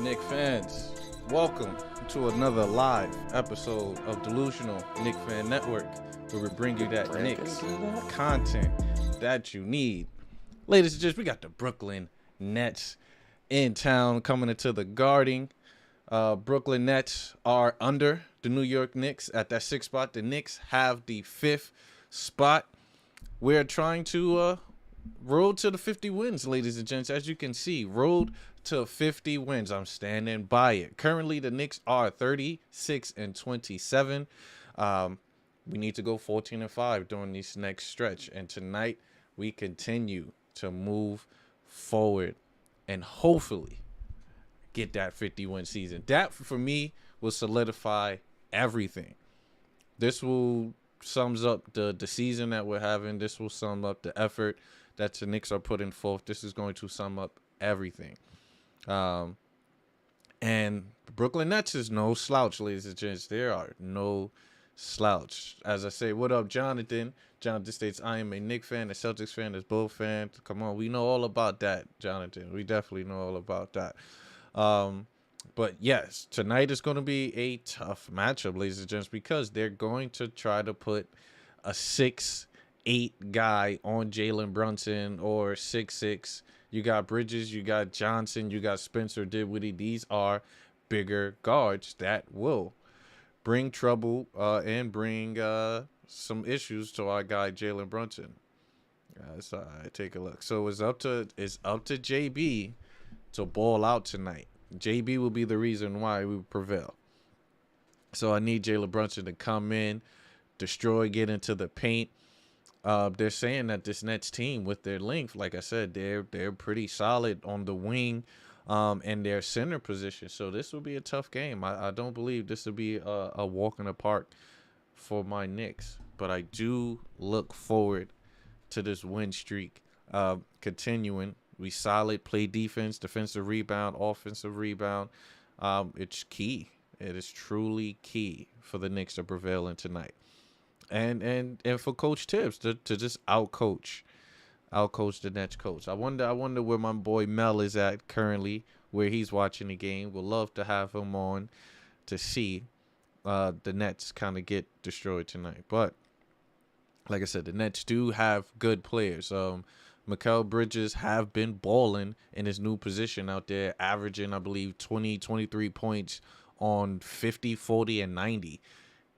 Knicks fans, welcome to another live episode of Delusional Knicks Fan Network, where we bring you that Knicks content that you need. Ladies and gents, we got the Brooklyn Nets in town coming into the Garden. Brooklyn Nets are under the New York Knicks at that sixth spot. The Knicks have the fifth spot. We're trying to road to the 50 wins, ladies and gents. As you can see, road to 50 wins. I'm standing by it. Currently, the Knicks are 36-27. We need to go 14-5 during this next stretch. And tonight, we continue to move forward and hopefully get that 50-win season. That, for me, will solidify everything. This will sums up the season that we're having. This will sum up the effort that the Knicks are putting forth. This is going to sum up everything. And the Brooklyn Nets is no slouch, ladies and gents. There are no slouch. As I say, what up, Jonathan? Jonathan states, I am a Knicks fan, a Celtics fan, a Bulls fan. Come on, we know all about that, Jonathan. We definitely know all about that. But yes, tonight is going to be a tough matchup, ladies and gents, because they're going to try to put a 6'8" guy on Jalen Brunson or 6'6". You got Bridges, you got Johnson, you got Spencer Dinwiddie. These are bigger guards that will bring trouble and bring some issues to our guy Jalen Brunson. So take a look. So it's up to JB to ball out tonight. JB will be the reason why we prevail. So I need Jalen Brunson to come in, destroy, get into the paint. They're saying that this Nets team, with their length, like I said, they're pretty solid on the wing and their center position. So this will be a tough game. I don't believe this will be a walk in the park for my Knicks. But I do look forward to this win streak continuing. We solid, play defense, defensive rebound, offensive rebound. It's key. It is truly key for the Knicks to prevail in tonight. And for Coach Tibbs to just outcoach the Nets coach. I wonder where my boy Mel is at currently, where he's watching the game. Would love to have him on to see the Nets kind of get destroyed tonight. But like I said, the Nets do have good players. Mikal Bridges have been balling in his new position out there, averaging, I believe, 23 points on 50, 40, and 90.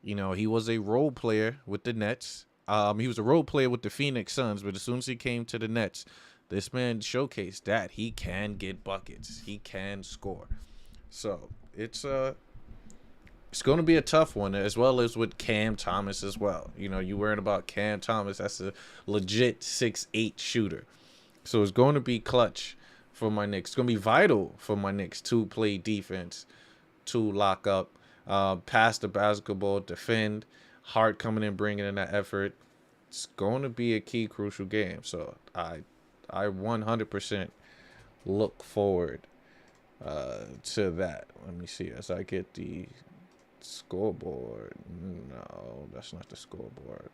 You know, he was a role player with the Nets. He was a role player with the Phoenix Suns, but as soon as he came to the Nets, this man showcased that he can get buckets. He can score. So it's going to be a tough one, as well as with Cam Thomas as well. You know, you worrying about Cam Thomas. That's a legit 6'8" shooter. So it's going to be clutch for my Knicks. It's going to be vital for my Knicks to play defense, to lock up, pass the basketball, defend. Hart coming in, bringing in that effort. It's going to be a key, crucial game. So I 100% look forward to that. Let me see as I get the scoreboard. No, that's not the scoreboard.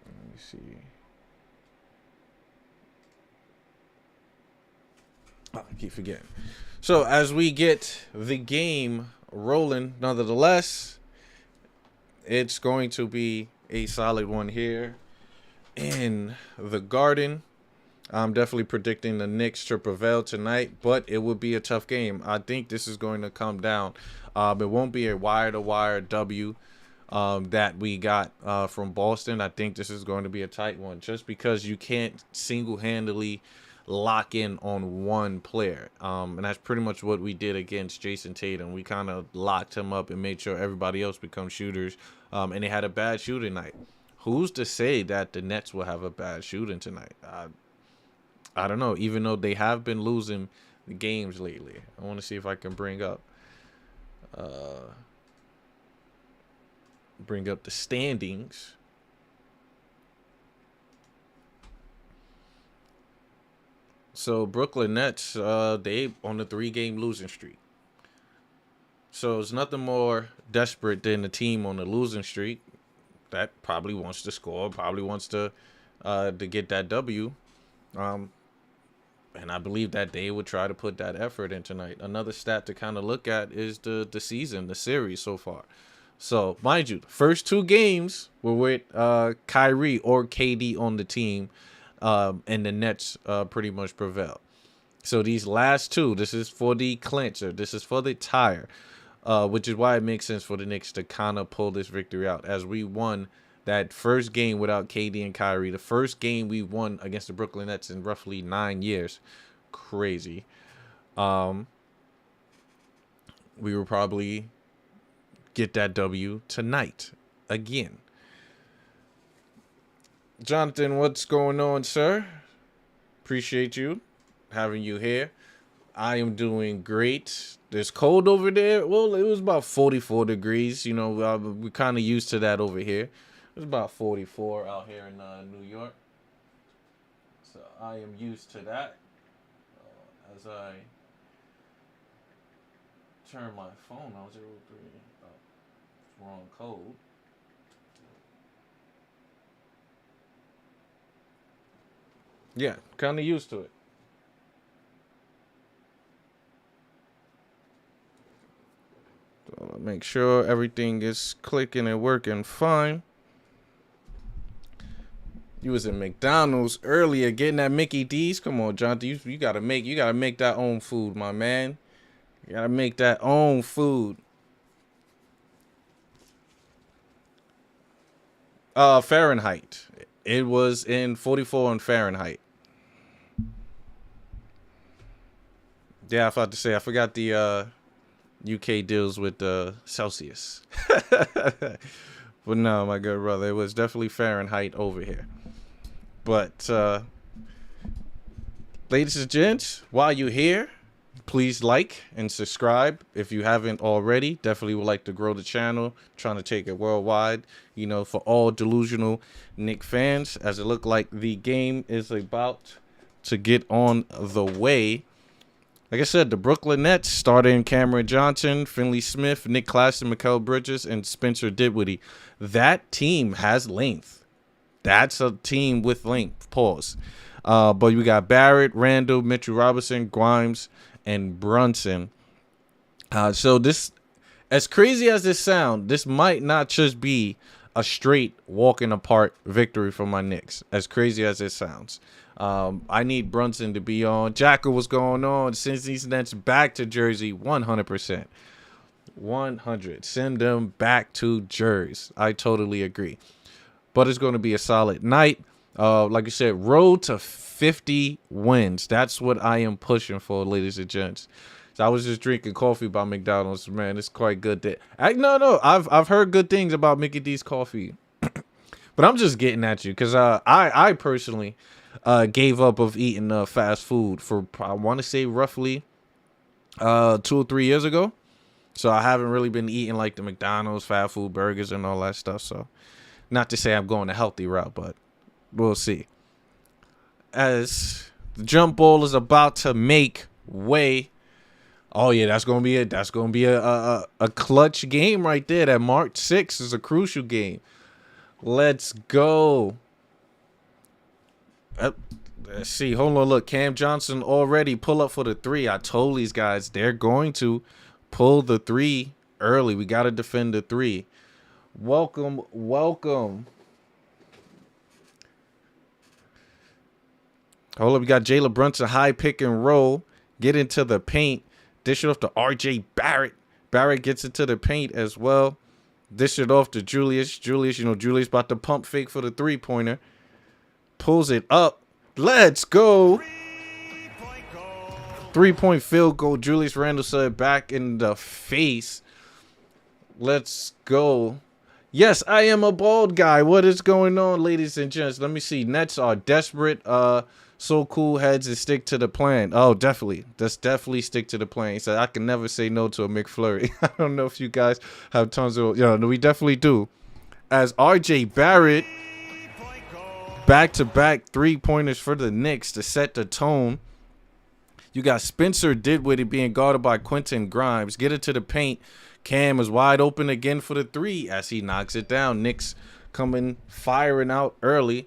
Let me see. Oh, I keep forgetting. So as we get the game rolling, nonetheless, it's going to be a solid one here in the Garden. I'm definitely predicting the Knicks to prevail tonight, but it will be a tough game. I think this is going to come down. It won't be a wire-to-wire W that we got from Boston. I think this is going to be a tight one, just because you can't single-handedly lock in on one player. And that's pretty much what we did against Jason Tatum. We kind of locked him up and made sure everybody else becomes shooters. And they had a bad shooting night. Who's to say that the Nets will have a bad shooting tonight? I don't know, even though they have been losing the games lately. I want to see if I can bring up the standings. So Brooklyn Nets, they on a 3-game losing streak. So it's nothing more desperate than a team on a losing streak that probably wants to score, probably wants to get that W. And I believe that they would try to put that effort in tonight. Another stat to kind of look at is the season, the series so far. So, mind you, the first 2 games were with Kyrie or KD on the team, and the Nets pretty much prevailed. So these last 2, this is for the clincher, this is for the tire, which is why it makes sense for the Knicks to kind of pull this victory out, as we won that first game without KD and Kyrie. The first game we won against the Brooklyn Nets in roughly 9 years. Crazy. We will probably get that W tonight again. Jonathan, what's going on, sir? Appreciate you having you here. I am doing great. There's cold over there. Well, it was about 44 degrees. You know, we're kind of used to that over here. It was about 44 out here in New York. So I am used to that. As I turn my phone on, 03. Oh, it's wrong code. Yeah, kind of used to it. So make sure everything is clicking and working fine. You was at McDonald's earlier getting that Mickey D's. Come on, Jonathan. You gotta make that own food, my man. You gotta make that own food. Fahrenheit. It was in 44 in Fahrenheit. Yeah, I forgot to say, I forgot the UK deals with Celsius. But no, my good brother, it was definitely Fahrenheit over here. But ladies and gents, while you're here, please like and subscribe if you haven't already. Definitely would like to grow the channel, trying to take it worldwide, you know, for all delusional Knicks fans, as it looked like the game is about to get on the way. Like I said, the Brooklyn Nets starting Cameron Johnson, Finley Smith, Nick Claxton, Mikal Bridges, and Spencer Dinwiddie. That team has length. That's a team with length. Pause. But we got Barrett, Randall, Mitchell Robinson, Grimes, and Brunson. So this, as crazy as this sounds, this might not just be a straight walking apart victory for my Knicks. As crazy as it sounds. I need Brunson to be on. Jackal, what's going on? Since these Nets back to Jersey, 100%. 100. Send them back to Jersey. I totally agree. But it's going to be a solid night. Like I said, road to 50 wins. That's what I am pushing for, ladies and gents. So I was just drinking coffee by McDonald's. Man, it's quite good. No. I've heard good things about Mickey D's coffee. But I'm just getting at you because I personally gave up of eating fast food for, I want to say, roughly 2 or 3 years ago. So I haven't really been eating like the McDonald's fast food burgers and all that stuff. So not to say I'm going the healthy route, but we'll see. As the jump ball is about to make way. Oh yeah, that's gonna be it. That's gonna be a clutch game right there. That March 6th is a crucial game. Let's go. Let's see. Hold on. Look, Cam Johnson already pull up for the 3. I told these guys they're going to pull the 3 early. We got to defend the 3. Welcome. Hold up. We got Jalen Brunson, high pick and roll. Get into the paint. Dish it off to RJ Barrett. Barrett gets into the paint as well. Dish it off to Julius. Julius about to pump fake for the 3-pointer. Pulls it up. Let's go. 3-point field goal. Julius Randle said back in the face. Let's go. Yes, I am a bald guy. What is going on, ladies and gents? Let me see. Nets are desperate. So cool heads and stick to the plan. Oh, definitely. Let's definitely stick to the plan. He said, I can never say no to a McFlurry. I don't know if you guys have tons of, no, we definitely do. As RJ Barrett, back-to-back 3-pointers for the Knicks to set the tone. You got Spencer Dinwiddie being guarded by Quentin Grimes. Get it to the paint. Cam is wide open again for the 3 as he knocks it down. Knicks coming firing out early.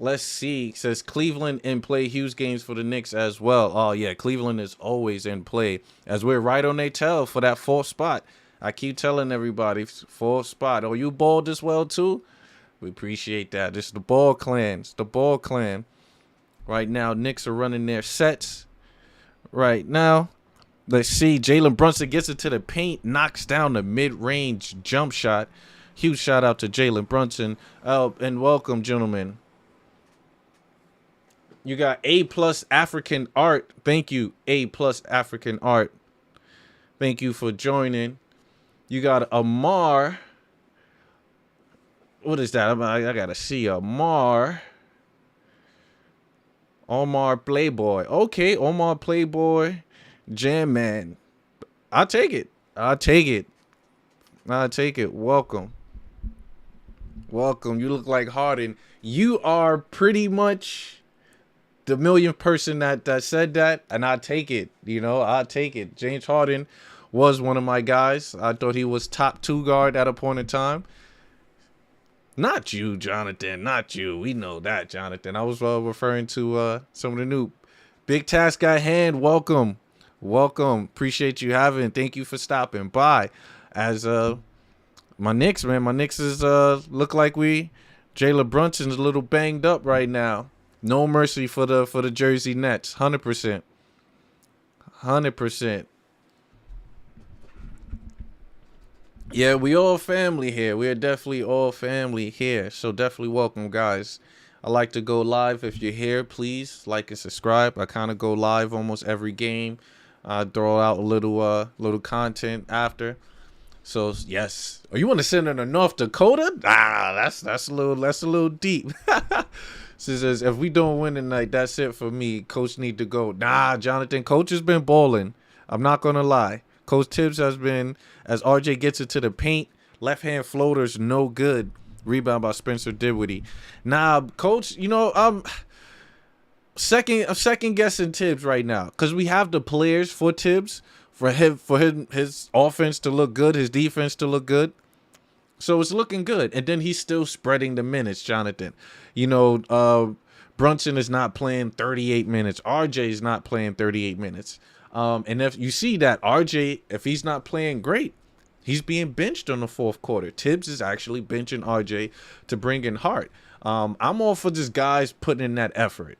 Let's see. Says Cleveland in play. Huge games for the Knicks as well. Oh, yeah. Cleveland is always in play as we're right on their tail for that fourth spot. I keep telling everybody, fourth spot. Oh, you balled as well, too? We appreciate that. This is the Ball Clan. It's the Ball Clan. Right now, Knicks are running their sets. Right now, let's see. Jalen Brunson gets into the paint, knocks down the mid-range jump shot. Huge shout out to Jalen Brunson. And welcome, gentlemen. You got A+ African Art. Thank you, A+ African Art. Thank you for joining. You got Amar. What is that? I gotta see Omar Playboy. Okay, Omar Playboy, Jam Man. I'll take it. Welcome. You look like Harden. You are pretty much the millionth person that said that, and I take it. I take it. James Harden was one of my guys. I thought he was top 2 guard at a point in time. Not you, Jonathan. Not you. We know that, Jonathan. I was referring to some of the new Big Task at Hand. Welcome. Appreciate you having. Thank you for stopping by. As my Knicks, man. My Knicks is look like Jalen Brunson's a little banged up right now. No mercy for the Jersey Nets. 100%. 100%. Yeah, we all family here. We are definitely all family here. So definitely welcome, guys. I like to go live. If you're here, please like and subscribe. I kind of go live almost every game. I throw out a little content after. So yes. Oh, you want to send it to North Dakota? That's a little deep. Says if we don't win tonight, that's it for me. Coach need to go. Jonathan, Coach has been balling. I'm not gonna lie. Coach Tibbs has been, as RJ gets into the paint, left hand floaters no good. Rebound by Spencer Dinwiddie. Coach, I'm second guessing Tibbs right now because we have the players for Tibbs for his offense to look good, his defense to look good. So it's looking good, and then he's still spreading the minutes, Jonathan. Brunson is not playing 38 minutes. RJ is not playing 38 minutes. And if you see that RJ, if he's not playing great, he's being benched on the fourth quarter. Tibbs is actually benching RJ to bring in Hart. I'm all for just guys putting in that effort,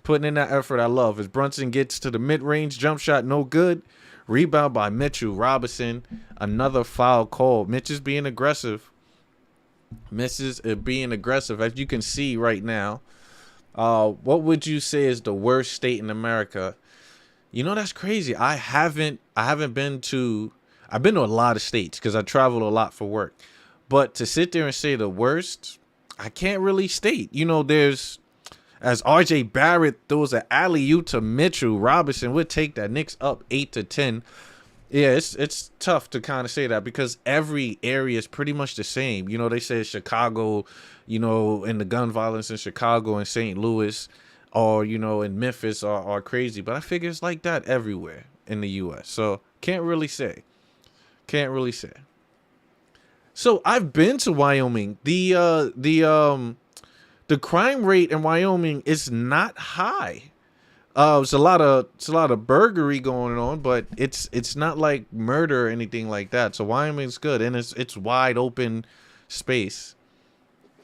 putting in that effort. I love as Brunson gets to the mid-range jump shot, no good. Rebound by Mitchell Robinson. Another foul call. Mitch is being aggressive. As you can see right now. What would you say is the worst state in America? That's crazy. I've been to a lot of states because I traveled a lot for work. But to sit there and say the worst, I can't really state. There's, as RJ Barrett throws an alley-oop to Mitchell Robinson, would take that Knicks up 8-10. Yeah, it's tough to kind of say that because every area is pretty much the same. They say Chicago, and the gun violence in Chicago and St. Louis, or in Memphis are crazy, but I figure it's like that everywhere in the U.S. So can't really say. So I've been to Wyoming. The crime rate in Wyoming is not high. It's a lot of burglary going on, but it's not like murder or anything like that. So Wyoming's good, and it's wide open space.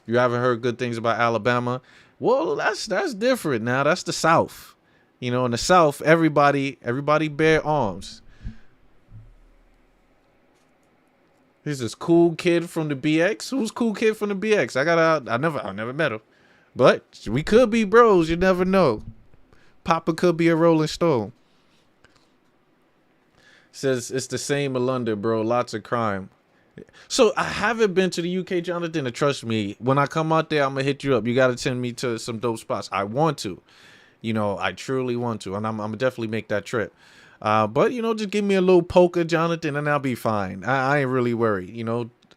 You haven't heard good things about Alabama? Well, that's different now. That's the South. In the South, everybody bear arms. Here's this cool kid from the BX. Who's cool kid from the BX? I never met him. But we could be bros, you never know. Papa could be a Rolling Stone. Says it's the same in London, bro. Lots of crime. So I haven't been to the UK, Jonathan, and trust me, when I come out there, I'm gonna hit you up. You gotta send me to some dope spots. I want to, I truly want to, and I'm gonna definitely make that trip. But just give me a little poker, Jonathan, and I'll be fine. I ain't really worried.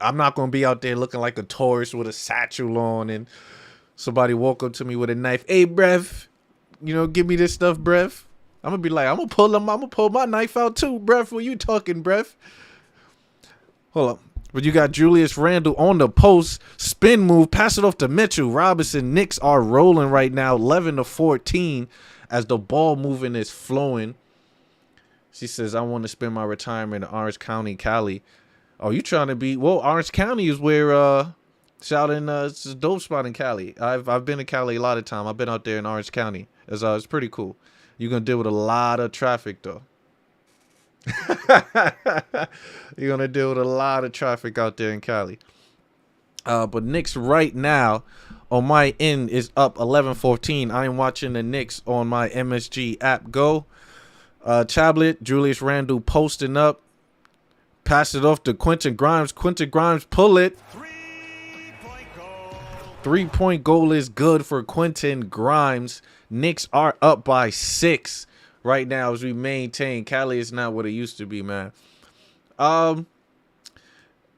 I'm not gonna be out there looking like a tourist with a satchel on, and somebody walk up to me with a knife. Hey, breath, give me this stuff, breath. I'm gonna be like, I'm gonna pull my knife out too, breath. What you talking, breath? Hold up. But you got Julius Randle on the post, spin move, pass it off to Mitchell Robinson. Knicks are rolling right now, 11-14, as the ball moving is flowing. She says, I want to spend my retirement in Orange County, Cali. Oh, you trying to be, well, Orange County is where, it's a dope spot in Cali. I've been to Cali a lot of time. I've been out there in Orange County. It's pretty cool. You're going to deal with a lot of traffic, though. You're going to deal with a lot of traffic out there in Cali. But Knicks right now on my end is up 11-14. I am watching the Knicks on my MSG app. Go. Tablet, Julius Randle posting up. Pass it off to Quentin Grimes. Quentin Grimes, pull it. 3-point goal is good for Quentin Grimes. Knicks are up by 6 right now as we maintain. Cali is not what it used to be, man. Well,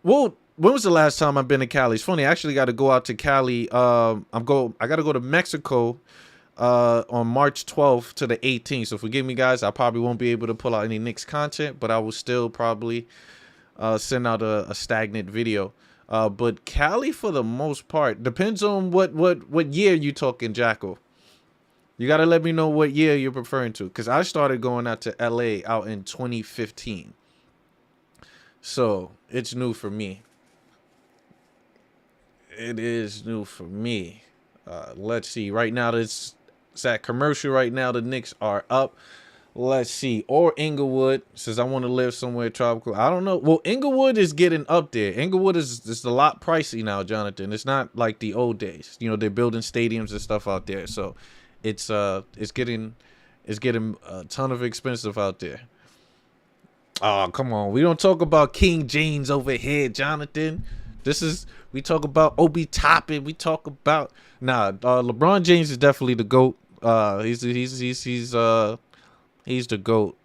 when was the last time I've been to Cali? It's funny. I actually got to go out to Cali. I got to go to Mexico on March 12th to the 18th. So forgive me, guys. I probably won't be able to pull out any Knicks content, but I will still probably send out a stagnant video. But Cali, for the most part, depends on what year you talking, Jackal. You got to let me know what year you're referring to, because I started going out to LA out in 2015. So it's new for me. It is new for me. Let's see. Right now, it's at commercial. Right now, the Knicks are up. Let's see. Or Inglewood says, I want to live somewhere tropical. I don't know. Well, Inglewood is getting up there. Inglewood is a lot pricey now, Jonathan. It's not like the old days. You know, they're building stadiums and stuff out there. So it's getting a ton of expensive out there. Oh, come on. We don't talk about King James over here, Jonathan. We talk about Obi Toppin. We talk about LeBron James is definitely the GOAT. He's the GOAT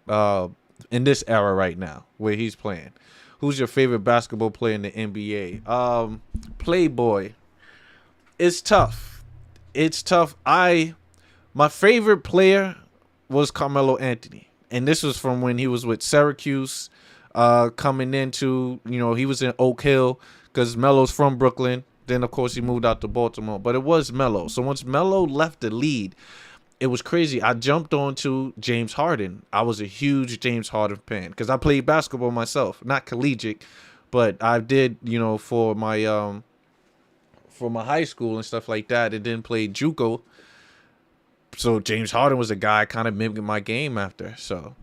in this era right now where he's playing. Who's your favorite basketball player in the NBA? Playboy. It's tough. My favorite player was Carmelo Anthony. And this was from when he was with Syracuse, coming into, he was in Oak Hill because Melo's from Brooklyn. Then, of course, he moved out to Baltimore. But it was Melo. So once Melo left the lead, it was crazy. I jumped on to James Harden. I was a huge James Harden fan because I played basketball myself. Not collegiate, but I did, for my high school and stuff like that. And then played JUCO. So James Harden was a guy kind of mimicking my game after. So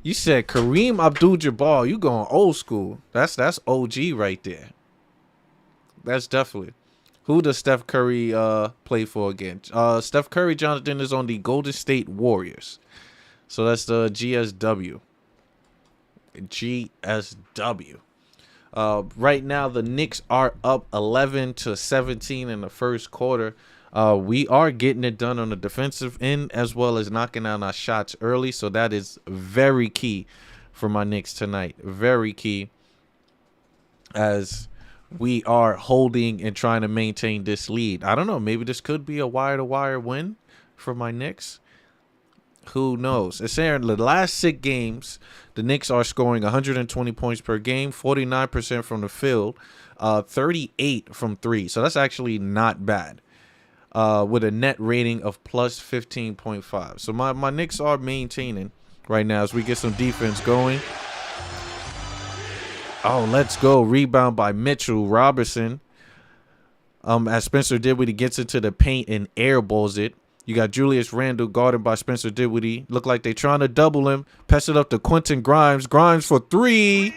you said Kareem Abdul-Jabbar. You going old school. That's OG right there. That's definitely. Who does Steph Curry play for again? Steph Curry, Jonathan, is on the Golden State Warriors. So that's the GSW. Right now, the Knicks are up 11-17 in the first quarter. We are getting it done on the defensive end as well as knocking down our shots early. So that is very key for my Knicks tonight. Very key as we are holding and trying to maintain this lead. I don't know. Maybe this could be a wire-to-wire win for my Knicks. Who knows? It's saying the last 6 games, the Knicks are scoring 120 points per game, 49% from the field, 38 from 3. So that's actually not bad. With a net rating of plus 15.5. So my Knicks are maintaining right now as we get some defense going. Oh, let's go. Rebound by Mitchell Robinson. As Spencer Dinwiddie gets into the paint and airballs it. You got Julius Randle guarded by Spencer Dinwiddie. Look like they're trying to double him. Pass it up to Quentin Grimes. Grimes for 3.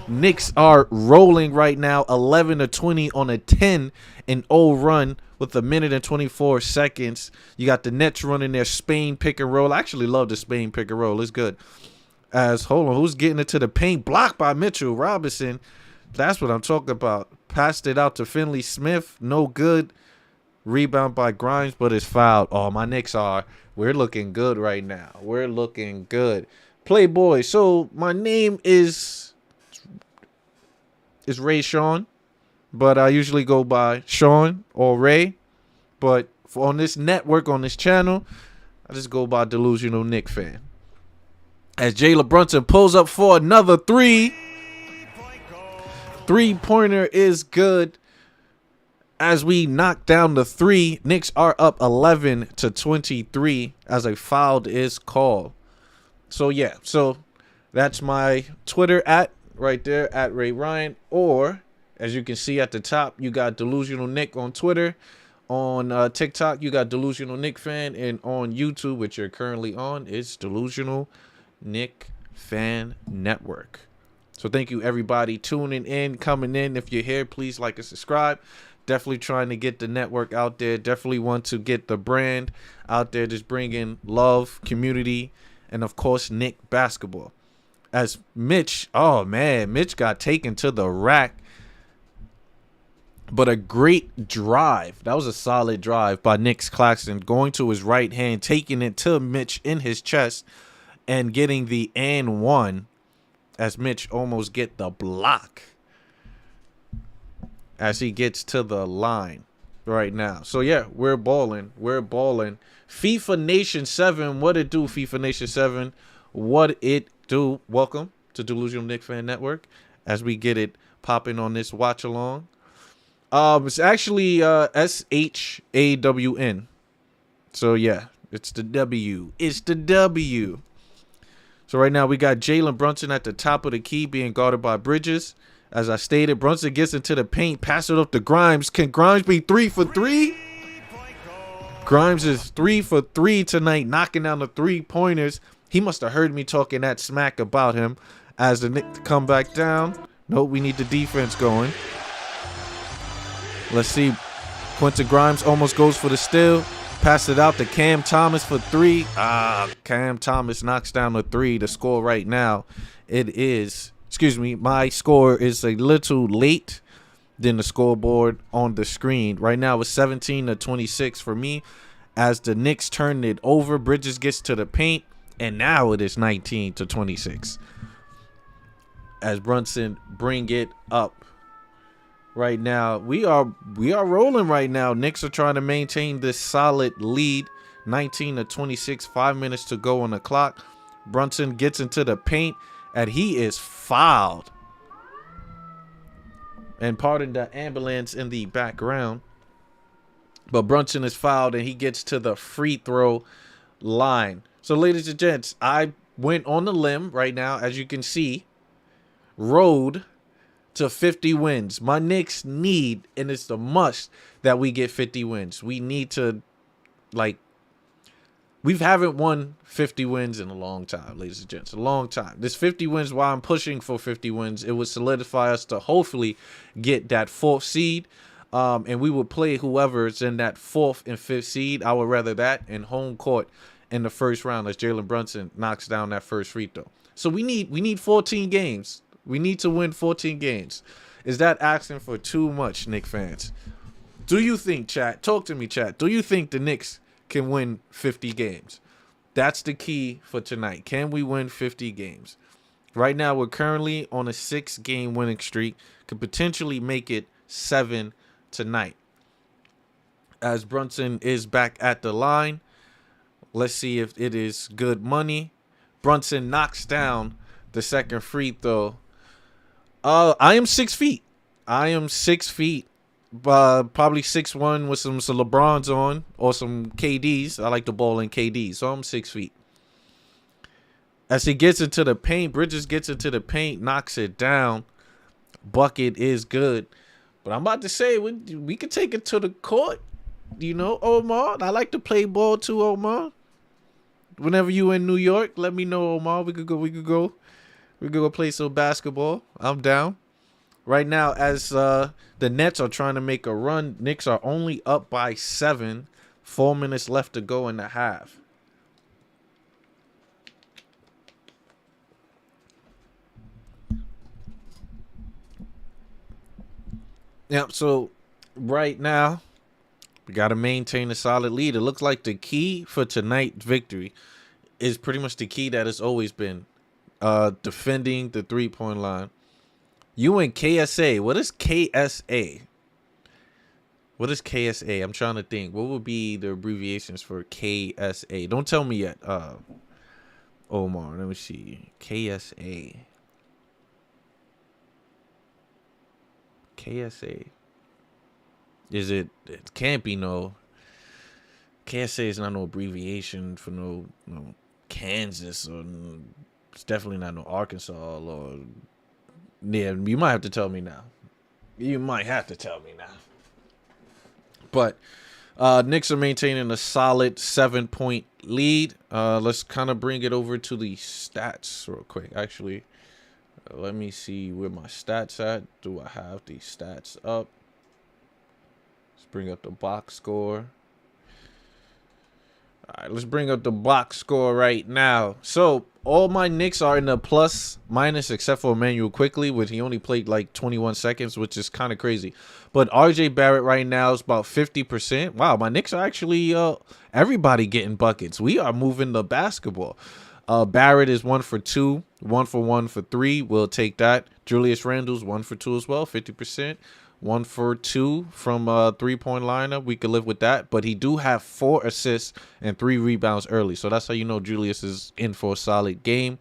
Knicks are rolling right now, 11-20 on a 10-0 run with a minute and 24 seconds. You got the Nets running their Spain pick and roll. I actually love the Spain pick and roll. It's good. Hold on, who's getting into the paint? Blocked by Mitchell Robinson. That's what I'm talking about. Passed it out to Finley Smith. No good. Rebound by Grimes, but it's fouled. Oh, my Knicks we're looking good right now. We're looking good. Playboy. So my name is Ray Sean, but I usually go by Sean or Ray. But on this network, on this channel, I just go by Delusional Knicks fan. As Jalen Brunson pulls up for another 3. Three-pointer is good. As we knock down the three, Knicks are up 11-23 as a foul is called. So, yeah. So, that's my Twitter at right there, at Ray Ryan. Or, as you can see at the top, you got Delusional Nick on Twitter. On TikTok, you got Delusional Nick Fan. And on YouTube, which you're currently on, it's Delusional Nick Fan Network. So thank you, everybody, tuning in, coming in. If you're here, please like and subscribe. Definitely trying to get the network out there. Definitely want to get the brand out there. Just bringing love, community, and, of course, Knick basketball. As Mitch, oh, man, Mitch got taken to the rack. But a great drive. That was a solid drive by Nick Claxton. Going to his right hand, taking it to Mitch in his chest, and getting the and one as Mitch almost get the block as he gets to the line right now. So, yeah, we're balling. We're balling. FIFA Nation 7. What it do, FIFA Nation 7? What it do? Welcome to Delusional Nick Fan Network as we get it popping on this watch along. It's actually SHAWN. So, yeah, it's the W. It's the W. So, right now, we got Jalen Brunson at the top of the key being guarded by Bridges. As I stated, Brunson gets into the paint, pass it up to Grimes. Can Grimes be 3 for 3? Grimes is 3 for 3 tonight, knocking down the three-pointers. He must have heard me talking that smack about him as the Knicks come back down. Nope, we need the defense going. Let's see. Quentin Grimes almost goes for the steal. Pass it out to Cam Thomas for 3. Cam Thomas knocks down the 3. The score right now, it is... Excuse me, my score is a little late than the scoreboard on the screen. Right now it's 17-26 for me as the Knicks turn it over. Bridges gets to the paint, and now it is 19-26 as Brunson bring it up. Right now, we are rolling right now. Knicks are trying to maintain this solid lead. 19-26, 5 minutes to go on the clock. Brunson gets into the paint. And he is fouled. And pardon the ambulance in the background. But Brunson is fouled and he gets to the free throw line. So, ladies and gents, I went on the limb right now, as you can see. Road to 50 wins. My Knicks need, and it's the must, that we get 50 wins. We need to, we haven't won 50 wins in a long time, ladies and gents. A long time. This 50 wins, while I'm pushing for 50 wins, it would solidify us to hopefully get that 4th seed. And we would play whoever's in that 4th and 5th seed. I would rather that in home court in the first round as Jalen Brunson knocks down that first free throw. So we need 14 games. We need to win 14 games. Is that asking for too much, Knicks fans? Do you think, chat? Talk to me, chat. Do you think the Knicks can win 50 games? That's the key for tonight. Can we win 50 games? Right now, we're currently on a 6-game winning streak. Could potentially make it 7 tonight. As Brunson is back at the line. Let's see if it is good money. Brunson knocks down the second free throw. I am 6 feet. I am 6 feet. Probably 6'1" with some LeBrons on or some KDs. I like the ball in KDs, so I'm 6 feet. As he gets into the paint, Bridges gets into the paint, knocks it down. Bucket is good. But I'm about to say, we could take it to the court. You know, Omar. I like to play ball too, Omar. Whenever you in New York, let me know, Omar. We could go play some basketball. I'm down. Right now, as the Nets are trying to make a run, Knicks are only up by 7. 4 minutes left to go in the half. Yep, so right now, we got to maintain a solid lead. It looks like the key for tonight's victory is pretty much the key that has always been defending the three-point line. You and KSA. What is KSA? What is KSA? I'm trying to think. What would be the abbreviations for KSA? Don't tell me yet. Omar, let me see. KSA. KSA. Is it? It can't be no. KSA is not no abbreviation for no Kansas, or it's definitely not no Arkansas, or yeah. You might have to tell me now. You might have to tell me now. But Knicks are maintaining a solid 7-point lead. Let's kind of bring it over to the stats real quick. Actually, let me see where my stats at. Do I have the stats up? Let's bring up the box score. All right, let's bring up the box score right now. So all my Knicks are in the plus minus except for Emmanuel Quickly, which he only played like 21 seconds, which is kind of crazy. But RJ Barrett right now is about 50%. Wow, my Knicks are actually everybody getting buckets. We are moving the basketball. Barrett is 1 for 2, 1 for 1 for 3. We'll take that. Julius Randle's 1 for 2 as well, 50%. 1 for 2 from 3-point liner. We could live with that. But he do have 4 assists and 3 rebounds early. So that's how you know Julius is in for a solid game.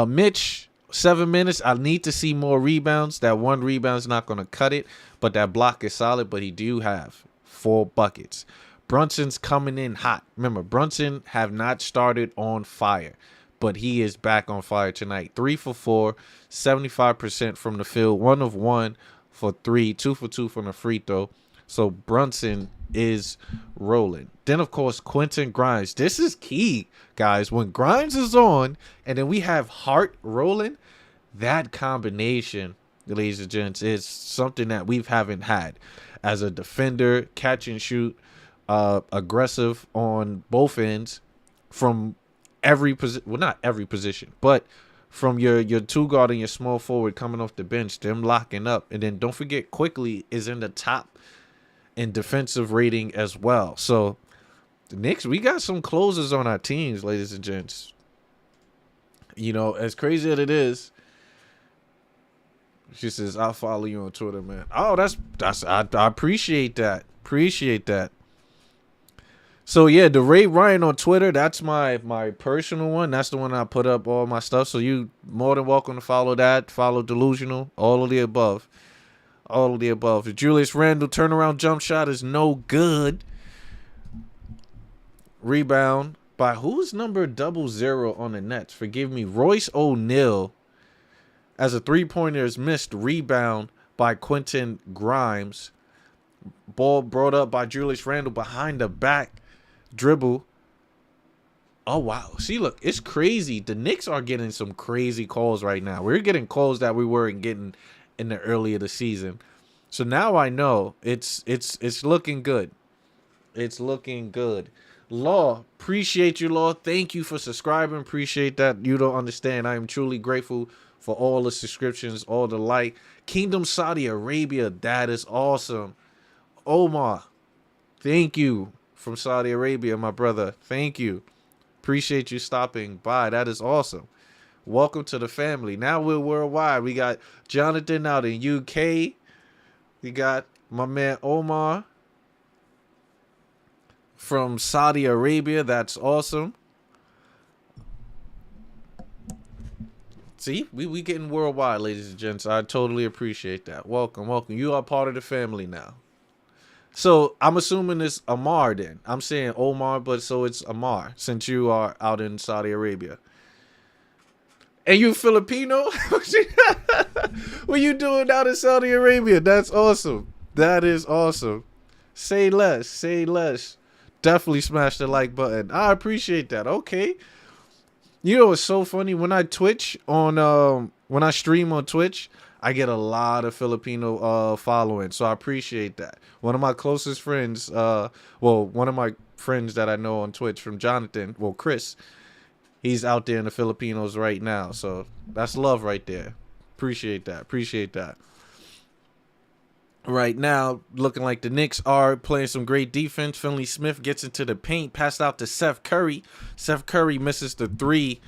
Mitch, 7 minutes. I need to see more rebounds. That 1 rebound is not going to cut it. But that block is solid. But he do have 4 buckets. Brunson's coming in hot. Remember, Brunson have not started on fire. But he is back on fire tonight. 3 for 4. 75% from the field. 1 of 1. For 3, 2 for 2 from the free throw. So Brunson is rolling. Then, of course, Quentin Grimes. This is key, guys. When Grimes is on and then we have Hart rolling, that combination, ladies and gents, is something that we haven't had. As a defender, catch and shoot, aggressive on both ends from every position. Well, not every position, but from your 2 guard and your small forward coming off the bench, them locking up. And then don't forget, Quickly is in the top in defensive rating as well. So the Knicks, we got some closers on our teams, ladies and gents. You know, as crazy as it is, she says, I'll follow you on Twitter, man. Oh, I appreciate that. Appreciate that. So, yeah, the Ray Ryan on Twitter, that's my personal one. That's the one I put up all my stuff. So you more than welcome to follow that. Follow Delusional. All of the above. All of the above. The Julius Randle turnaround jump shot is no good. Rebound by who's number 00 on the Nets? Forgive me. Royce O'Neal as a 3-pointer is missed. Rebound by Quentin Grimes. Ball brought up by Julius Randle behind the back. Dribble. Oh, wow. See, look, it's crazy. The Knicks are getting some crazy calls right now. We're getting calls that we weren't getting in the early of the season. So now I know it's looking good. It's looking good. Law, appreciate you, Law. Thank you for subscribing. Appreciate that. You don't understand. I am truly grateful for all the subscriptions, all the like. Kingdom Saudi Arabia, that is awesome. Omar, thank you. From Saudi Arabia, my brother. Thank you. Appreciate you stopping by. That is awesome. Welcome to the family. Now we're worldwide. We got Jonathan out in UK. We got my man Omar from Saudi Arabia. That's awesome. See, we getting worldwide, ladies and gents. I totally appreciate that. Welcome, welcome. You are part of the family now. So I'm assuming it's Amar then. I'm saying Omar, but so it's Amar since you are out in Saudi Arabia. And you Filipino? What you doing out in Saudi Arabia? That's awesome. That is awesome. Say less. Say less. Definitely smash the like button. I appreciate that. Okay. You know what's so funny? When I when I stream on Twitch, I get a lot of Filipino following, so I appreciate that. One of my closest friends, one of my friends that I know on Twitch from Jonathan, Chris, he's out there in the Filipinos right now, so that's love right there. Appreciate that. Appreciate that. Right now, looking like the Knicks are playing some great defense. Finley Smith gets into the paint, passed out to Seth Curry. Seth Curry misses the 3,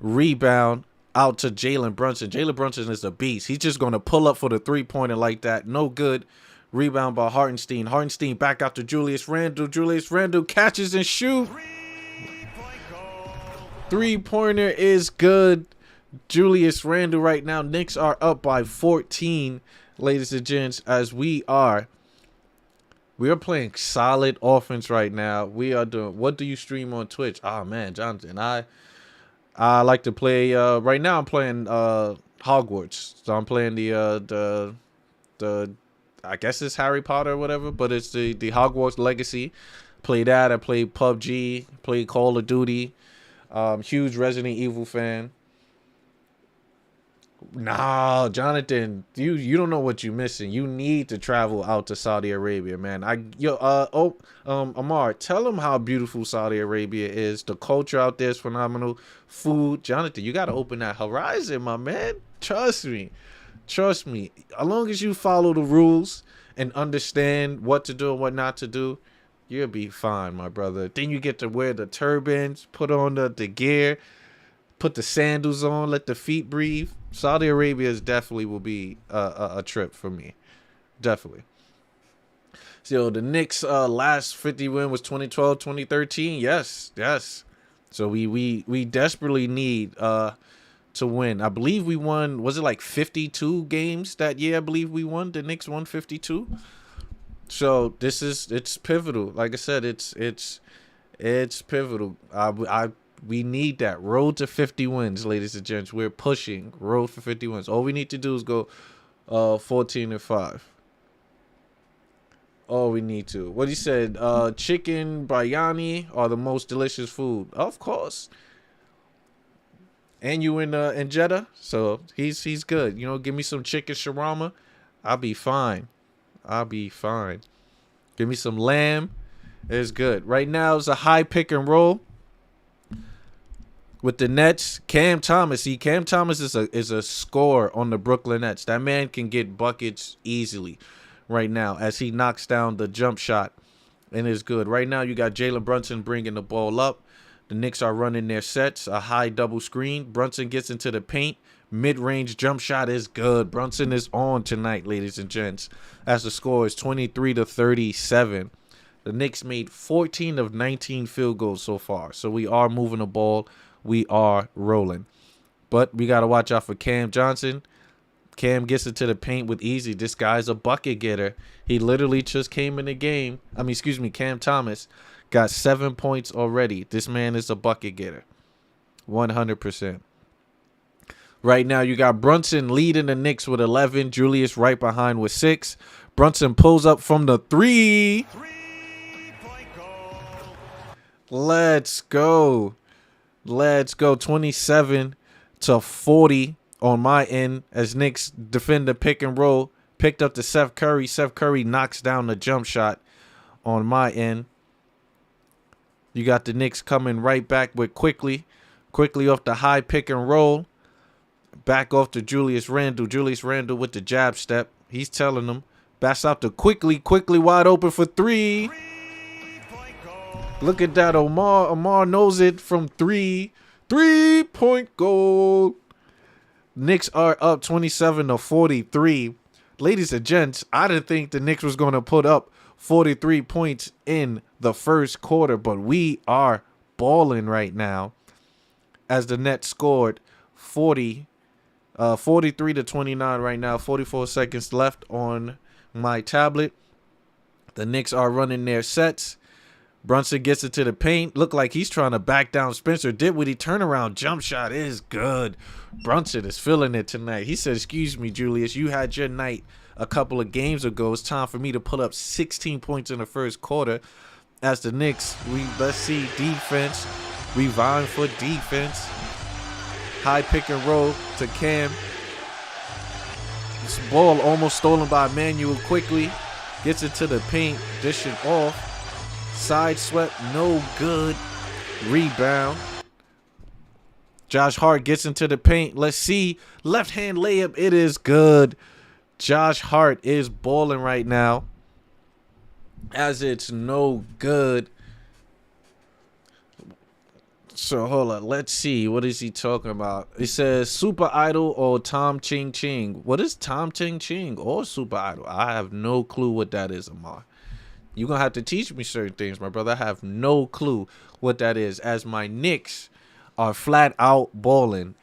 rebound. Out to Jalen Brunson. Jalen Brunson is a beast. He's just going to pull up for the 3-pointer like that. No good. Rebound by Hartenstein. Hartenstein back out to Julius Randle. Julius Randle catches and shoot. 3-pointer is good. Julius Randle right now. Knicks are up by 14. ladies and gents, as we are playing solid offense right now. We are doing. What do you stream on Twitch? Oh man, Jonathan, I like to play. Right now I'm playing Hogwarts. So I'm playing the I guess it's Harry Potter or whatever, but it's the Hogwarts Legacy. Play that. I play PUBG. Play Call of Duty. Huge Resident Evil fan. Nah, Jonathan, you don't know what you're missing. You need to travel out to Saudi Arabia, man. Amar, tell them how beautiful Saudi Arabia is. The culture out there is phenomenal. Food, Jonathan, you gotta open that horizon, my man. Trust me. As long as you follow the rules and understand what to do and what not to do, you'll be fine, my brother. Then you get to wear the turbans, put on the gear, put the sandals on, let the feet breathe. Saudi Arabia definitely will be a trip for me. Definitely. So the Knicks last 50 win was 2012, 2013. Yes. So we desperately need to win. I believe we won, was it like 52 games that year? I believe we won. The Knicks won 52. So it's pivotal. Like I said, it's pivotal. We need that road to 50 wins, ladies and gents. We're pushing road for 50 wins. All we need to do is go 14-5. All we need to. What he said, chicken biryani are the most delicious food. Of course. And you in Jeddah, so he's good. You know, give me some chicken shawarma, I'll be fine. Give me some lamb. It's good. Right now it's a high pick and roll with the Nets. Cam Thomas. Cam Thomas is a scorer on the Brooklyn Nets. That man can get buckets easily right now as he knocks down the jump shot and is good. Right now you got Jalen Brunson bringing the ball up. The Knicks are running their sets, a high double screen. Brunson gets into the paint. Mid-range jump shot is good. Brunson is on tonight, ladies and gents, as the score is 23-37. The Knicks made 14 of 19 field goals so far. So we are moving the ball. We are rolling. But we got to watch out for Cam Johnson. Cam gets into the paint with easy. This guy's a bucket getter. He literally just came in the game. Cam Thomas got 7 points already. This man is a bucket getter. 100%. Right now, you got Brunson leading the Knicks with 11. Julius right behind with 6. Brunson pulls up from the 3. Let's go. 27-40 on my end as Knicks defend the pick and roll. Picked up to Seth Curry. Seth Curry knocks down the jump shot on my end. You got the Knicks coming right back with quickly off the high pick and roll. Back off to Julius Randle. Julius Randle with the jab step. He's telling them. Backs out to quickly wide open for 3. Look at that. Omar knows it from 3. 3-point goal. Knicks are up 27-43. Ladies and gents, I didn't think the Knicks was going to put up 43 points in the first quarter, but we are balling right now as the Nets scored 43-29 right now. 44 seconds left on my tablet. The Knicks are running their sets. Brunson gets into the paint. Look like he's trying to back down Spencer Dinwiddie. Turnaround jump shot is good. Brunson is feeling it tonight. He said, excuse me, Julius, you had your night a couple of games ago. It's time for me to put up 16 points in the first quarter. As the Knicks, let's see defense. We vying for defense. High pick and roll to Cam. This ball almost stolen by Emmanuel quickly. Gets into the paint. Dishing off. Side swept. No good. Rebound. Josh Hart gets into the paint. Let's see. Left hand layup. It is good. Josh Hart is balling right now. As it's no good. So hold on. Let's see. What is he talking about? It says Super Idol or Tom Ching Ching. What is Tom Ching Ching or Super Idol? I have no clue what that is, Amar. You're going to have to teach me certain things, my brother. I have no clue what that is. As my Knicks are flat out balling.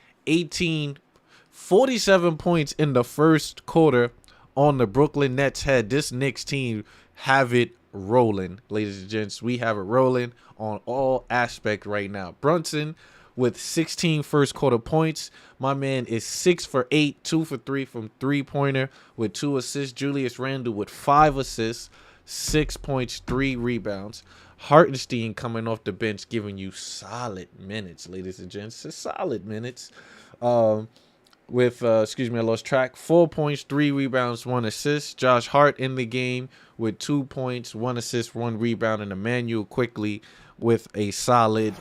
47 points in the first quarter on the Brooklyn Nets head. This Knicks team have it rolling, ladies and gents. We have it rolling on all aspects right now. Brunson with 16 first quarter points. My man is 6 for 8, 2 for 3 from three-pointer with 2 assists. Julius Randle with 5 assists, 6 points, 3 rebounds. Hartenstein coming off the bench giving you solid minutes, ladies and gents. Solid minutes. Excuse me, I lost track. 4 points, 3 rebounds, 1 assist. Josh Hart in the game with 2 points, 1 assist, 1 rebound, and Emmanuel quickly with a solid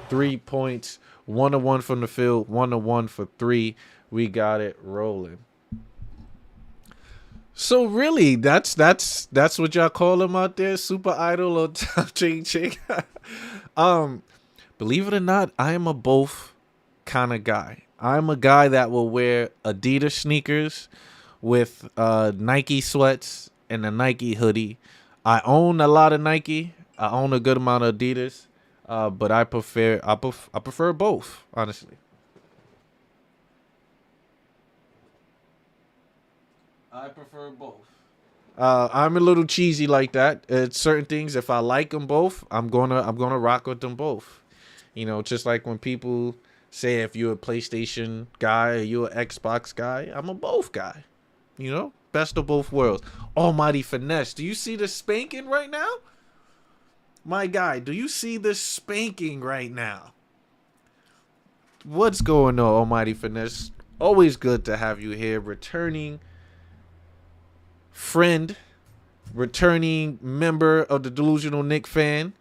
3 points, 1-1 from the field, 1-1 for 3. We got it rolling. So really, that's what y'all call him out there, Super Idol or Ching Ching. Believe it or not, I am a both kind of guy. I'm a guy that will wear Adidas sneakers with Nike sweats and a Nike hoodie. I own a lot of Nike. I own a good amount of Adidas, but I prefer both, honestly. I prefer both. I'm a little cheesy like that. Certain things, if I like them both, I'm gonna rock with them both. You know, just like when people say if you're a PlayStation guy or you're an Xbox guy, I'm a both guy. You know, best of both worlds. Almighty Finesse. Do you see the spanking right now? My guy, do you see the spanking right now? What's going on, Almighty Finesse? Always good to have you here. Returning friend, returning member of the Delusional Knicks fan.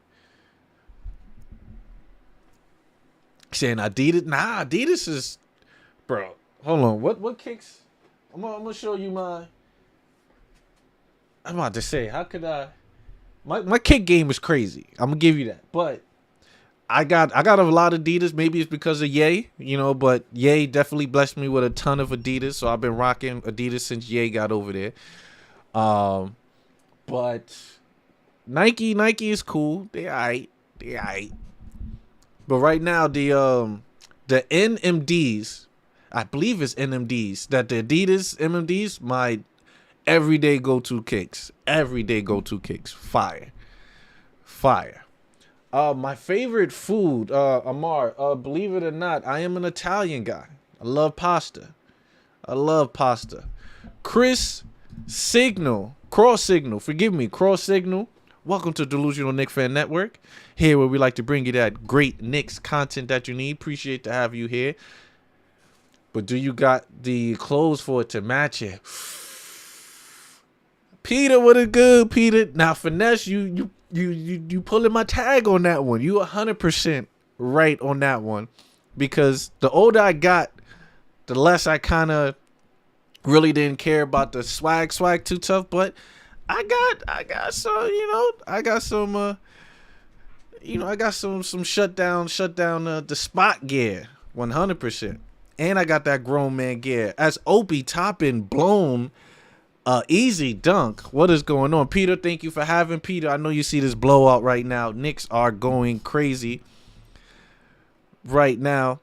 Saying Adidas. Nah, Adidas is, bro. Hold on. What kicks? I'm gonna show you my. I'm about to say, how could I? My kick game is crazy. I'm gonna give you that. But I got a lot of Adidas. Maybe it's because of Ye, you know. But Ye definitely blessed me with a ton of Adidas. So I've been rocking Adidas since Ye got over there. But Nike is cool. They alright. But right now, the NMDs, I believe it's NMDs, that the Adidas NMDs, my everyday go-to kicks. Fire. My favorite food, Amar, believe it or not, I am an Italian guy. I love pasta. Cross Signal. Welcome to Delusional Knicks Fan Network. Here where we like to bring you that great Knicks content that you need. Appreciate to have you here. But do you got the clothes for it to match it? Peter, what a good Peter. Now, Finesse, you pulling my tag on that one. You 100% right on that one. Because the older I got, the less I kind of really didn't care about the swag too tough. But I got some, I got some shut down the spot gear, 100%. And I got that grown man gear. As Opie Toppin blown easy dunk. What is going on? Peter, thank you for having Peter. I know you see this blowout right now. Knicks are going crazy right now.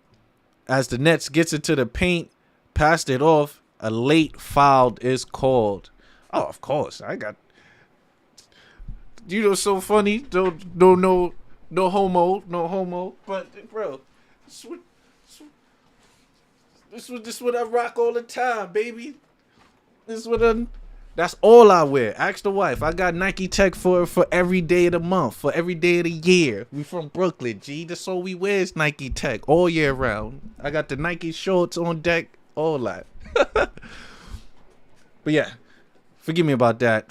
As the Nets gets into the paint, passed it off, a late foul is called. Oh, of course. I got, so funny. No homo. But bro, this is what I rock all the time, baby. That's all I wear. Ask the wife. I got Nike Tech for every day of the month, for every day of the year. We from Brooklyn, G. That's all we wear is Nike Tech all year round. I got the Nike shorts on deck, all that. But yeah, forgive me about that,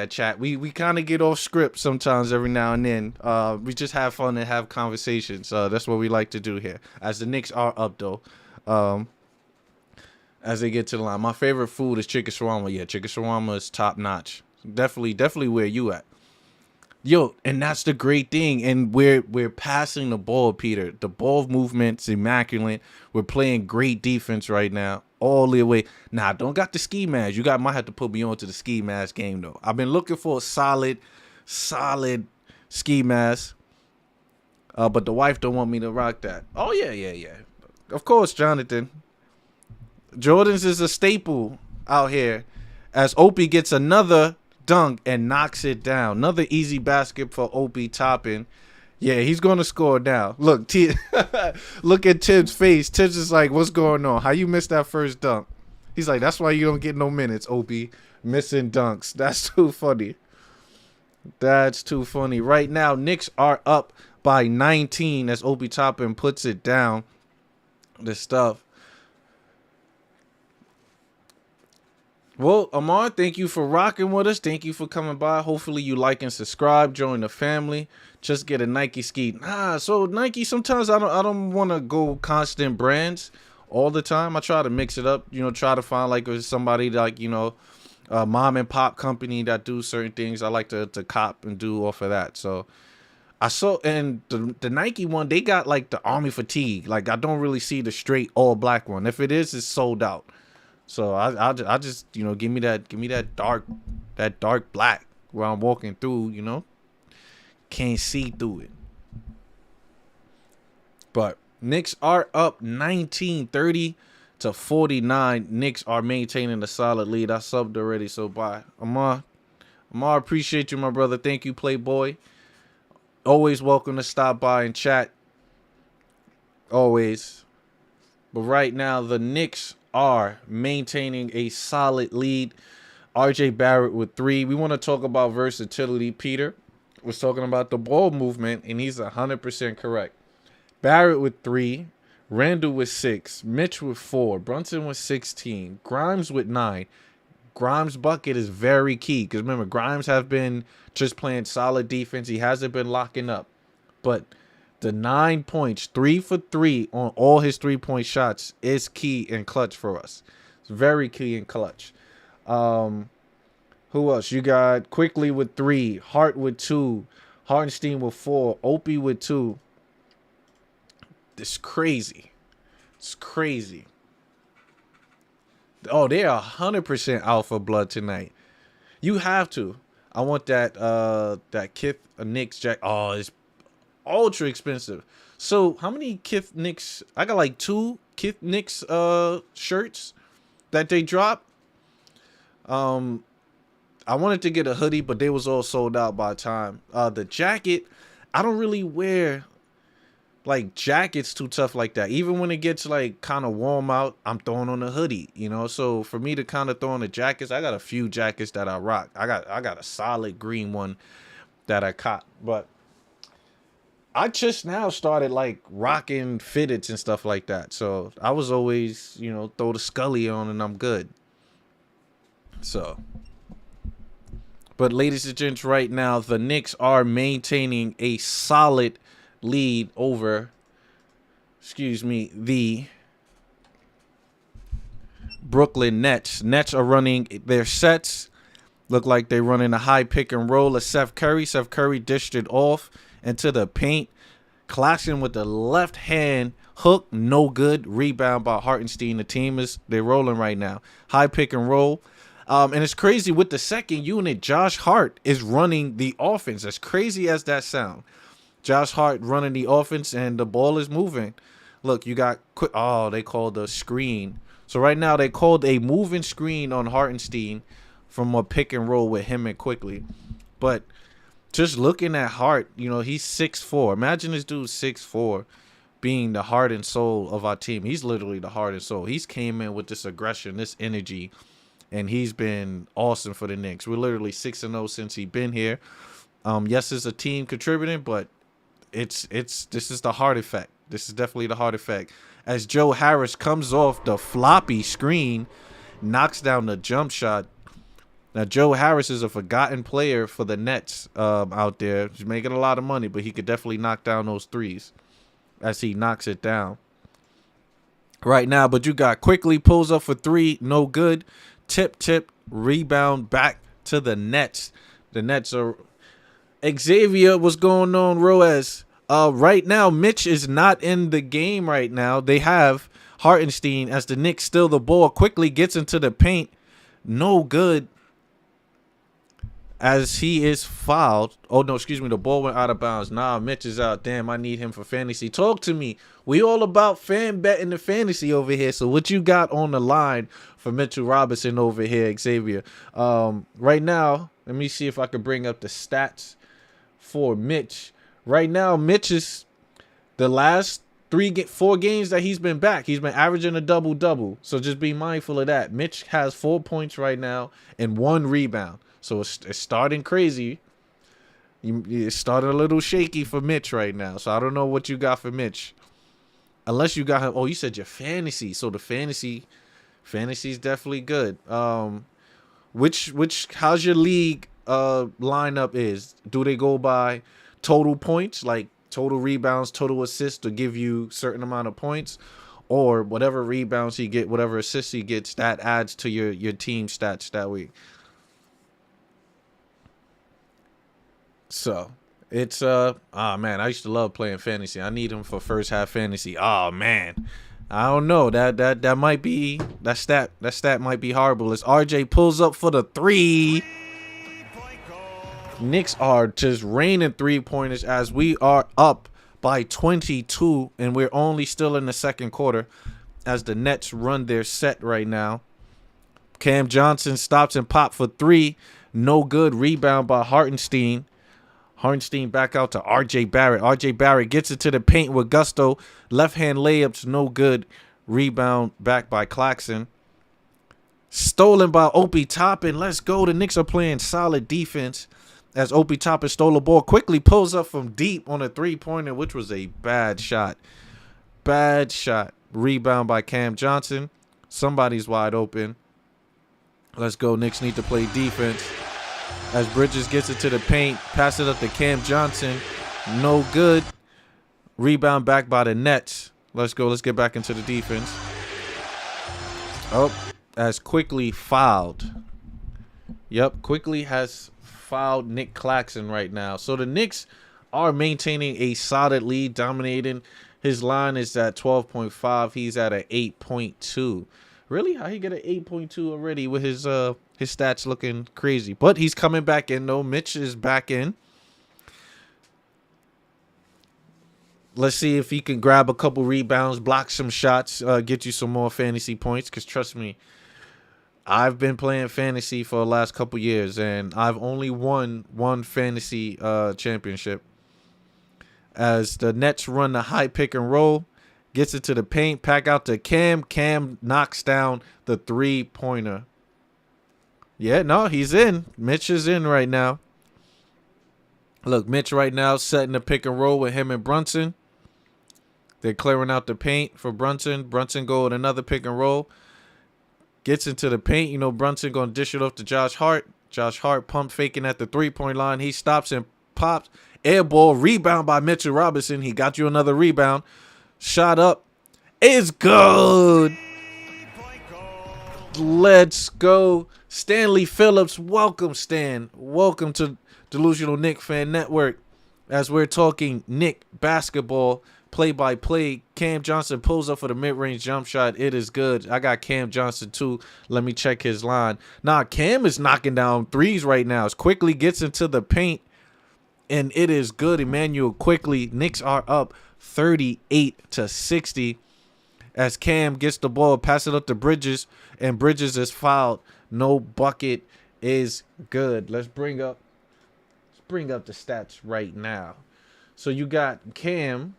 chat. We kind of get off script sometimes every now and then. We just have fun and have conversations. That's what we like to do here. As the Knicks are up, though. As they get to the line. My favorite food is chicken shawarma. Yeah, chicken shawarma is top notch. Definitely where you at. Yo, and that's the great thing. And we're passing the ball, Peter. The ball movement's immaculate. We're playing great defense right now. All the way. Nah, I don't got the ski mask. You might have to put me on to the ski mask game, though. I've been looking for a solid ski mask. But the wife don't want me to rock that. Oh, yeah. Of course, Jonathan. Jordans is a staple out here. As Opie gets another dunk and knocks it down. Another easy basket for Opie Toppin. Yeah, he's gonna score now. Look, look at Tibbs' face. Tibbs is like, "What's going on? How you missed that first dunk?" He's like, "That's why you don't get no minutes, Opie. Missing dunks. That's too funny. That's too funny." Right now, Knicks are up by 19 as Opie Toppin puts it down. The stuff. Well, Amar, thank you for rocking with us. Thank you for coming by. Hopefully you like and subscribe. Join the family. Just get a Nike ski. So Nike, sometimes I don't want to go constant brands all the time. I try to mix it up. Try to find like somebody like, a mom and pop company that do certain things. I like to cop and do off of that. So I saw, and the Nike one, they got like the army fatigue. Like I don't really see the straight all black one. If it is, it's sold out. So I just give me that dark black where I'm walking through, can't see through it. But Knicks are up 19-30 to 49. Knicks are maintaining a solid lead. I subbed already, so bye. Amar, appreciate you, my brother. Thank you, Playboy. Always welcome to stop by and chat. Always. But right now, the Knicks are maintaining a solid lead. RJ Barrett with 3. We want to talk about versatility. Peter was talking about the ball movement, and he's 100% correct. Barrett with 3. Randall with 6. Mitch with 4. Brunson with 16. Grimes with 9. Grimes' bucket is very key because remember, Grimes have been just playing solid defense. He hasn't been locking up. But the 9 points, 3 for 3 on all his 3-point shots is key and clutch for us. It's very key and clutch. Who else? You got Quickly with 3, Hart with 2, Hartenstein with 4, Opie with 2. It's crazy. It's crazy. Oh, they are 100% alpha blood tonight. You have to. I want that Kith Knicks jack. Oh, it's ultra expensive. So how many Kith Knicks? I got like 2 Kith Knicks shirts that they dropped. I wanted to get a hoodie, but they was all sold out by the time. The jacket, I don't really wear like jackets too tough like that. Even when it gets like kind of warm out, I'm throwing on a hoodie, So for me to kind of throw on the jackets, I got a few jackets that I rock. I got a solid green one that I caught, but I just now started like rocking fitteds and stuff like that. So I was always, throw the Scully on and I'm good. So, but ladies and gents, right now, the Knicks are maintaining a solid lead over, the Brooklyn Nets. Nets are running their sets. Look like they're running a high pick and roll of Seth Curry. Seth Curry dished it off into the paint. Claxton with the left hand hook. No good. Rebound by Hartenstein. The team they're rolling right now. High pick and roll. And it's crazy with the second unit. Josh Hart is running the offense. As crazy as that sound. Josh Hart running the offense and the ball is moving. Look, you got quick. Oh, they called a screen. So right now they called a moving screen on Hartenstein from a pick and roll with him and Quickly. But just looking at Hart, he's 6'4". Imagine this dude 6'4", being the heart and soul of our team. He's literally the heart and soul. He's came in with this aggression, this energy, and he's been awesome for the Knicks. We're literally 6-0 since he's been here. Yes, it's a team contributing, but this is the Hart effect. This is definitely the Hart effect. As Joe Harris comes off the floppy screen, knocks down the jump shot. Now, Joe Harris is a forgotten player for the Nets out there. He's making a lot of money, but he could definitely knock down those threes as he knocks it down right now. But you got Quickly pulls up for 3, no good. Tip, rebound back to the Nets. The Nets are... Xavier, what's going on, Roaz? Right now, Mitch is not in the game right now. They have Hartenstein as the Knicks steal the ball. Quickly gets into the paint. No good. as he is fouled. Oh, no, excuse me. The ball went out of bounds. Nah, Mitch is out. Damn, I need him for fantasy. Talk to me. We all about fan betting the fantasy over here. So what you got on the line for Mitchell Robinson over here, Xavier? Right now, let me see if I can bring up the stats for Mitch. Right now, Mitch is the last 4 games that he's been back. He's been averaging a double-double. So just be mindful of that. Mitch has 4 points right now and 1 rebound. So it's starting crazy. It's starting a little shaky for Mitch right now. So I don't know what you got for Mitch. Unless you got him. Oh, you said your fantasy. So the fantasy is definitely good. How's your league lineup is? Do they go by total points, like total rebounds, total assists to give you certain amount of points, or whatever rebounds he get, whatever assists he gets, that adds to your team stats that week? So it's man, I used to love playing fantasy. I need him for first half fantasy. Oh man, I don't know. That might be that stat might be horrible. As RJ pulls up for the 3. Knicks are just raining 3-pointers as we are up by 22, and we're only still in the second quarter as the Nets run their set right now. Cam Johnson stops and pop for 3. No good. Rebound by Hartenstein. Hartenstein back out to RJ Barrett. RJ Barrett gets into the paint with gusto. Left-hand layups, no good. Rebound back by Claxton. Stolen by Opie Toppin. Let's go. The Knicks are playing solid defense as Opie Toppin stole the ball. Quickly pulls up from deep on a 3-pointer, which was a bad shot. Bad shot. Rebound by Cam Johnson. Somebody's wide open. Let's go. Knicks need to play defense. As Bridges gets it to the paint, pass it up to Cam Johnson. No good. Rebound back by the Nets. Let's go. Let's get back into the defense. Oh, as Quickly fouled. Yep, Quickly has fouled Nick Claxton right now. So the Knicks are maintaining a solid lead, dominating. His line is at 12.5. He's at an 8.2. Really? How he get an 8.2 already with his stats looking crazy? But he's coming back in, though. Mitch is back in. Let's see if he can grab a couple rebounds, block some shots, get you some more fantasy points. Because trust me, I've been playing fantasy for the last couple years, and I've only won one fantasy championship. As the Nets run the high pick and roll, gets it to the paint, pack out to Cam. Cam knocks down the 3-pointer. Yeah, no, he's in. Mitch is in right now. Look, Mitch right now setting the pick and roll with him and Brunson. They're clearing out the paint for Brunson. Brunson go with another pick and roll. Gets into the paint. You know, Brunson going to dish it off to Josh Hart. Josh Hart pump faking at the 3-point line. He stops and pops. Air ball. Rebound by Mitchell Robinson. He got you another rebound. Shot up. It's good. Let's go. Stanley Phillips. Welcome, Stan. Welcome to Delusional Knick Fan Network. As we're talking Knick basketball, play-by-play. Cam Johnson pulls up for the mid-range jump shot. It is good. I got Cam Johnson, too. Let me check his line. Nah, Cam is knocking down threes right now. As Quickly gets into the paint, and it is good. Emmanuel Quickly. Knicks are up 38-60. As Cam gets the ball, pass it up to Bridges, and Bridges is fouled. No bucket is good. Let's bring up the stats right now. So you got Cam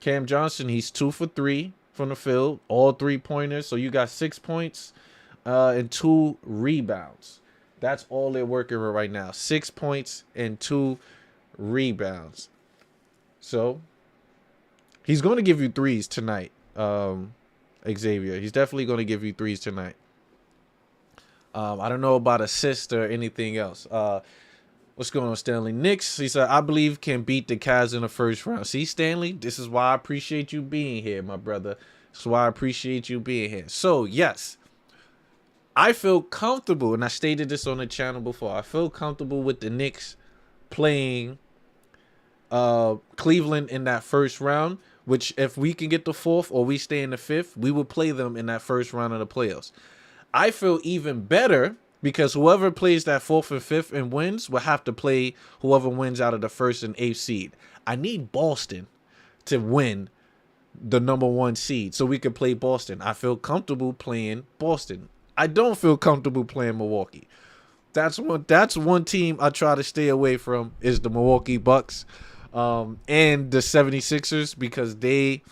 Johnson. He's 2 for 3 from the field, all 3-pointers. So you got 6 points and 2 rebounds. That's all they're working with right now. 6 points and 2 rebounds. So he's going to give you threes tonight, Xavier. He's definitely going to give you threes tonight. I don't know about assist or anything else. What's going on, Stanley? Knicks, he said, I believe can beat the Cavs in the first round. See, Stanley, this is why I appreciate you being here, my brother. This is why I appreciate you being here. So, yes, I feel comfortable, and I stated this on the channel before. I feel comfortable with the Knicks playing Cleveland in that first round, which if we can get the 4th or we stay in the 5th, we will play them in that first round of the playoffs. I feel even better because whoever plays that 4th and 5th and wins will have to play whoever wins out of the 1st and 8th seed. I need Boston to win the number 1 seed so we can play Boston. I feel comfortable playing Boston. I don't feel comfortable playing Milwaukee. That's one team I try to stay away from is the Milwaukee Bucks and the 76ers because they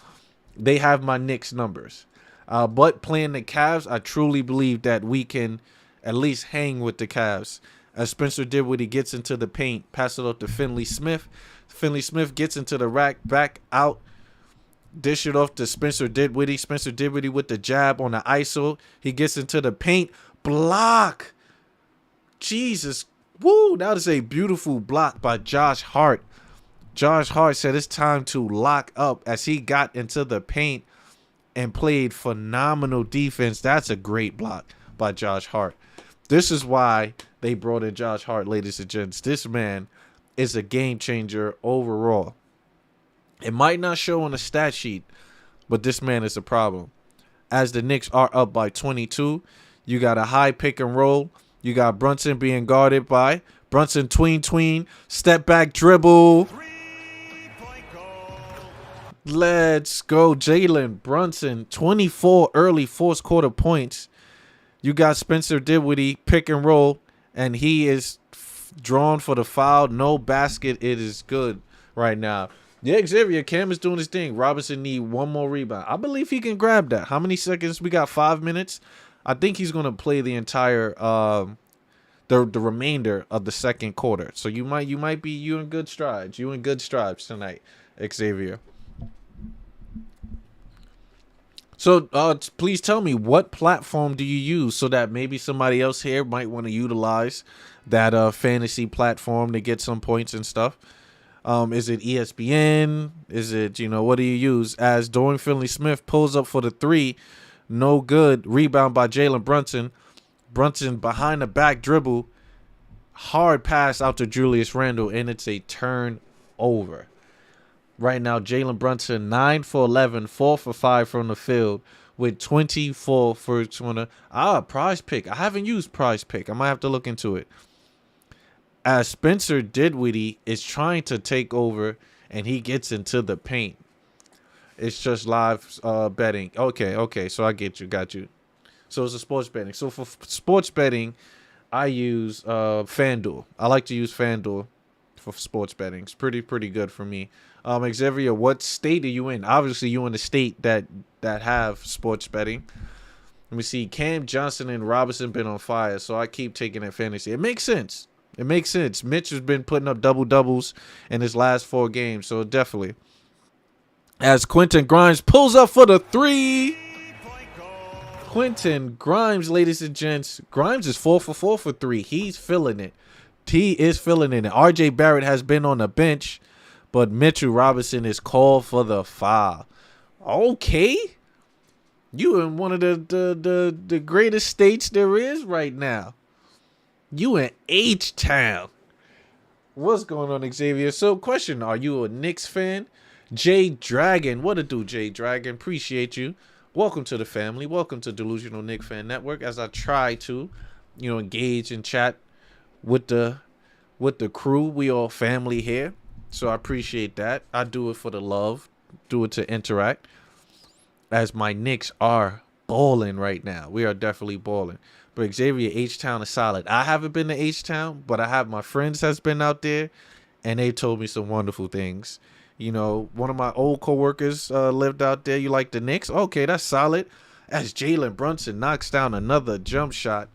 have my Knicks numbers. But playing the Cavs, I truly believe that we can at least hang with the Cavs. As Spencer Dinwiddie gets into the paint, pass it off to Finley Smith. Finley Smith gets into the rack, back out, dish it off to Spencer Dinwiddie. Spencer Dinwiddie with the jab on the ISO. He gets into the paint, block. Jesus, woo, that is a beautiful block by Josh Hart. Josh Hart said it's time to lock up as he got into the paint and played phenomenal defense. That's a great block by Josh Hart. This is why they brought in Josh Hart, ladies and gents. This man is a game changer overall. It might not show on the stat sheet, but this man is a problem. As the Knicks are up by 22, you got a high pick and roll. You got Brunson being guarded by Brunson tween, step back dribble. Let's go, Jalen Brunson, 24 early 4th quarter points. You got Spencer Dinwiddie pick and roll, and he is drawn for the foul. No basket. It is good right now. Yeah, Xavier, Cam is doing his thing. Robinson need one more rebound. I believe he can grab that. How many seconds? We got 5 minutes. I think he's going to play the entire the remainder of the 2nd quarter. So you might be in good strides. You in good strides tonight, Xavier. So please tell me, what platform do you use so that maybe somebody else here might want to utilize that fantasy platform to get some points and stuff? Is it ESPN? Is it, what do you use? As Dorian Finney-Smith pulls up for the 3, no good. Rebound by Jalen Brunson. Brunson behind the back dribble. Hard pass out to Julius Randle, and it's a turnover. Right now, Jalen Brunson, 9 for 11, 4 for 5 from the field with 24 first one. Prize Pick. I haven't used Prize Pick. I might have to look into it. As Spencer Dinwiddie is trying to take over, and he gets into the paint. It's just live betting. Okay. So I got you. So it's a sports betting. So for sports betting, I use FanDuel. I like to use FanDuel for sports betting. It's pretty good for me. Xavier, what state are you in? Obviously, you in the state that have sports betting. Let me see. Cam Johnson and Robinson been on fire, so I keep taking that fantasy. It makes sense. Mitch has been putting up double-doubles in his last 4 games, so definitely. As Quentin Grimes pulls up for the 3. Quentin Grimes, ladies and gents. Grimes is 4 for 4 for 3. He's feeling it. He is feeling it. And RJ Barrett has been on the bench, but Mitchell Robinson is called for the foul. Okay. You in one of the greatest states there is right now. You in H-Town. What's going on, Xavier? So, question, are you a Knicks fan? Jay Dragon. What it do, Jay Dragon? Appreciate you. Welcome to the family. Welcome to Delusional Knicks Fan Network. As I try to, engage and chat with the crew. We all family here. So I appreciate that. I do it for the love. Do it to interact. As my Knicks are balling right now. We are definitely balling. But Xavier, H-Town is solid. I haven't been to H-Town, but I have my friends that's been out there, and they told me some wonderful things. One of my old coworkers lived out there. You like the Knicks? Okay, that's solid. As Jalen Brunson knocks down another jump shot.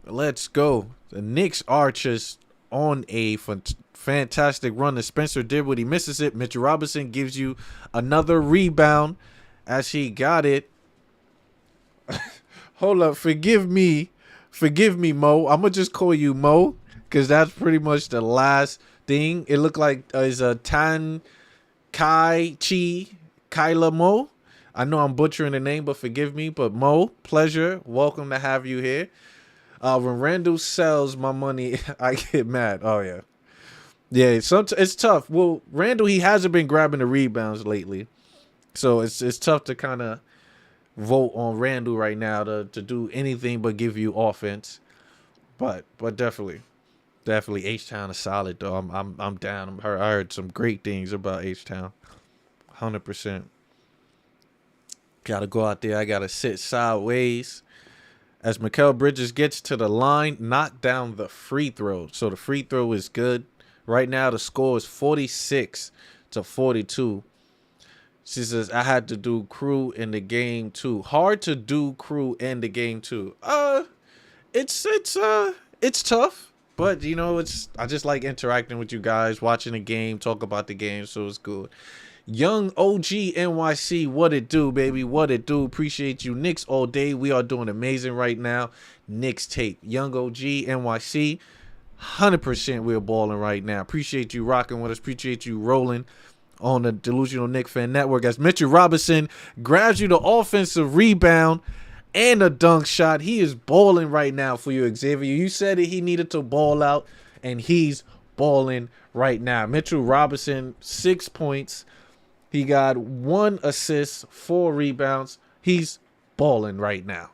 Let's go. The Knicks are just on a fantastic run. And Spencer Dinwiddie misses it. Mitchell Robinson gives you another rebound as he got it. Hold up. Forgive me, Mo. I'm going to just call you Mo because that's pretty much the last thing. It looked like it's a Tan Kai Chi Kyla Mo. I know I'm butchering the name, but forgive me. But Mo, pleasure. Welcome to have you here. When Randall sells my money, I get mad. Oh, yeah. Yeah, it's tough. Well, Randall, he hasn't been grabbing the rebounds lately. So it's tough to kind of vote on Randall right now to do anything but give you offense. But definitely. Definitely, H Town is solid though. I'm down. I heard some great things about H Town. 100%. Gotta go out there. I gotta sit sideways as Mikal Bridges gets to the line, knock down the free throw. So the free throw is good. Right now the score is 46-42. She says I had to do crew in the game too. Hard to do crew in the game too. It's tough, but you know, I just like interacting with you guys, watching the game, talk about the game, so it's good. Young OG NYC, what it do, baby? What it do? Appreciate you. Knicks all day. We are doing amazing right now. Knicks tape. Young OG NYC, 100% we're balling right now. Appreciate you rocking with us. Appreciate you rolling on the Delusional Knicks Fan Network as Mitchell Robinson grabs you the offensive rebound and a dunk shot. He is balling right now for you, Xavier. You said that he needed to ball out, and he's balling right now. Mitchell Robinson, 6 points. He got 1 assist, 4 rebounds. He's balling right now.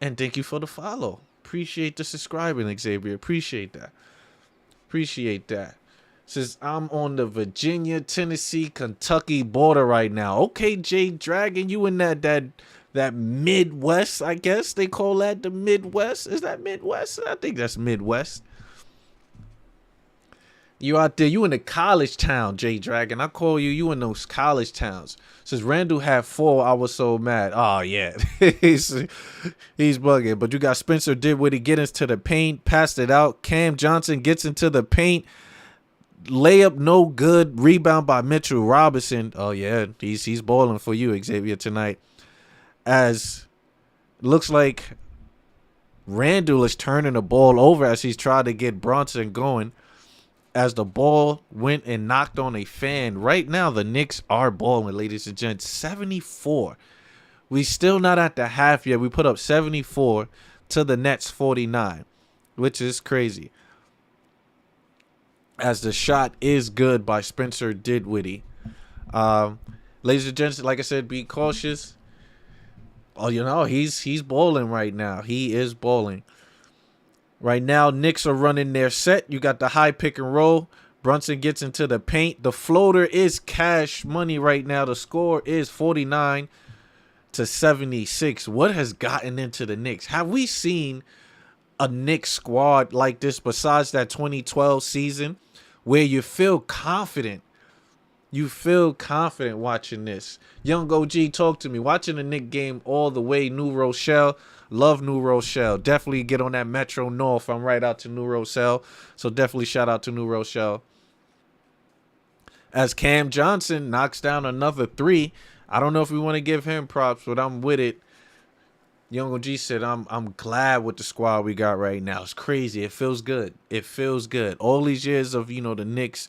And thank you for the follow. Appreciate the subscribing, Xavier. Appreciate that. Appreciate that. Says, I'm on the Virginia, Tennessee, Kentucky border right now. Okay, Jay Dragon, you in that Midwest, I guess they call that the Midwest. Is that Midwest? I think that's Midwest. You out there, you in the college town, Jay Dragon. I call you in those college towns. Since Randall had 4, I was so mad. Oh, yeah. he's bugging. But you got Spencer Dinwiddie get into the paint, passed it out. Cam Johnson gets into the paint. Layup no good. Rebound by Mitchell Robinson. Oh, yeah. He's balling for you, Xavier, tonight. As looks like Randall is turning the ball over as he's trying to get Bronson going. As the ball went and knocked on a fan. Right now, the Knicks are balling, ladies and gents. 74. We still not at the half yet. We put up 74 to the Nets 49, which is crazy. As the shot is good by Spencer Dinwiddie. Ladies and gents, like I said, be cautious. Oh, you know, he's balling right now. He is balling. Right now, Knicks are running their set. You got the high pick and roll. Brunson gets into the paint. The floater is cash money right now. The score is 49-76. What has gotten into the Knicks? Have we seen a Knicks squad like this besides that 2012 season where you feel confident? You feel confident watching this. Young OG, talk to me. Watching the Knicks game all the way, New Rochelle. Love New Rochelle. Definitely get on that Metro North. I'm right out to New Rochelle. So definitely shout out to New Rochelle. As Cam Johnson knocks down another 3. I don't know if we want to give him props, but I'm with it. Young OG said, I'm glad with the squad we got right now. It's crazy. It feels good. It feels good. All these years of, the Knicks,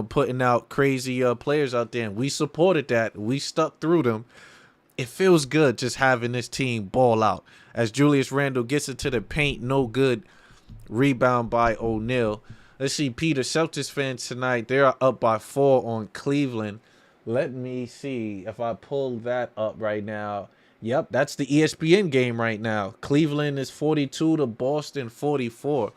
putting out crazy players out there, and we supported that. We stuck through them. It feels good just having this team ball out. As Julius Randle gets into the paint, no good. Rebound by O'Neal. Let's see, Peter, Celtics fans tonight, they're up by 4 on Cleveland. Let me see if I pull that up right now. Yep, that's the ESPN game right now. Cleveland is 42 to Boston 44.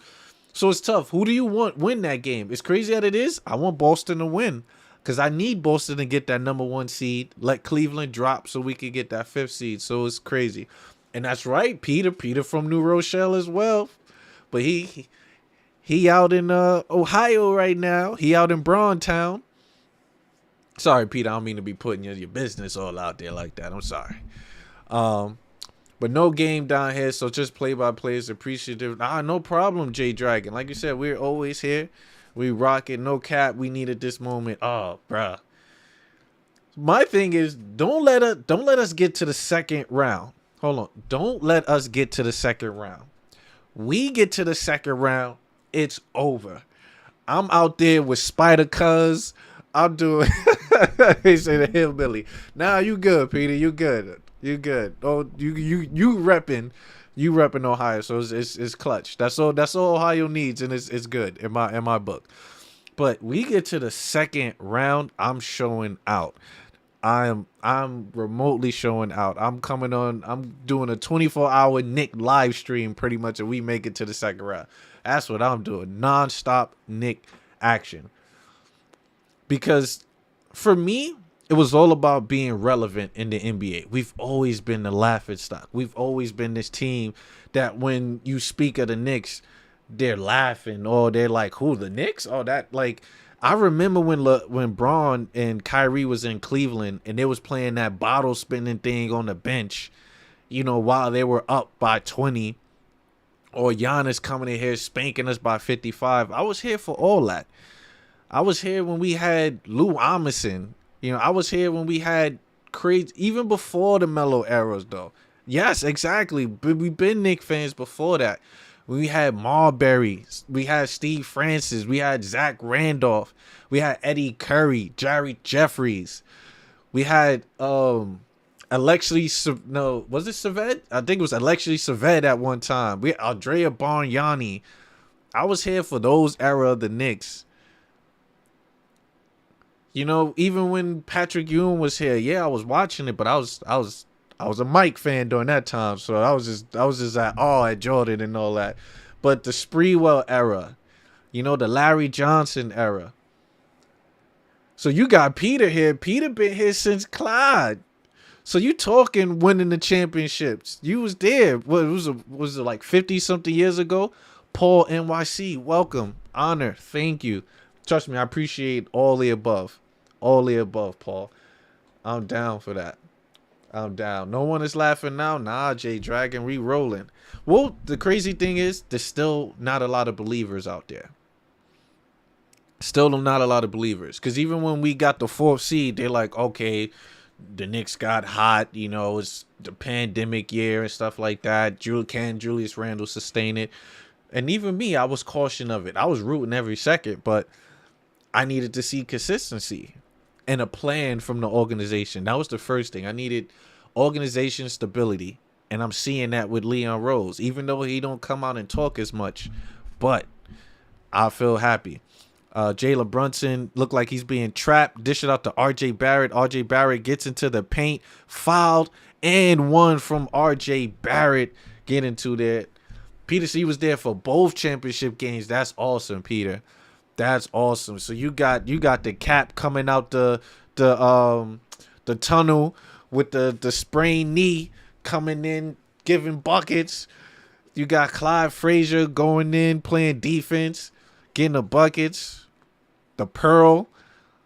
So it's tough. Who do you want win that game? It's crazy that it is. I want Boston to win because I need Boston to get that number 1 seed. Let Cleveland drop so we can get that 5th seed. So it's crazy. And that's right, Peter from New Rochelle as well. But he out in Ohio right now. He out in Brauntown. Sorry, Peter, I don't mean to be putting your business all out there like that. I'm sorry. But no game down here, so just play-by-play is appreciative. No problem, Jay Dragon. Like you said, we're always here. We rock it, no cap. We needed this moment. Oh, bruh. My thing is, don't let us get to the second round. Hold on. Don't let us get to the second round. We get to the second round, it's over. I'm out there with Spider Cuz. I'm doing he said the hillbilly. Nah, you good, Peter. You good. You good. Oh, you repping Ohio, so it's clutch. That's all Ohio needs, and it's good in my book. But we get to the second round, I'm showing out. I'm remotely showing out. I'm coming on. I'm doing a 24-hour Nick live stream pretty much, and we make it to the second round. That's what I'm doing. Non-stop Nick action. Because for me, it was all about being relevant in the NBA. We've always been the laughing stock. We've always been this team that when you speak of the Knicks, they're laughing or they're like, "Who, the Knicks?" Oh, that like I remember when Braun and Kyrie was in Cleveland and they was playing that bottle spinning thing on the bench, while they were up by 20, or Giannis coming in here spanking us by 55. I was here for all that. I was here when we had Lou Amundsen. I was here when we had crazy, even before the Melo eras, though. Yes, exactly. But we've been Knicks fans before that. We had Marbury, we had Steve Francis, we had Zach Randolph, we had Eddie Curry, Jerry Jeffries, we had Alexei, no, was it Saved? I think it was Alexei Saved at one time. We had Andrea Bargnani. I was here for those era of the Knicks. Even when Patrick Ewing was here, yeah, I was watching it, but I was a Mike fan during that time, so I was just at awe at Jordan and all that. But the Sprewell era, the Larry Johnson era. So you got Peter here. Peter been here since Clyde. So you talking winning the championships? You was there. What was it like 50 something years ago? Paul NYC, welcome, honor, thank you. Trust me, I appreciate all the above. All the above, Paul. I'm down for that. I'm down. No one is laughing now. Nah, J Dragon, re-rolling. Well, the crazy thing is, there's still not a lot of believers out there. Still not a lot of believers. Because even when we got the 4th seed, they're like, okay, the Knicks got hot. It's the pandemic year and stuff like that. Can Julius Randle sustain it? And even me, I was cautious of it. I was rooting every second, but I needed to see consistency and a plan from the organization. That was the first thing. I needed organization stability, and I'm seeing that with Leon Rose, even though he don't come out and talk as much, but I feel happy. Jalen Brunson looked like he's being trapped. Dish it out to R.J. Barrett. R.J. Barrett gets into the paint, fouled, and one from R.J. Barrett get into there. Peter, he was there for both championship games. That's awesome, Peter. That's awesome. So you got the Cap coming out the tunnel with the sprained knee coming in, giving buckets. You got Clyde Frazier going in, playing defense, getting the buckets. The Pearl.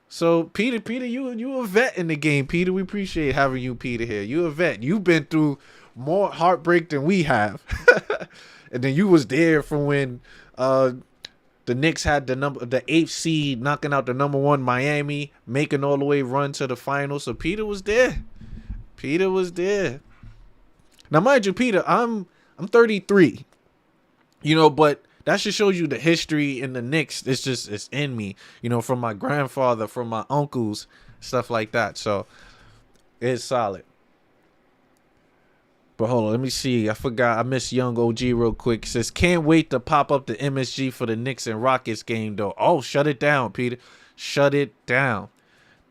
So Peter, you a vet in the game, Peter. We appreciate having you, Peter, here. You a vet. You've been through more heartbreak than we have. And then you was there for when the Knicks had the 8th seed, knocking out the number 1 Miami, making all the way run to the finals. So Peter was there. Peter was there. Now, mind you, Peter, I'm 33. But that should show you the history in the Knicks. It's in me, from my grandfather, from my uncles, stuff like that. So it's solid. But hold on, let me see. I forgot. I missed Young OG real quick. It says, can't wait to pop up the MSG for the Knicks and Rockets game, though. Oh, shut it down, Peter. Shut it down.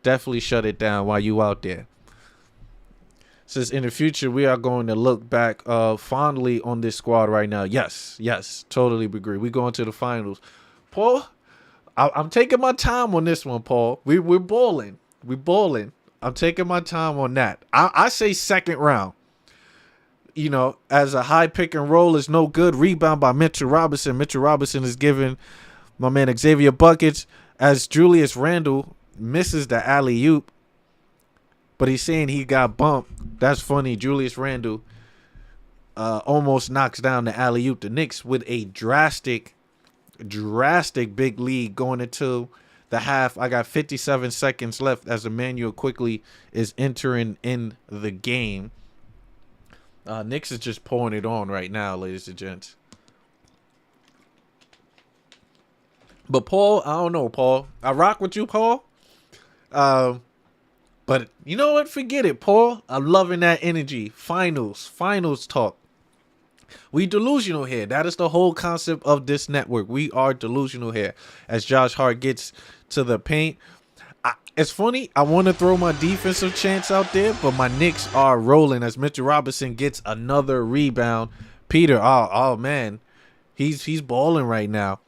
Definitely shut it down while you out there. Says, in the future, we are going to look back fondly on this squad right now. Yes, totally agree. We're going to the finals. Paul, I'm taking my time on this one, Paul. We're balling. We're balling. I'm taking my time on that. I say second round. As a high pick and roll is no good. Rebound by Mitchell Robinson. Mitchell Robinson is giving my man Xavier buckets as Julius Randle misses the alley-oop. But he's saying he got bumped. That's funny. Julius Randle almost knocks down the alley-oop. The Knicks with a drastic big lead going into the half. I got 57 seconds left as Emmanuel quickly is entering in the game. Knicks is just pouring it on right now, ladies and gents. But Paul, I don't know, Paul. I rock with you, Paul. But you know what? Forget it, Paul. I'm loving that energy. Finals talk. We delusional here. That is the whole concept of this network. We are delusional here. As Josh Hart gets to the paint, It's funny. I want to throw my defensive chance out there, but my Knicks are rolling as Mitchell Robinson gets another rebound. Peter, oh man, he's balling right now.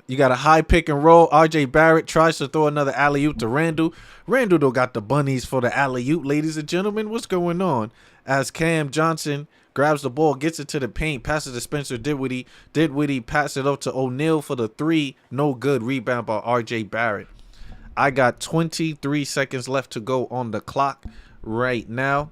You got a high pick and roll. RJ Barrett tries to throw another alley-oop to Randall. Randall though got the bunnies for the alley-oop, ladies and gentlemen. What's going on? As Cam Johnson grabs the ball, gets it to the paint, passes to Spencer Dinwiddie. Dinwiddie passes it up to O'Neal for the three. No good. Rebound by RJ Barrett. I got 23 seconds left to go on the clock right now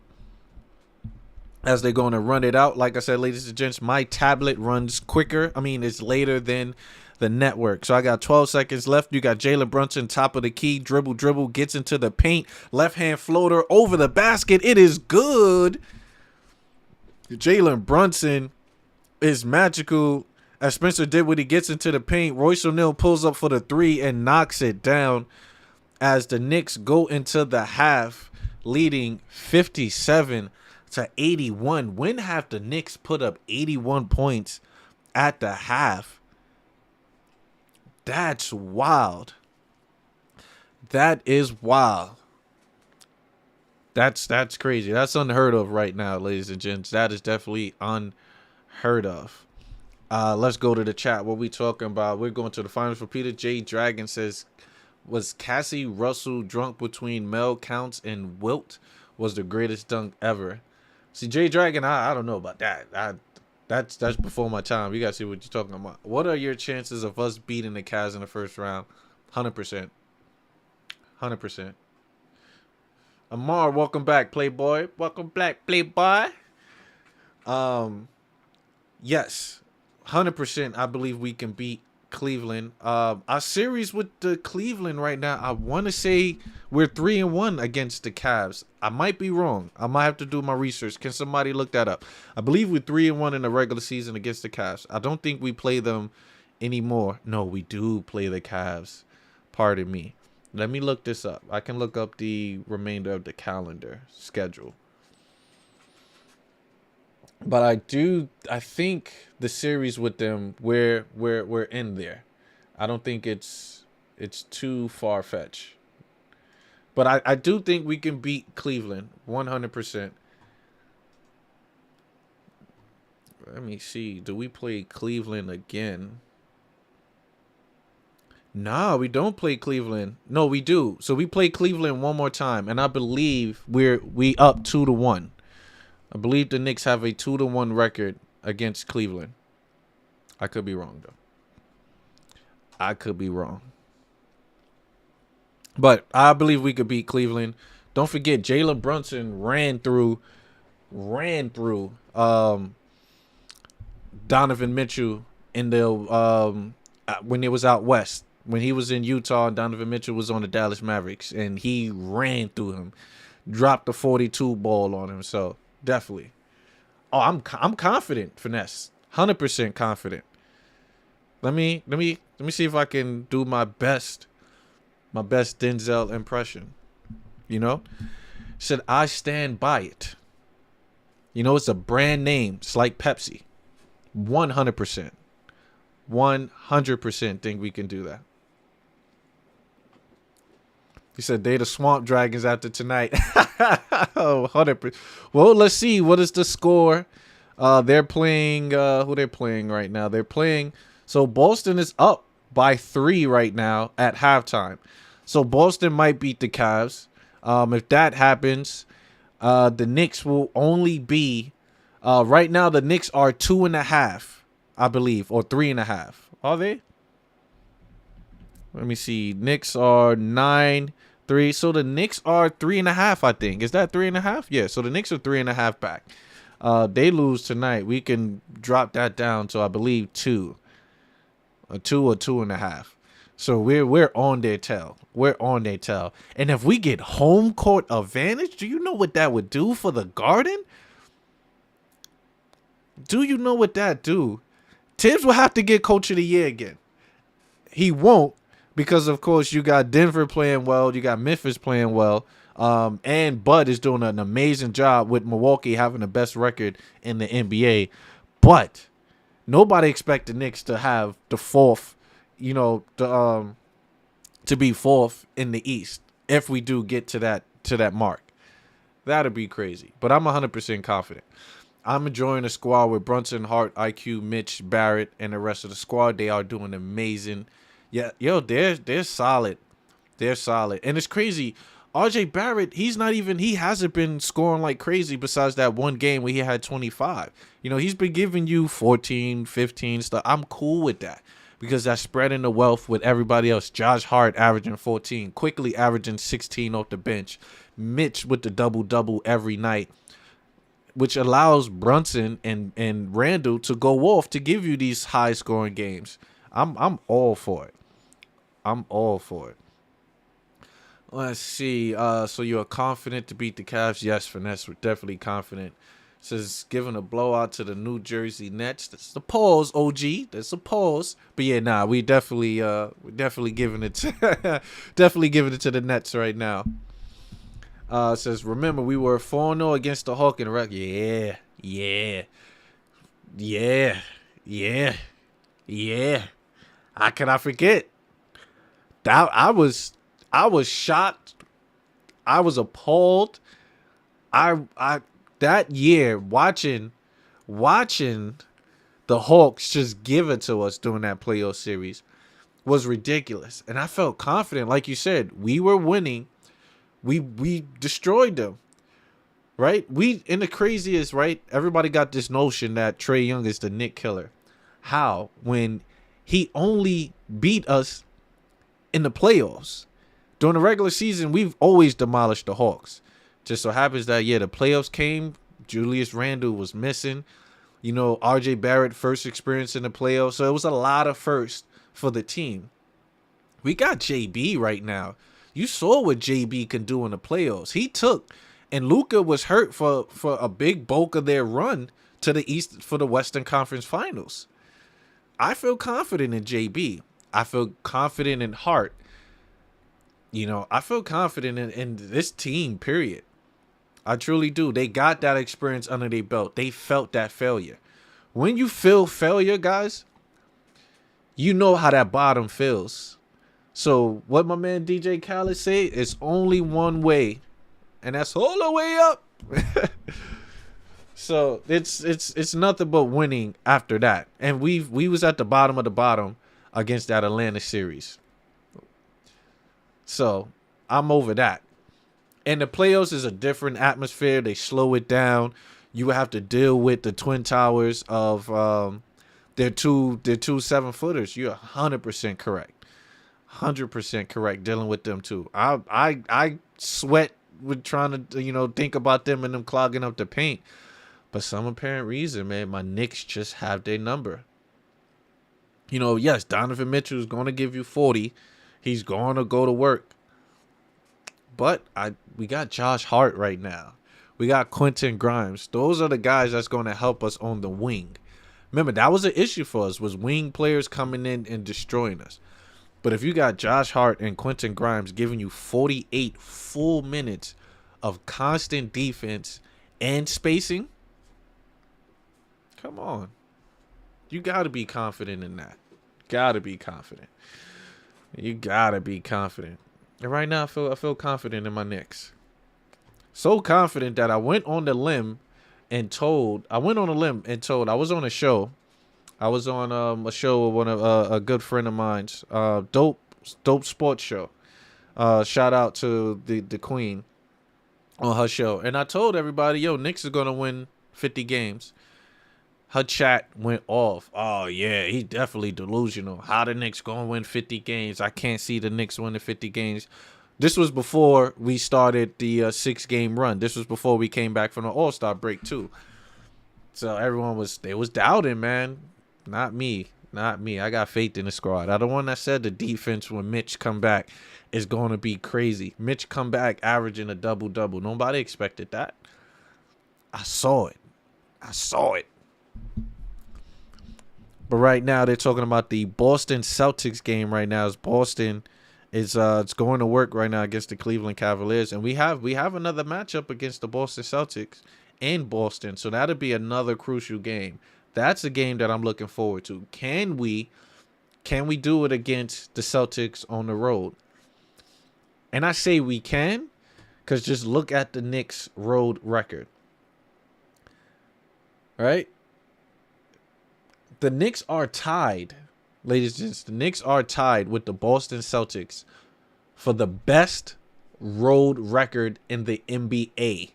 as they're going to run it out. Like I said, ladies and gents, my tablet runs quicker. I mean, it's later than the network. So I got 12 seconds left. You got Jalen Brunson, top of the key, dribble, gets into the paint, left hand floater over the basket. It is good. Jalen Brunson is magical. As Spencer Dinwiddie gets into the paint, Royce O'Neal pulls up for the three and knocks it down as the Knicks go into the half leading 57-81. When have the Knicks put up 81 points at the half? That's wild. That is wild. That's crazy. That's unheard of right now, ladies and gents. That is definitely unheard of. Let's go to the chat. What we talking about? We're going to the finals for Peter J. Dragon says, was Cassie Russell drunk between Mel Counts and Wilt? Was the greatest dunk ever. See, J. Dragon, I don't know about that. That's before my time. You gotta see what you're talking about. What are your chances of us beating the Cavs in the first round? 100%. 100%. Amar, welcome back, Playboy. Welcome back, Playboy. Yes, 100%. I believe we can beat Cleveland. Our series with the Cleveland right now, I want to say we're 3-1 against the Cavs. I might be wrong. I might have to do my research. Can somebody look that up? I believe we're 3-1 in the regular season against the Cavs. I don't think we play them anymore. No, we do play the Cavs. Pardon me. Let me look this up. I can look up the remainder of the calendar schedule. But I think the series with them, we're in there. I don't think it's too far-fetched. But I do think we can beat Cleveland 100%. Let me see. Do we play Cleveland again? No, we don't play Cleveland. No, we do. So we play Cleveland one more time, and I believe we up 2-1. I believe the Knicks have a 2-1 record against Cleveland. I could be wrong, though. I could be wrong. But I believe we could beat Cleveland. Don't forget, Jalen Brunson ran through Donovan Mitchell in the when it was out west. When he was in Utah and Donovan Mitchell was on the Dallas Mavericks, and he ran through him, dropped the 42 ball on him. So definitely. Oh, I'm confident, Finesse. 100% confident. Let me see if I can do my best Denzel impression. You know? Said I stand by it. You know, it's a brand name. It's like Pepsi. 100%. 100% think we can do that. He said they the Swamp Dragons after tonight. Oh, 100%. Well, let's see. What is the score? They're playing who they're playing right now. They're playing. So Boston is up by 3 right now at halftime. So Boston might beat the Cavs. If that happens, the Knicks will only be right now the Knicks are 2.5, I believe, or 3.5. Are they? Let me see. Knicks are 9-3. So the Knicks are 3.5, I think. Is that 3.5? Yeah. So the Knicks are 3.5 back. They lose tonight. We can drop that down to, I believe, 2. A 2 or 2.5. So we're on their tail. We're on their tail. And if we get home court advantage, do you know what that would do for the Garden? Do you know what that do? Tibbs will have to get Coach of the Year again. He won't. Because, of course, you got Denver playing well. You got Memphis playing well. And Bud is doing an amazing job with Milwaukee having the best record in the NBA. But nobody expect the Knicks to have the fourth, to be fourth in the East. if we do get to that mark. That'd be crazy. But I'm 100% confident. I'm enjoying the squad with Brunson, Hart, IQ, Mitch, Barrett, and the rest of the squad. They are doing amazing. Yeah, yo, they're solid. They're solid. And it's crazy. RJ Barrett, he hasn't been scoring like crazy besides that one game where he had 25. He's been giving you 14, 15 stuff. I'm cool with that because that's spreading the wealth with everybody else. Josh Hart averaging 14, quickly averaging 16 off the bench. Mitch with the double-double every night, which allows Brunson and Randall to go off to give you these high-scoring games. I'm all for it. I'm all for it. Let's see. So you're confident to beat the Cavs? Yes, Finesse. We're definitely confident. Says giving a blowout to the New Jersey Nets. That's the pause, OG. That's a pause. But yeah, we're definitely giving it to definitely giving it to the Nets right now. Says remember we were 4-0 against the Hawk in the record. Yeah. How can I forget? That I was shocked. I was appalled. I that year watching the Hawks just give it to us during that playoff series was ridiculous. And I felt confident. Like you said, we were winning. We destroyed them. Right? And the craziest, right? Everybody got this notion that Trae Young is the Knick killer. How? When he only beat us in the playoffs. During the regular season, we've always demolished the Hawks. Just so happens that, the playoffs came. Julius Randle was missing. RJ Barrett first experience in the playoffs. So it was a lot of firsts for the team. We got JB right now. You saw what JB can do in the playoffs. He took, and Luka was hurt for a big bulk of their run to the East for the Western Conference Finals. I feel confident in JB. I feel confident in Hart. I feel confident in this team, period. I truly do. They got that experience under their belt. They felt that failure. When you feel failure, guys, you know how that bottom feels. So what my man DJ Khaled say, it's only one way, and that's all the way up. So it's nothing but winning after that. And we was at the bottom of the bottom against that Atlanta series. So I'm over that. And the playoffs is a different atmosphere. They slow it down. You have to deal with the Twin Towers of their two 7-footers. You're 100% correct. 100% correct dealing with them too. I sweat with trying to think about them and them clogging up the paint. But some apparent reason, man, my Knicks just have their number. Yes, Donovan Mitchell is going to give you 40. He's going to go to work. But we got Josh Hart right now. We got Quentin Grimes. Those are the guys that's going to help us on the wing. Remember, that was an issue for us, was wing players coming in and destroying us. But if you got Josh Hart and Quentin Grimes giving you 48 full minutes of constant defense and spacing, come on. You got to be confident in that. Got to be confident. You got to be confident. And right now, I feel confident in my Knicks. So confident that I went on a limb and told. I was on a show. I was on a show with a good friend of mine's. Dope sports show. Shout out to the queen on her show. And I told everybody, Knicks is going to win 50 games. Her chat went off. Oh, yeah, he's definitely delusional. How the Knicks going to win 50 games? I can't see the Knicks winning 50 games. This was before we started the 6-game run. This was before we came back from the All-Star break, too. So everyone was doubting, man. Not me. I got faith in the squad. I'm the one that said the defense when Mitch come back is going to be crazy. Mitch come back averaging a double-double. Nobody expected that. I saw it. But right now they're talking about the Boston Celtics game right now. Boston is it's going to work right now against the Cleveland Cavaliers, and we have another matchup against the Boston Celtics in Boston. So that'll be another crucial game. That's a game that I'm looking forward to. Can we do it against the Celtics on the road? And I say we can because just look at the Knicks road record. Right? The Knicks are tied, ladies and gents. The Knicks are tied with the Boston Celtics for the best road record in the NBA.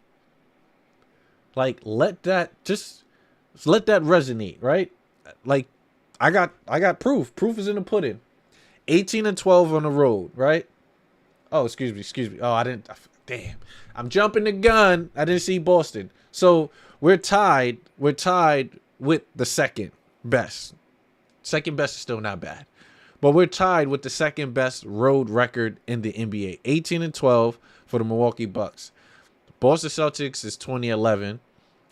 Like, let that resonate, right? Like, I got proof. Proof is in the pudding. 18-12 on the road, right? Oh, excuse me. Oh, I didn't. Damn, I'm jumping the gun. I didn't see Boston. So we're tied. We're tied with the second best. Second best is still not bad, but we're tied with the second best road record in the NBA. 18-12 for the Milwaukee Bucks. Boston Celtics is 2011.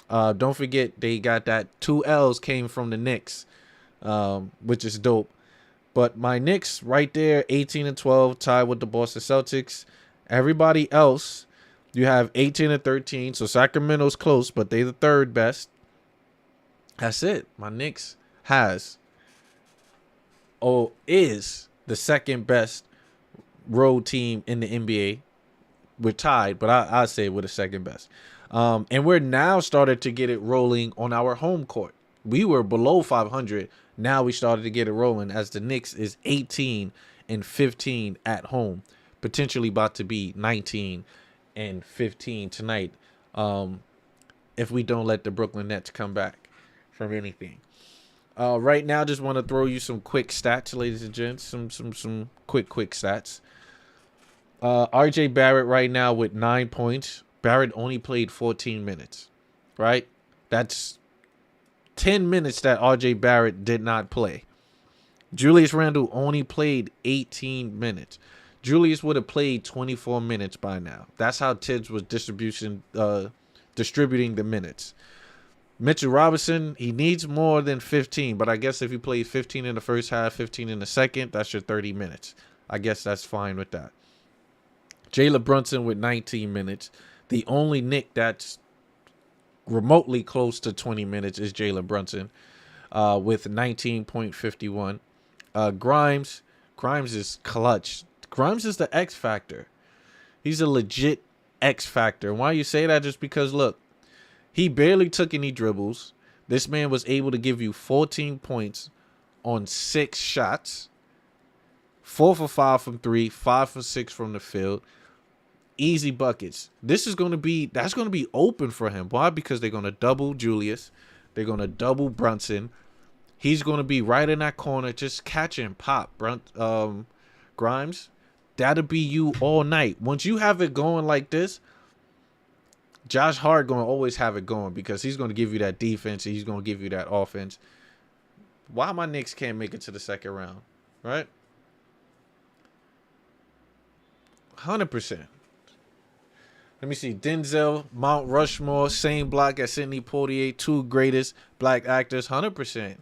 Don't forget they got that 2 L's came from the Knicks, which is dope. But my Knicks right there, 18-12, tied with the Boston Celtics. Everybody else, you have 18-13. So Sacramento's close, but they the third best. That's it. My Knicks is the second best road team in the NBA. We're tied, but I say we're the second best. And we're now started to get it rolling on our home court. We were below 500. Now we started to get it rolling as the Knicks is 18-15 at home. Potentially about to be 19-15 tonight. If we don't let the Brooklyn Nets come back from anything. Right now, just want to throw you some quick stats, ladies and gents. Some quick stats. RJ Barrett right now with 9 points. Barrett only played 14 minutes, right? That's 10 minutes that RJ Barrett did not play. Julius Randle only played 18 minutes. Julius would have played 24 minutes by now. That's how Tibbs was distributing the minutes. Mitchell Robinson, he needs more than 15, but I guess if he plays 15 in the first half, 15 in the second, that's your 30 minutes. I guess that's fine with that. Jalen Brunson with 19 minutes. The only Knick that's remotely close to 20 minutes is Jalen Brunson with 19.51. Grimes is clutch. Grimes is the X factor. He's a legit X factor. Why you say that? Just because, look, he barely took any dribbles. This man was able to give you 14 points on 6 shots. 4 for 5 from 3, 5 for 6 from the field. Easy buckets. That's going to be open for him. Why? Because they're going to double Julius. They're going to double Brunson. He's going to be right in that corner, just catch and pop. Grimes, that'll be you all night. Once you have it going like this, Josh Hart going to always have it going because he's going to give you that defense and he's going to give you that offense. Why my Knicks can't make it to the second round, right? 100%. Let me see. Denzel, Mount Rushmore, same block as Sidney Poitier, 2 greatest black actors. 100%.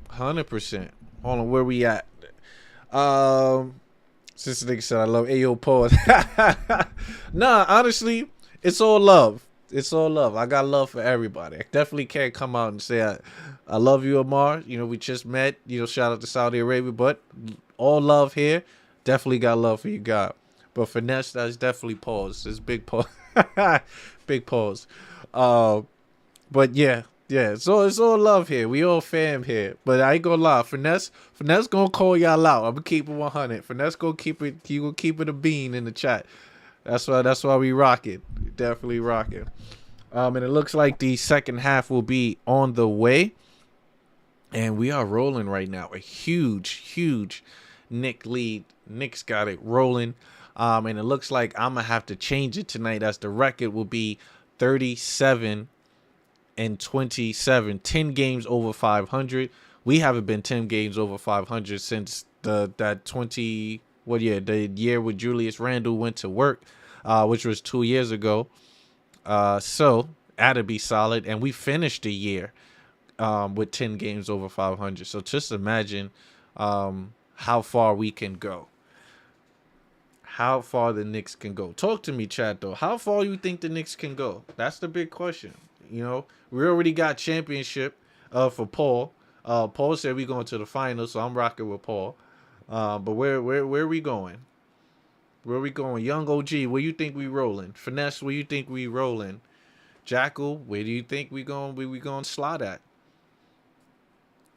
100%. Hold on, where we at? Since the nigga said I love Ayo pause. Nah, honestly, it's all love. It's all love. I got love for everybody. I definitely can't come out and say I love you, Amar. You know, we just met. You know, shout out to Saudi Arabia, but all love here. Definitely got love for you, God. But finesse, that's definitely pause. It's big pause. Big pause. But yeah. So it's all love here. We all fam here. But I ain't gonna lie. Finesse gonna call y'all out. I'm gonna keep it 100. Finesse gonna keep it. He gonna keep it a bean in the chat. That's why we rock it. Definitely rock it. And it looks like the second half will be on the way. And we are rolling right now. A huge Knicks lead. Knicks got it rolling. And it looks like I'm going to have to change it tonight as the record will be 37-27. 10 games over 500. We haven't been 10 games over 500 since the year where Julius Randle went to work, which was 2 years ago. So that'd be solid. And we finished the year with 10 games over 500. So just imagine how far we can go. How far the Knicks can go. Talk to me, chat, though. How far you think the Knicks can go? That's the big question. You know, we already got championship for Paul. Paul said we going to the finals, so I'm rocking with Paul. But where are we going? Where we going? Young OG, where you think we rolling? Finesse, where you think we rolling? Jackal, where do you think where we going slide at?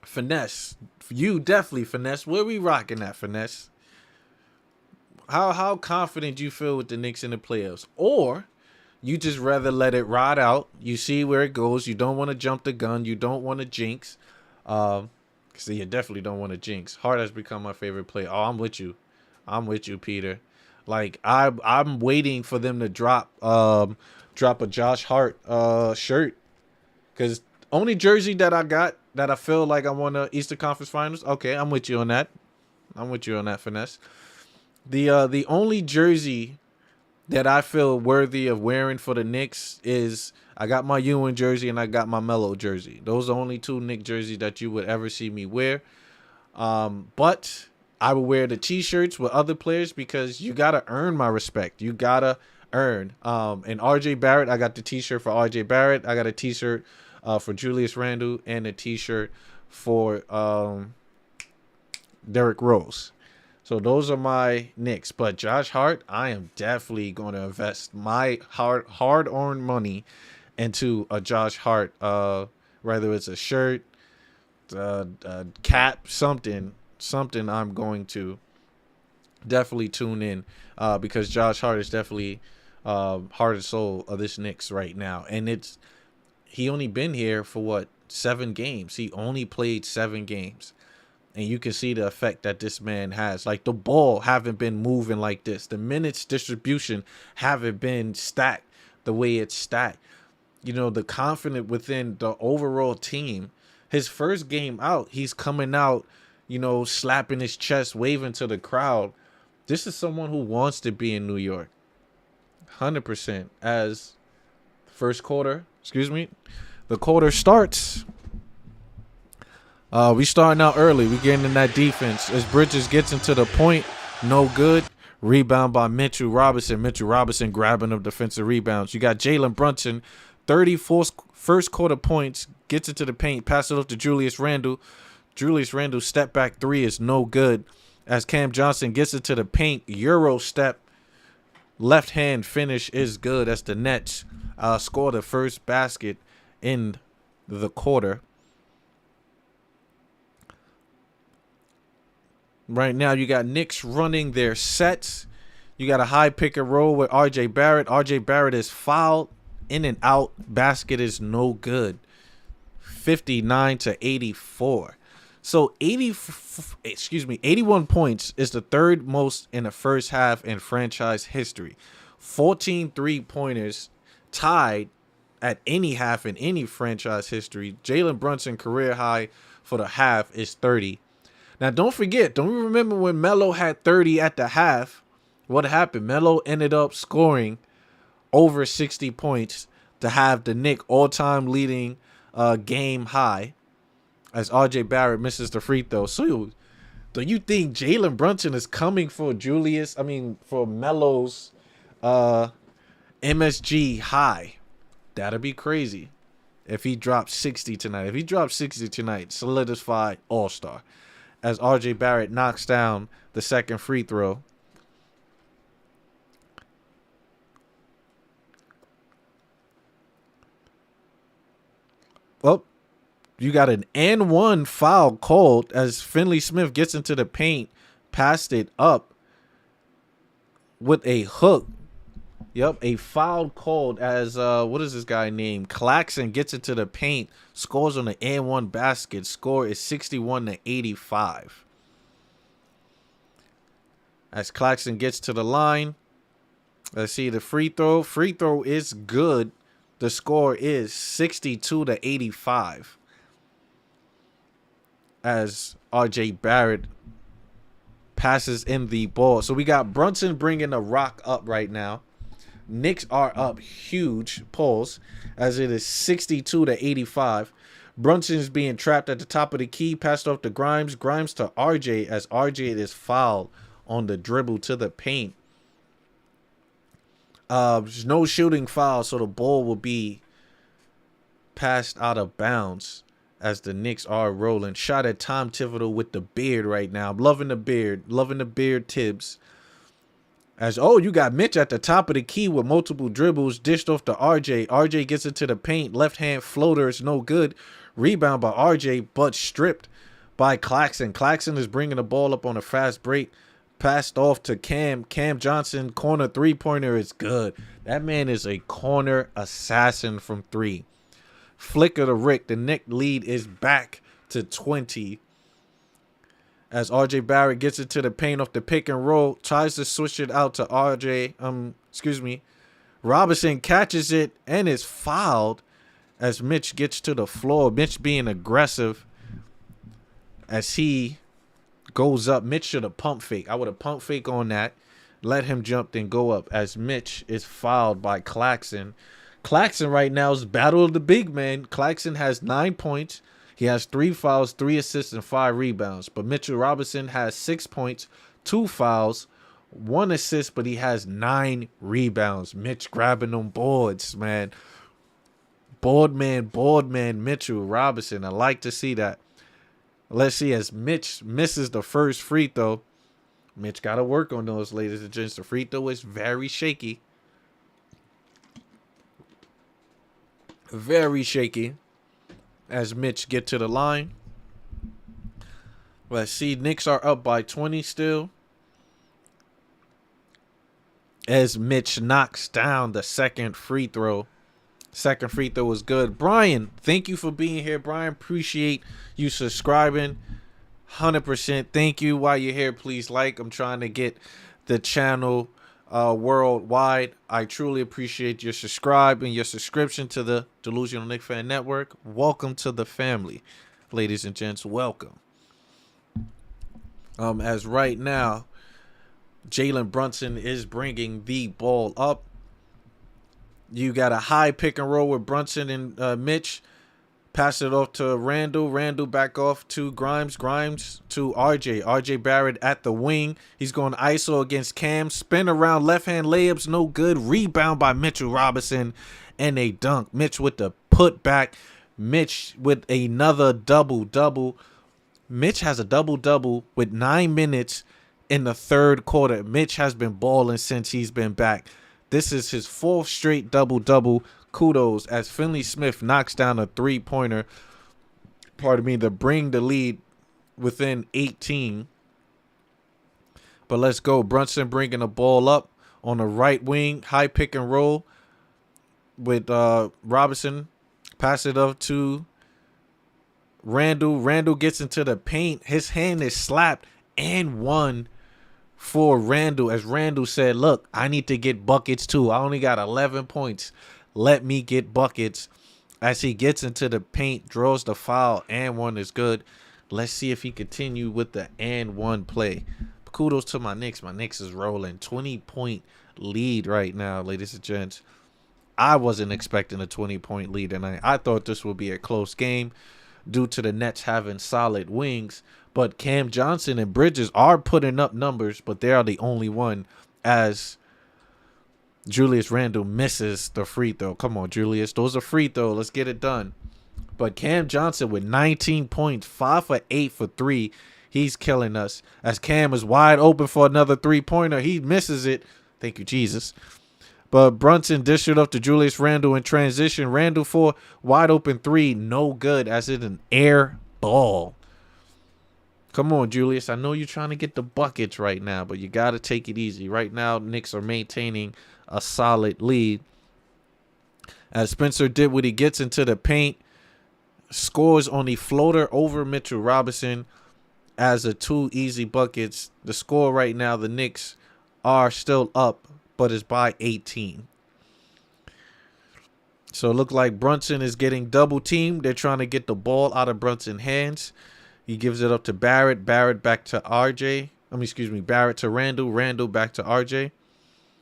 Finesse, you definitely Finesse. Where we rocking at, Finesse? How confident you feel with the Knicks in the playoffs? Or you just rather let it ride out. You see where it goes. You don't want to jump the gun. You don't want to jinx. So you definitely don't want to jinx. Hart has become my favorite player. Oh, I'm with you. I'm with you, Peter. Like I'm waiting for them to drop a Josh Hart shirt, because only jersey that I got that I feel like I want the Eastern Conference Finals. Okay, I'm with you on that. I'm with you on that, Finesse. The only jersey that I feel worthy of wearing for the Knicks is I got my Ewing jersey and I got my Melo jersey. Those are the only two Knicks jerseys that you would ever see me wear. But I would wear the T-shirts with other players because you gotta earn my respect. You gotta earn. And RJ Barrett, I got the T-shirt for RJ Barrett. I got a T-shirt for Julius Randle and a T-shirt for Derrick Rose. So those are my Knicks. But Josh Hart, I am definitely going to invest my hard-earned money into a Josh Hart, whether it's a shirt, cap, something I'm going to definitely tune in because Josh Hart is definitely heart and soul of this Knicks right now. And he only been here for 7 games. He only played 7 games. And you can see the effect that this man has. Like, the ball haven't been moving like this. The minutes distribution haven't been stacked the way it's stacked. You know, the confidence within the overall team. His first game out, he's coming out, you know, slapping his chest, waving to the crowd. This is someone who wants to be in New York. 100%. As the quarter starts. We starting out early. We getting in that defense. As Bridges gets into the point, no good. Rebound by Mitchell Robinson. Mitchell Robinson grabbing up defensive rebounds. You got Jalen Brunson, 34 first quarter points, gets into the paint, pass it off to Julius Randle. Julius Randle step back 3 is no good. As Cam Johnson gets into the paint, Euro step, left hand finish is good. As the Nets score the first basket in the quarter. Right now, you got Knicks running their sets. You got a high pick and roll with RJ Barrett. RJ Barrett is fouled. In and out. Basket is no good. 59-84. So 81 points is the third most in the first half in franchise history. 14 3-pointers tied at any half in any franchise history. Jalen Brunson career high for the half is 30. Now, don't you remember when Melo had 30 at the half? What happened? Melo ended up scoring over 60 points to have the Knicks all-time leading game high as RJ Barrett misses the free throw. So, do you think Jalen Brunson is coming for Melo's MSG high? That'd be crazy if he dropped 60 tonight. If he dropped 60 tonight, solidified all-star. As RJ Barrett knocks down the second free throw. Well, you got an and 1 foul called as Finley Smith gets into the paint, passed it up with a hook. Yep, a foul called as what is this guy named? Claxton gets into the paint, scores on the and 1 basket. Score is 61-85. As Claxton gets to the line, let's see the free throw. Free throw is good. The score is 62-85. As RJ Barrett passes in the ball. So we got Brunson bringing the rock up right now. Knicks are up huge polls as it is 62-85. Brunson is being trapped at the top of the key, passed off to Grimes. Grimes to RJ as RJ is fouled on the dribble to the paint. There's no shooting foul, so the ball will be passed out of bounds as the Knicks are rolling. Shot at Tom Thibodeau with the beard right now. I'm loving the beard. Loving the beard Tibbs. You got Mitch at the top of the key with multiple dribbles, dished off to RJ. RJ gets into the paint, left hand floater is no good. Rebound by RJ, but stripped by Claxton. Claxton is bringing the ball up on a fast break. Passed off to Cam. Cam Johnson, corner three-pointer is good. That man is a corner assassin from three. Flicker to Rick. The Knicks lead is back to 20. As RJ Barrett gets into the paint off the pick and roll, tries to switch it out to Robinson catches it and is fouled as Mitch gets to the floor. Mitch being aggressive as he goes up. Mitch should have pump fake. I would have pump fake on that. Let him jump then go up as Mitch is fouled by Claxton. Claxton right now is battle of the big man. Claxton has 9 points. He has 3 fouls, 3 assists, and 5 rebounds. But Mitchell Robinson has 6 points, 2 fouls, 1 assist, but he has 9 rebounds. Mitch grabbing them boards, man. Board man, Mitchell Robinson. I like to see that. Let's see, as Mitch misses the first free throw. Mitch got to work on those, ladies and gents. The free throw is very shaky. Very shaky. As Mitch get to the line. Let's see. Knicks are up by 20 still. As Mitch knocks down the second free throw. Second free throw was good. Brian, thank you for being here. Brian, appreciate you subscribing. 100%. Thank you. While you're here, please like. I'm trying to get the channel worldwide. I truly appreciate your subscribe and your subscription to the Delusional Knicks Fan Network. Welcome to the family, ladies and gents. Welcome. As right now, Jalen Brunson is bringing the ball up. You got a high pick and roll with Brunson and Mitch. Pass it off to Randall. Randall back off to Grimes. Grimes to RJ. RJ Barrett at the wing. He's going ISO against Cam. Spin around left hand layups. No good. Rebound by Mitchell Robinson. And a dunk. Mitch with the putback. Mitch with another double-double. Mitch has a double-double with 9 minutes in the third quarter. Mitch has been balling since he's been back. This is his 4th straight double-double. Kudos as Finley Smith knocks down a three-pointer, to bring the lead within 18. But let's go. Brunson bringing the ball up on the right wing. High pick and roll with Robinson. Pass it up to Randall. Randall gets into the paint. His hand is slapped and one for Randall. As Randall said, look, I need to get buckets too. I only got 11 points. Let me get buckets. As he gets into the paint, draws the foul, and one is good. Let's see if he continue with the and one play. Kudos to my Knicks. My Knicks is rolling. 20-point lead right now, ladies and gents. I wasn't expecting a 20-point lead tonight. I thought this would be a close game due to the Nets having solid wings. But Cam Johnson and Bridges are putting up numbers, but they are the only one as Julius Randle misses the free throw. Come on, Julius. Those are free throw. Let's get it done. But Cam Johnson with 19 points, 5 for 8 for 3. He's killing us. As Cam is wide open for another three-pointer. He misses it. Thank you, Jesus. But Brunson dished it up to Julius Randle in transition. Randle for wide open 3. No good as it's an air ball. Come on, Julius. I know you're trying to get the buckets right now, but you got to take it easy. Right now, Knicks are maintaining a solid lead. As Spencer did what he gets into the paint. Scores on the floater over Mitchell Robinson as a 2 easy buckets. The score right now, the Knicks are still up, but it's by 18. So it looked like Brunson is getting double teamed. They're trying to get the ball out of Brunson's hands. He gives it up to Barrett. Barrett back to RJ. Barrett to Randle. Randle back to RJ.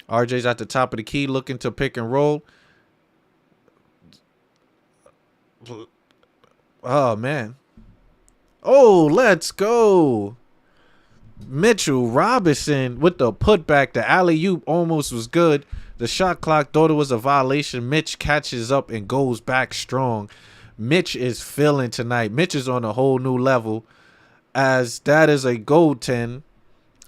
RJ's at the top of the key looking to pick and roll. Oh, man. Oh, let's go. Mitchell Robinson with the putback. The alley-oop almost was good. The shot clock thought it was a violation. Mitch catches up and goes back strong. Mitch is feeling tonight. Mitch is on a whole new level as that is a goaltend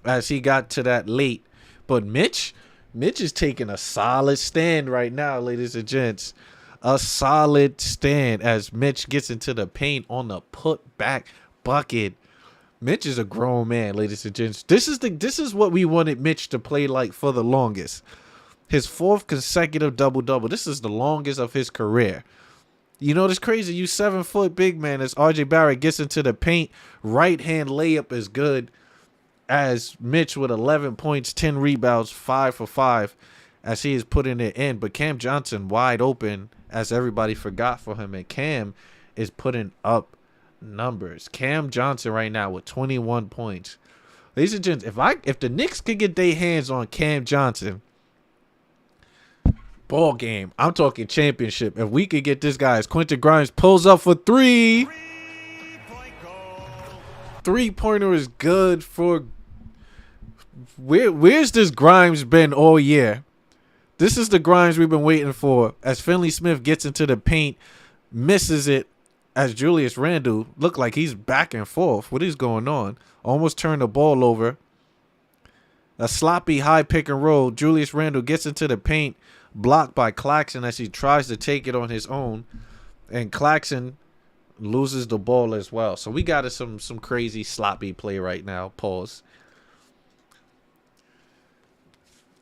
as he got to that late. But Mitch is taking a solid stand right now, ladies and gents. A solid stand as Mitch gets into the paint on the put back bucket. Mitch is a grown man, ladies and gents. This is what we wanted Mitch to play like for the longest. His 4th consecutive double-double. This is the longest of his career. You know, it's crazy. You 7-foot big man as RJ Barrett gets into the paint. Right hand layup is good as Mitch with 11 points, 10 rebounds, 5 for 5 as he is putting it in. But Cam Johnson wide open as everybody forgot for him. And Cam is putting up numbers. Cam Johnson right now with 21 points. Ladies and gents, if the Knicks could get their hands on Cam Johnson, ball game. I'm talking championship. If we could get this guy, as Quentin Grimes pulls up for 3. 3-pointer is good for. Where's this Grimes been all year? This is the Grimes we've been waiting for. As Finley Smith gets into the paint, misses it. As Julius Randle look like he's back and forth. What is going on? Almost turned the ball over. A sloppy high pick and roll. Julius Randle gets into the paint. Blocked by Claxton as he tries to take it on his own, and Claxton loses the ball as well. So we got some crazy sloppy play right now. Pause.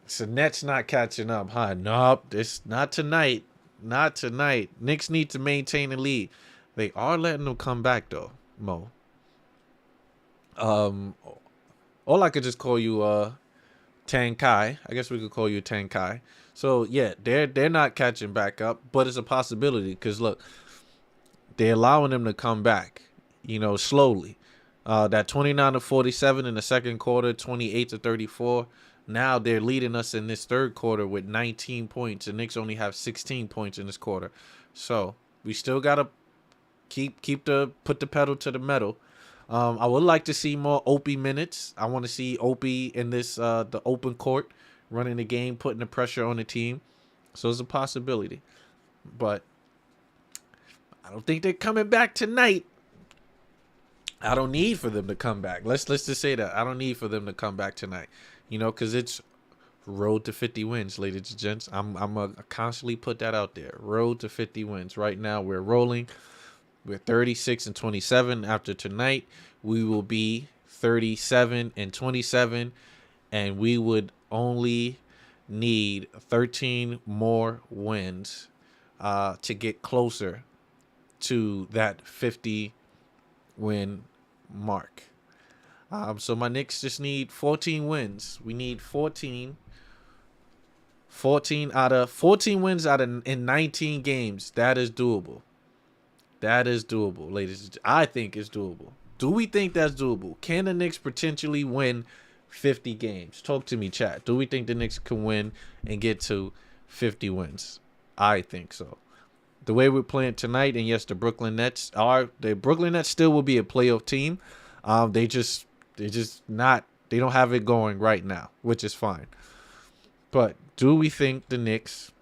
So Nets not catching up, huh? Nope, this not tonight. Not tonight. Knicks need to maintain the lead. They are letting them come back though, Mo. Or I could just call you Tankai. I guess we could call you Tankai. So yeah, they're not catching back up, but it's a possibility because look, they're allowing them to come back, you know, slowly. That 29-47 in the second quarter, 28-34. Now they're leading us in this third quarter with 19 points. The Knicks only have 16 points in this quarter, so we still gotta put the pedal to the metal. I would like to see more Opie minutes. I want to see Opie in this the open court, running the game, putting the pressure on the team. So it's a possibility. But I don't think they're coming back tonight. I don't need for them to come back. Let's just say that. I don't need for them to come back tonight. You know, because it's road to 50 wins, ladies and gents. I'm going to constantly put that out there. Road to 50 wins. Right now we're rolling. We're 36-27. After tonight, we will be 37-27. And we would only need 13 more wins to get closer to that 50-win mark. So my Knicks just need 14 wins. We need 14 wins in 19 games. That is doable. That is doable, ladies. I think it's doable. Do we think that's doable? Can the Knicks potentially win 50 games? Talk to me, chat. Do we think the Knicks can win and get to 50 wins? I think so. The way we're playing tonight, and yes, the Brooklyn Nets still will be a playoff team. They don't have it going right now, which is fine. But do we think the Knicks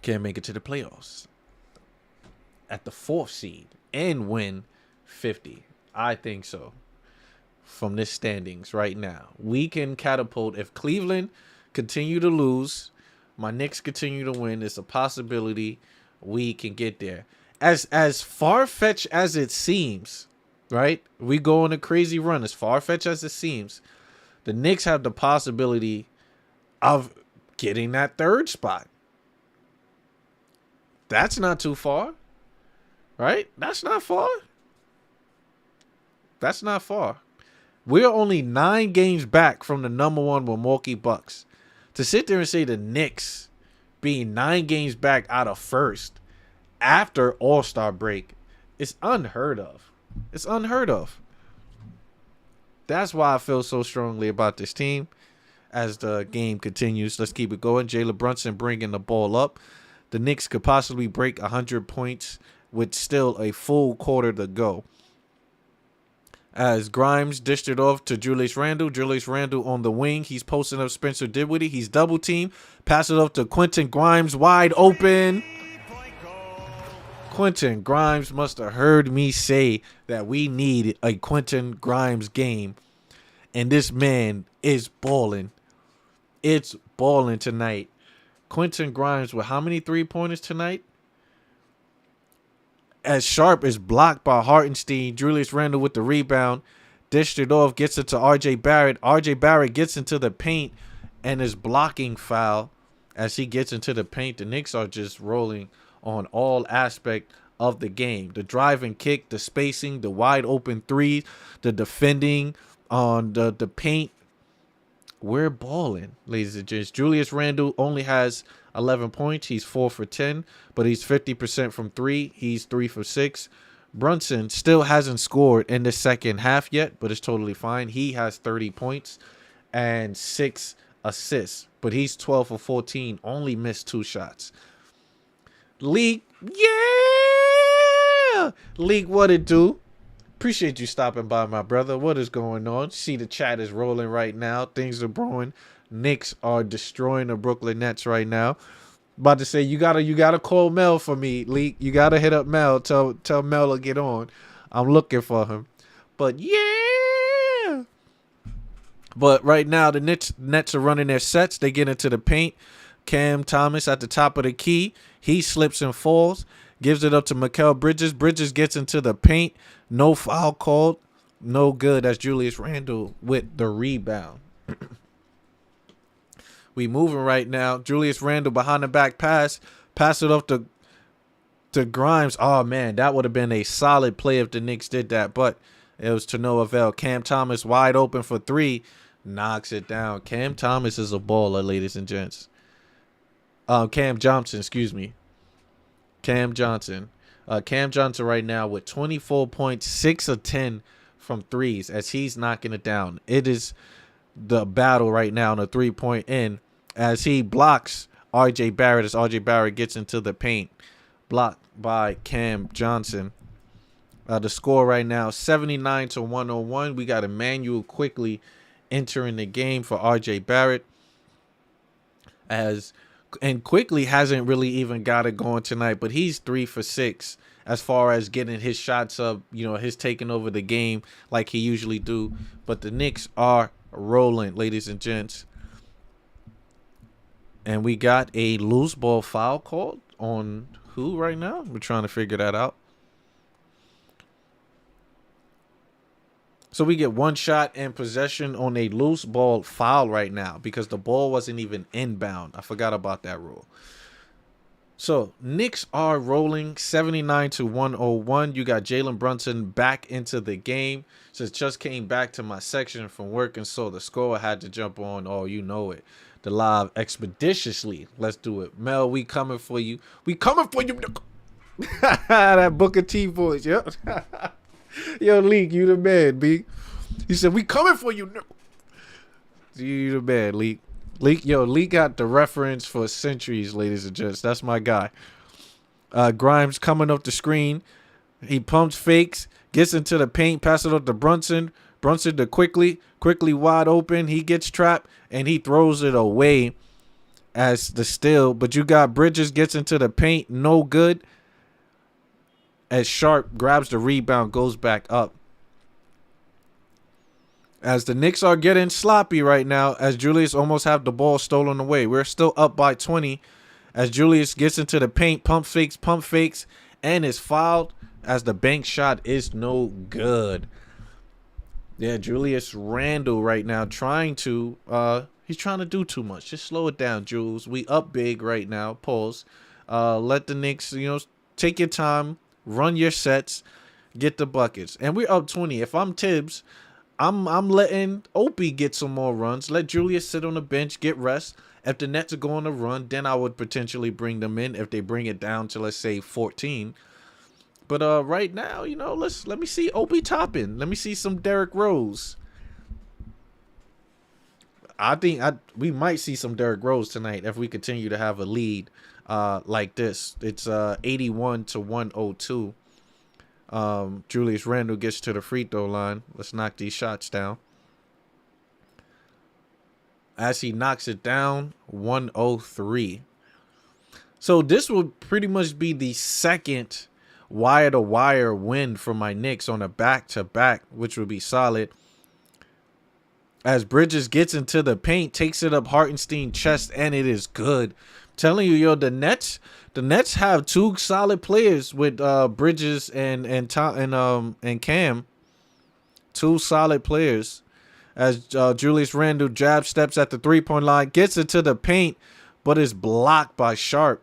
can make it to the playoffs at the 4th seed and win 50? I think so. From this standings right now, we can catapult. If Cleveland continue to lose, my Knicks continue to win, it's a possibility we can get there. As far-fetched as it seems, right? We go on a crazy run. As far-fetched as it seems, the Knicks have the possibility of getting that 3rd spot. That's not too far, right? That's not far. That's not far. We're only 9 games back from the number 1 Milwaukee Bucks. To sit there and say the Knicks being 9 games back out of 1st after All-Star break is unheard of. It's unheard of. That's why I feel so strongly about this team as the game continues. Let's keep it going. Jalen Brunson bringing the ball up. The Knicks could possibly break 100 points with still a full quarter to go. As Grimes dished it off to Julius Randle. Julius Randle on the wing. He's posting up Spencer Dinwiddie. He's double teamed. Pass it off to Quentin Grimes wide open. Quentin Grimes must have heard me say that we need a Quentin Grimes game. And this man is balling. It's balling tonight. Quentin Grimes with how many 3-pointers tonight? As Sharp is blocked by Hartenstein. Julius Randle with the rebound. Dished it off, gets it to RJ Barrett. RJ Barrett gets into the paint and is blocking foul as he gets into the paint. The Knicks are just rolling on all aspect of the game. The drive and kick, the spacing, the wide open threes, the defending on the paint. We're balling, ladies and gents. Julius Randle only has 11 points. He's 4 for 10, but he's 50% from 3. He's 3 for 6. Brunson still hasn't scored in the second half yet, but it's totally fine. He has 30 points and 6 assists, but he's 12 for 14, only missed 2 shots. League, yeah! League, what it do? Appreciate you stopping by, my brother. What is going on? See, the chat is rolling right now. Things are brewing. Knicks are destroying the Brooklyn Nets right now. About to say, you gotta call Mel for me, Leak. You gotta hit up Mel. Tell Mel to get on. I'm looking for him. But yeah. But right now the Nets are running their sets. They get into the paint. Cam Thomas at the top of the key. He slips and falls. Gives it up to Mikal Bridges. Bridges gets into the paint. No foul called. No good. That's Julius Randle with the rebound. We moving right now. Julius Randle behind the back pass. Pass it off to Grimes. Oh, man, that would have been a solid play if the Knicks did that. But it was to no avail. Cam Thomas wide open for 3. Knocks it down. Cam Thomas is a baller, ladies and gents. Cam Johnson, excuse me. Cam Johnson. Cam Johnson right now with 24 points, 6 of 10 from threes as he's knocking it down. It is the battle right now on the 3-point end as he blocks RJ Barrett as RJ Barrett gets into the paint. Blocked by Cam Johnson. The score right now, 79-101. We got Emmanuel quickly entering the game for RJ Barrett. And quickly hasn't really even got it going tonight, but he's 3 for 6 as far as getting his shots up, his taking over the game like he usually do. But the Knicks are rolling, ladies and gents. And we got a loose ball foul called on who right now? We're trying to figure that out. So we get 1 shot and possession on a loose ball foul right now because the ball wasn't even inbound. I forgot about that rule. So Knicks are rolling 79-101. You got Jalen Brunson back into the game. Just came back to my section from work and saw the score. I had to jump on. Oh, you know it. The live expeditiously. Let's do it. Mel, we coming for you. We coming for you. That Booker T voice. Yep. Yo, Leak, you the man, B. He said, we coming for you. You the man, Leak. Leak got the reference for centuries, ladies and gents. That's my guy. Grimes coming up the screen. He pumps fakes, gets into the paint, passes it up to Brunson. Brunson to quickly wide open. He gets trapped, and he throws it away as the steal. But you got Bridges gets into the paint. No good. As Sharp grabs the rebound, goes back up. As the Knicks are getting sloppy right now, as Julius almost have the ball stolen away. We're still up by 20 as Julius gets into the paint, pump fakes, and is fouled as the bank shot is no good. Yeah, Julius Randle right now trying to, he's trying to do too much. Just slow it down, Jules. We up big right now. Pause. Let the Knicks, take your time, run your sets, get the buckets. And we're up 20. If I'm Tibbs, I'm letting Opie get some more runs. Let Julius sit on the bench, get rest. If the Nets are going to run, then I would potentially bring them in if they bring it down to, let's say, 14. But right now, let me see Opie Toppin. Let me see some Derrick Rose. I think we might see some Derrick Rose tonight if we continue to have a lead like this. It's 81-102. Julius Randle gets to the free throw line. Let's knock these shots down. As he knocks it down, 103. So this will pretty much be the second wire-to-wire win for my Knicks on a back-to-back, which would be solid. As Bridges gets into the paint, takes it up Hartenstein chest, and it is good. I'm telling you, yo, the Nets have two solid players with Bridges and Cam. Two solid players. As Julius Randle jab steps at the 3-point line, gets into the paint, but is blocked by Sharp.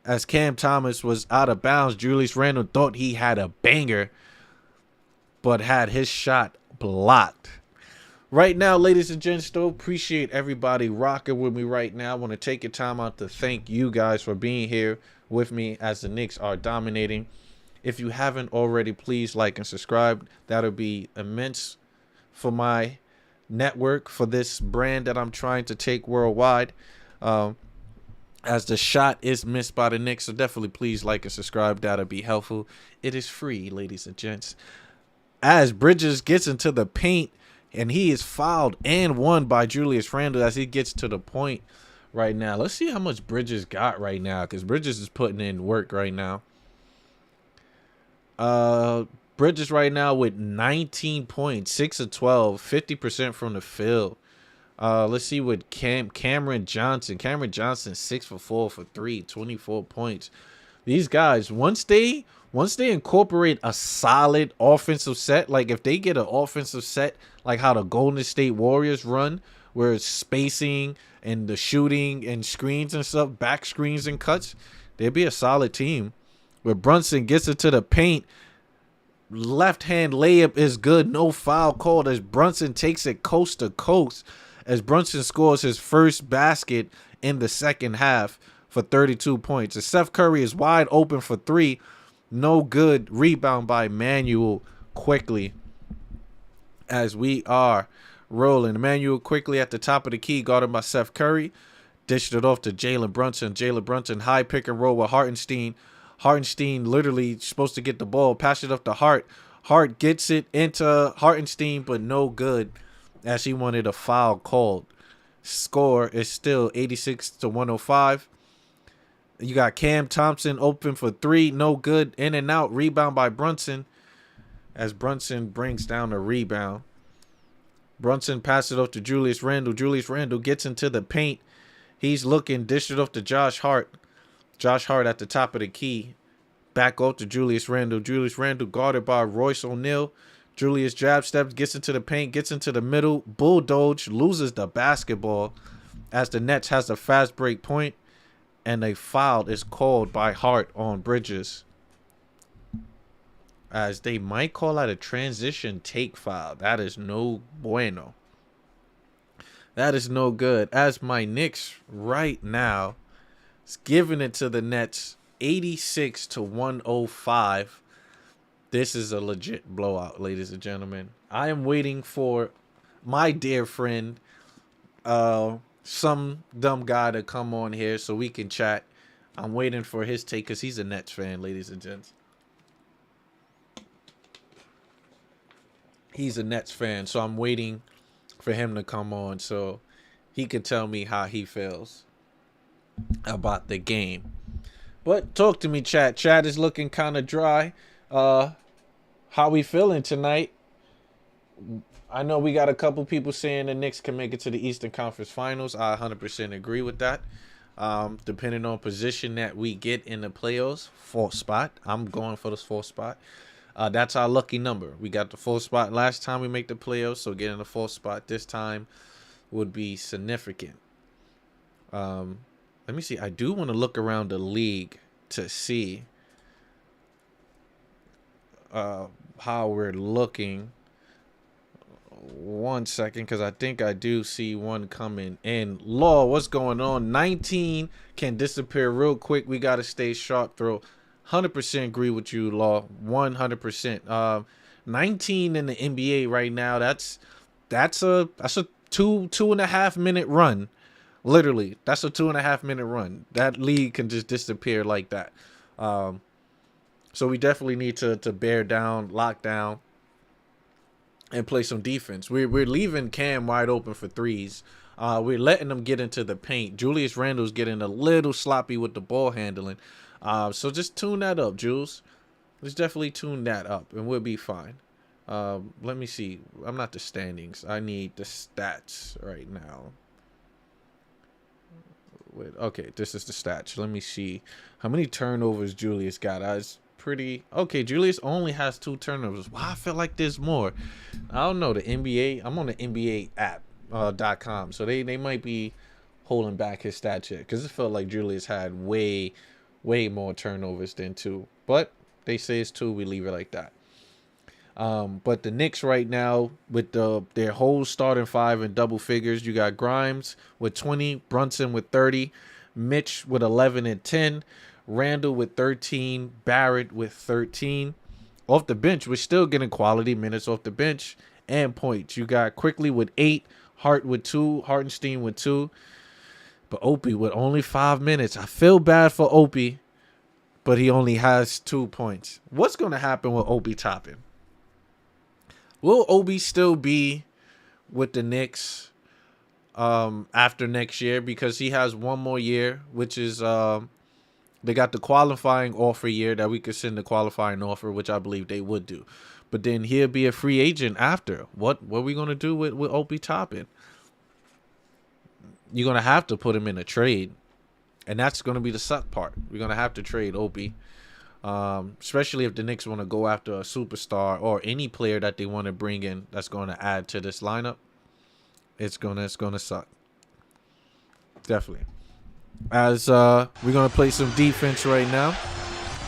As Cam Thomas was out of bounds, Julius Randle thought he had a banger, but had his shot blocked. Right now, ladies and gents, still appreciate everybody rocking with me right now. I want to take your time out to thank you guys for being here with me as the Knicks are dominating. If you haven't already, please like and subscribe. That'll be immense for my network, for this brand that I'm trying to take worldwide. As the shot is missed by the Knicks, so definitely please like and subscribe. That'll be helpful. It is free, ladies and gents. As Bridges gets into the paint, and he is fouled and won by Julius Randle as he gets to the point right now. Let's see how much Bridges got right now, because Bridges is putting in work right now. Bridges right now with 19 points, 6 of 12, 50% from the field. Let's see what Cameron Johnson. Cameron Johnson 6 for 4 for 3, 24 points. These guys, once they incorporate a solid offensive set, like if they get an offensive set like how the Golden State Warriors run, where it's spacing and the shooting and screens and stuff, back screens and cuts, they'd be a solid team. Where Brunson gets into the paint, left hand layup is good, no foul called as Brunson takes it coast to coast, as Brunson scores his first basket in the second half for 32 points. As Steph Curry is wide open for 3, no good. Rebound by Emmanuel quickly. As we are rolling, Emmanuel quickly at the top of the key, guarded by Steph Curry. Dished it off to Jalen Brunson. Jalen Brunson high pick and roll with Hartenstein. Hartenstein literally supposed to get the ball, pass it up to Hart. Hart gets it into Hartenstein, but no good, as he wanted a foul called. Score is still 86 to 105. You got Cam Thompson open for 3, no good. In and out, rebound by Brunson, as Brunson brings down a rebound. Brunson passes it off to Julius Randle. Julius Randle gets into the paint. He's looking, dished it off to Josh Hart. Josh Hart at the top of the key. Back off to Julius Randle. Julius Randle guarded by Royce O'Neal. Julius jab steps, gets into the paint, gets into the middle. Bulldoge loses the basketball as the Nets has a fast break point, and a foul is called by Hart on Bridges, as they might call out a transition take foul. That is no bueno. That is no good, as my Knicks right now is giving it to the Nets 86 to 105. This is a legit blowout, ladies and gentlemen. I am waiting for my dear friend, some dumb guy, to come on here so we can chat. I'm waiting for his take because he's a Nets fan, ladies and gents. He's a Nets fan, so I'm waiting for him to come on so he could tell me how he feels about the game. But talk to me, chat. Chat is looking kind of dry. How we feeling tonight? I know we got a couple people saying the Knicks can make it to the Eastern Conference Finals. I 100% agree with that. Depending on position that we get in the playoffs, 4th spot. I'm going for this 4th spot. That's our lucky number. We got the 4th spot last time we make the playoffs, so getting the 4th spot this time would be significant. Let me see. I do want to look around the league to see how we're looking. 1 second, because I think I do see one coming in. Law, what's going on? 19 can disappear real quick. We got to stay sharp, throw. 100% agree with you, Law. 100%. 19 in the NBA right now. That's a 2.5 minute run. Literally, that's a 2.5 minute run. That league can just disappear like that. So we definitely need to bear down, lock down, and play some defense. We're leaving Cam wide open for threes. We're letting them get into the paint. Julius Randle's getting a little sloppy with the ball handling. So just tune that up, Jules. Let's definitely tune that up, and we'll be fine. Let me see. I'm not the standings. I need the stats right now. Wait, okay, this is the stats. Let me see how many turnovers Julius got. I was pretty okay. Julius only has 2 turnovers. Why I feel like there's more. I don't know. The NBA. I'm on the NBA app .com, so they might be holding back his stats here because it felt like Julius had way more turnovers than 2. But they say it's 2. We leave it like that. But the Knicks right now with their whole starting 5 in double figures. You got Grimes with 20, Brunson with 30, Mitch with 11 and 10, Randall with 13, Barrett with 13. Off the bench, we're still getting quality minutes off the bench and points. You got Quickly with 8, Hart with 2, Hartenstein with 2, but Opie with only 5 minutes. I feel bad for Opie, but he only has 2 points. What's going to happen with Opie Toppin? Will Obi still be with the Knicks after next year? Because he has 1 more year, which is they got the qualifying offer year that we could send the qualifying offer, which I believe they would do. But then he'll be a free agent after. What are we going to do with Obi Toppin? You're going to have to put him in a trade. And that's going to be the suck part. We're going to have to trade Obi. Especially if the Knicks want to go after a superstar or any player that they want to bring in that's going to add to this lineup. It's gonna suck. Definitely. As we're gonna play some defense right now.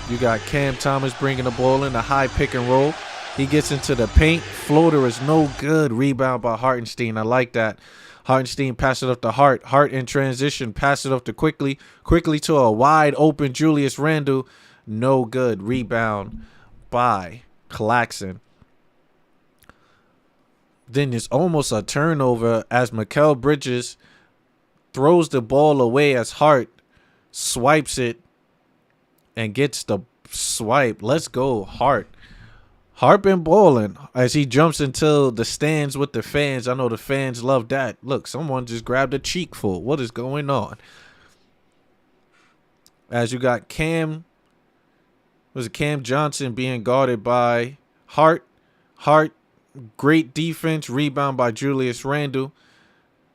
You got Cam Thomas bringing the ball in, a high pick and roll. He gets into the paint. Floater is no good. Rebound by Hartenstein. I like that. Hartenstein pass it up to Hart. Hart in transition. Pass it up to Quickly. Quickly to a wide open Julius Randle. No good. Rebound by Claxton. Then it's almost a turnover as Mikal Bridges throws the ball away as Hart swipes it and gets the swipe. Let's go, Hart. Hart been balling as he jumps into the stands with the fans. I know the fans love that. Look, someone just grabbed a cheekful. What is going on? As you got Cam Johnson being guarded by Hart. Hart, great defense. Rebound by Julius Randle.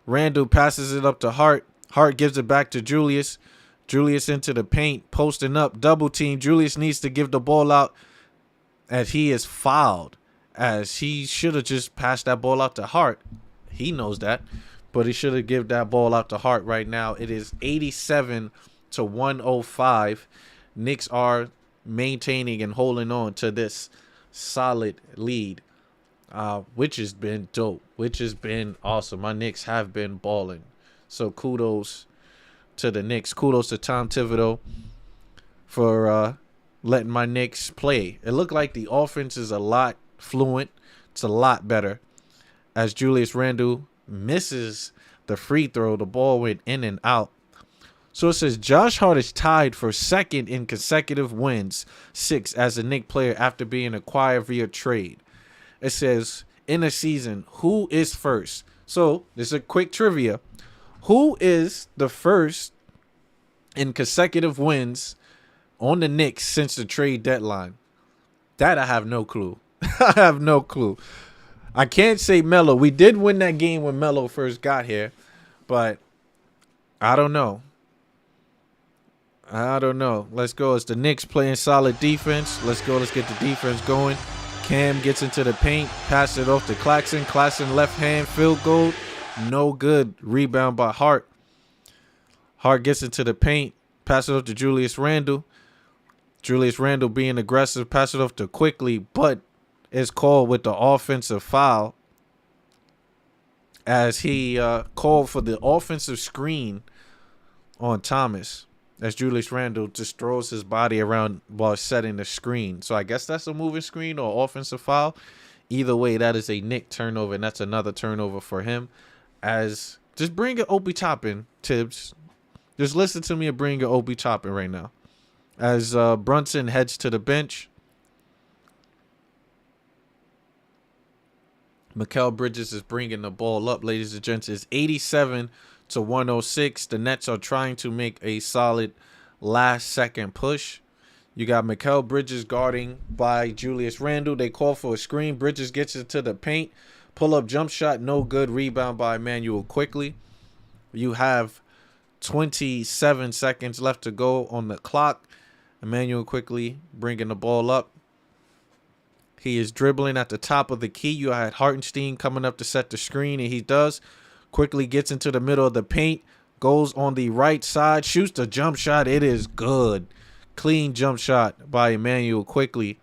Randle passes it up to Hart. Hart gives it back to Julius. Julius into the paint, posting up, double team. Julius needs to give the ball out as he is fouled. As he should have just passed that ball out to Hart. He knows that. But he should have given that ball out to Hart right now. It is 87-105. Knicks are maintaining and holding on to this solid lead, which has been dope, which has been awesome. My Knicks have been balling, so kudos to the Knicks. Kudos to Tom Thibodeau for letting my Knicks play. It looked like the offense is a lot fluent. It's a lot better. As Julius Randle misses the free throw, the ball went in and out. So it says Josh Hart is tied for second in consecutive wins, 6 as a Knicks player after being acquired via trade. It says in a season, who is first? So this is a quick trivia. Who is the first in consecutive wins on the Knicks since the trade deadline? That I have no clue. I have no clue. I can't say Melo. We did win that game when Melo first got here, but I don't know. Let's go. It's the Knicks playing solid defense. Let's go. Let's get the defense going. Cam gets into the paint. Pass it off to Claxton. Claxton left hand field goal. No good. Rebound by Hart. Hart gets into the paint. Pass it off to Julius Randle. Julius Randle being aggressive. Pass it off to Quickly, but it's called with the offensive foul as he called for the offensive screen on Thomas. As Julius Randle just throws his body around while setting the screen. So I guess that's a moving screen or offensive foul. Either way, that is a Knicks turnover, and that's another turnover for him. As just bring an Obi Toppin, Tibbs. Just listen to me and bring an Obi Toppin right now. As Brunson heads to the bench. Mikal Bridges is bringing the ball up, ladies and gents. It's 87-106. The Nets are trying to make a solid last-second push. You got Mikal Bridges guarding by Julius Randle. They call for a screen. Bridges gets into the paint. Pull-up jump shot, no good. Rebound by Emmanuel Quickly. You have 27 seconds left to go on the clock. Emmanuel Quickly bringing the ball up. He is dribbling at the top of the key. You had Hartenstein coming up to set the screen, and he does. Quickly gets into the middle of the paint. Goes on the right side. Shoots the jump shot. It is good. Clean jump shot by Emmanuel Quickly.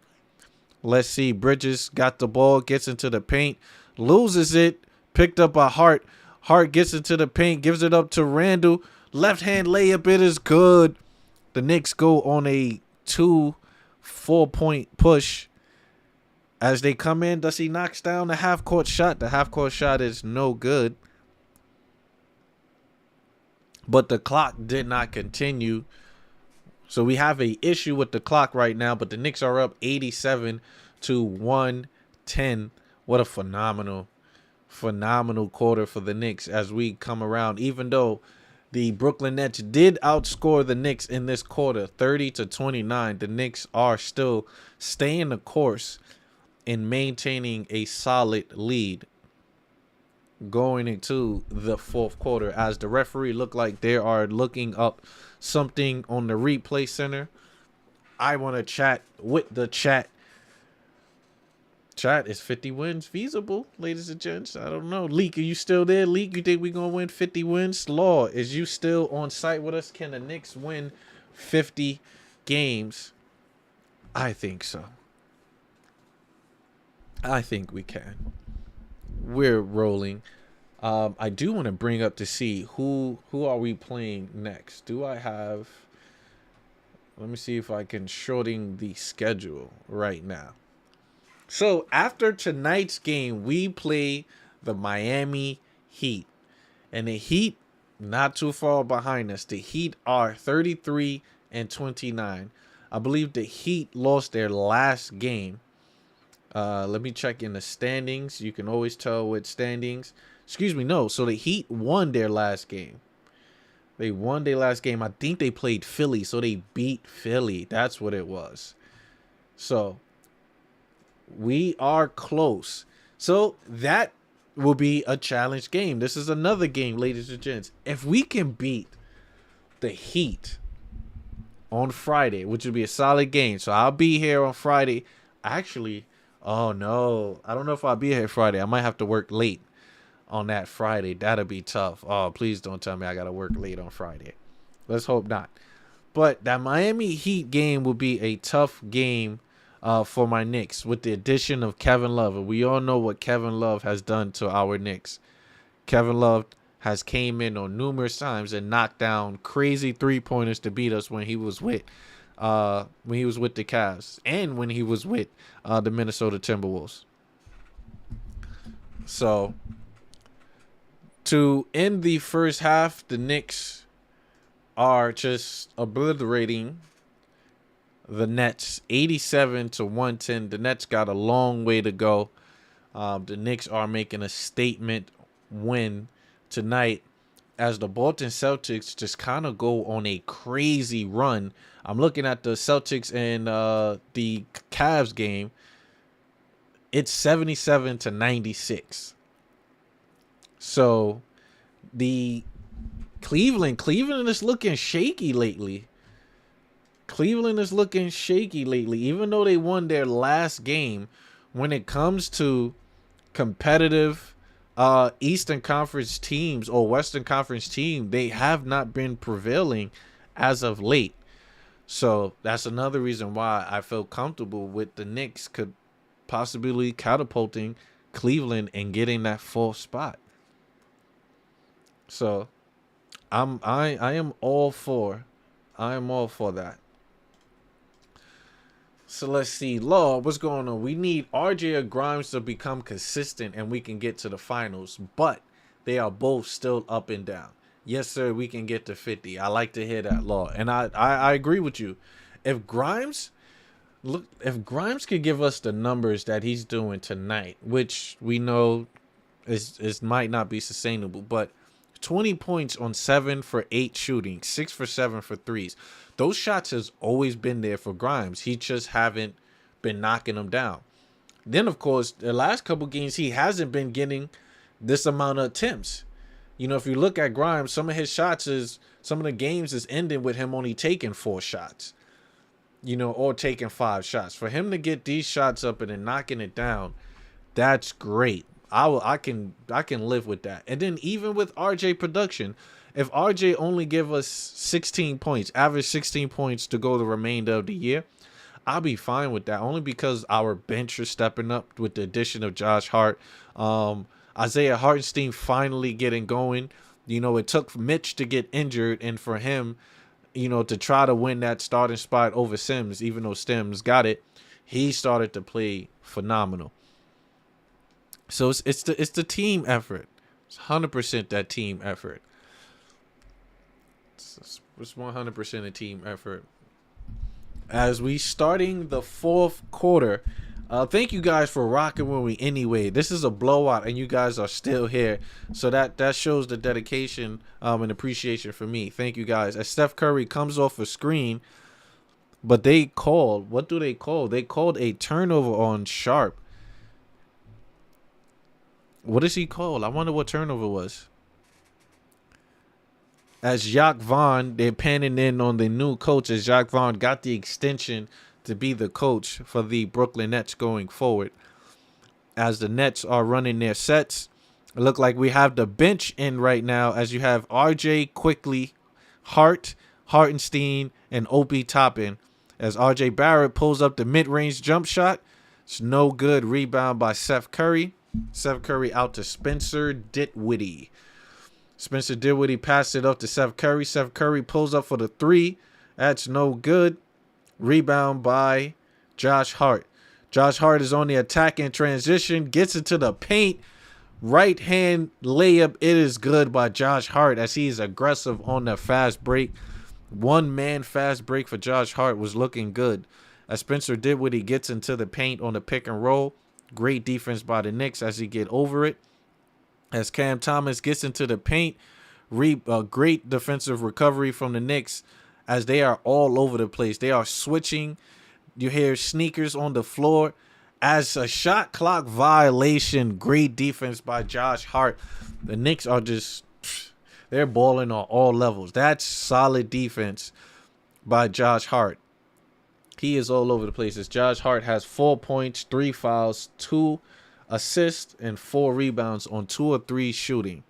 Let's see. Bridges got the ball. Gets into the paint. Loses it. Picked up by Hart. Hart gets into the paint. Gives it up to Randle. Left hand layup. It is good. The Knicks go on a 2-4 point push. As they come in, does he knocks down the half-court shot? The half-court shot is no good. But the clock did not continue. So we have an issue with the clock right now. But the Knicks are up 87-110. What a phenomenal quarter for the Knicks as we come around. Even though the Brooklyn Nets did outscore the Knicks in this quarter, 30-29, the Knicks are still staying the course in maintaining a solid lead going into the fourth quarter, as the referee look like they are looking up something on the replay center. I want to chat with the chat. Chat, is 50 wins feasible, ladies and gents? I don't know. Leak, are you still there? Leak, you think we're going to win 50 wins? Law, is you still on site with us? Can the Knicks win 50 games? I think so. I think we can. We're rolling. I do want to bring up to see who are we playing next. Do I have... Let me see if I can shorten the schedule right now. So after tonight's game, we play the Miami Heat. And the Heat, not too far behind us. The Heat are 33-29. I believe the Heat lost their last game. Let me check in the standings. You can always tell with standings. Excuse me, no. So the Heat won their last game. They won their last game. I think they played Philly, so they beat Philly. That's what it was. So we are close. So that will be a challenge game. This is another game, ladies and gents. If we can beat the Heat on Friday, which would be a solid game. So I'll be here on Friday. Actually... Oh, no. I don't know if I'll be here Friday. I might have to work late on that Friday. That'll be tough. Oh, please don't tell me I got to work late on Friday. Let's hope not. But that Miami Heat game will be a tough game for my Knicks with the addition of Kevin Love. And we all know what Kevin Love has done to our Knicks. Kevin Love has came in on numerous times and knocked down crazy three-pointers to beat us when he was with the Cavs and when he was with the Minnesota Timberwolves. So to end the first half, the Knicks are just obliterating the Nets 87-110. The Nets got a long way to go. The Knicks are making a statement win tonight as the Boston Celtics just kind of go on a crazy run. I'm looking at the Celtics and the Cavs game. It's 77-96. So the Cleveland is looking shaky lately. Even though they won their last game. When it comes to competitive Eastern Conference teams or Western Conference team, they have not been prevailing as of late. So that's another reason why I feel comfortable with the Knicks could possibly catapulting Cleveland and getting that fourth spot. So I am all for that. So let's see. Law, what's going on? We need RJ or Grimes to become consistent and we can get to the finals, but they are both still up and down. Yes, sir, we can get to 50. I like to hear that, Law. And I agree with you. If Grimes could give us the numbers that he's doing tonight, which we know is might not be sustainable, but 20 points on 7 for 8 shooting, 6 for 7 for threes. Those shots has always been there for Grimes. He just haven't been knocking them down. Then, of course, the last couple games, he hasn't been getting this amount of attempts. You know, if you look at Grimes, some of the games is ending with him only taking 4 shots, you know, or taking 5 shots. For him to get these shots up and then knocking it down, that's great. I can live with that. And then even with RJ production, if RJ only give us 16 points, average 16 points to go the remainder of the year, I'll be fine with that. Only because our bench is stepping up with the addition of Josh Hart. Isaiah Hartenstein finally getting going. You know, it took Mitch to get injured and for him, you know, to try to win that starting spot over Sims, even though Sims got it, he started to play phenomenal. So it's the team effort. It's 100% that team effort. It's 100% a team effort. As we starting the 4th quarter, thank you guys for rocking with me anyway. This is a blowout and you guys are still here. So that shows the dedication and appreciation for me. Thank you guys. As Steph Curry comes off a screen, but they called, what do they call? They called a turnover on Sharp. What is he called? I wonder what turnover was. As Jacques Vaughn, they're panning in on the new coach as Jacques Vaughn got the extension to be the coach for the Brooklyn Nets going forward. As the Nets are running their sets, it look like we have the bench in right now as you have RJ Quickly, Hart, Hartenstein, and Obi Toppin. As RJ Barrett pulls up the mid-range jump shot, it's no good. Rebound by Seth Curry. Seth Curry out to Spencer Dinwiddie. Spencer Dinwiddie passed it up to Seth Curry. Seth Curry pulls up for the 3. That's no good. Rebound by Josh Hart. Josh Hart is on the attack in transition. Gets into the paint. Right hand layup. It is good by Josh Hart as he is aggressive on the fast break. 1-man fast break for Josh Hart was looking good. As Spencer Dinwiddie gets into the paint on the pick and roll. Great defense by the Knicks as he get over it. As Cam Thomas gets into the paint, great defensive recovery from the Knicks as they are all over the place. They are switching. You hear sneakers on the floor. As a shot clock violation, great defense by Josh Hart. The Knicks are they're balling on all levels. That's solid defense by Josh Hart. He is all over the place. As Josh Hart has 4 points, 3 fouls, 2 assists, and 4 rebounds on 2 or 3 shooting.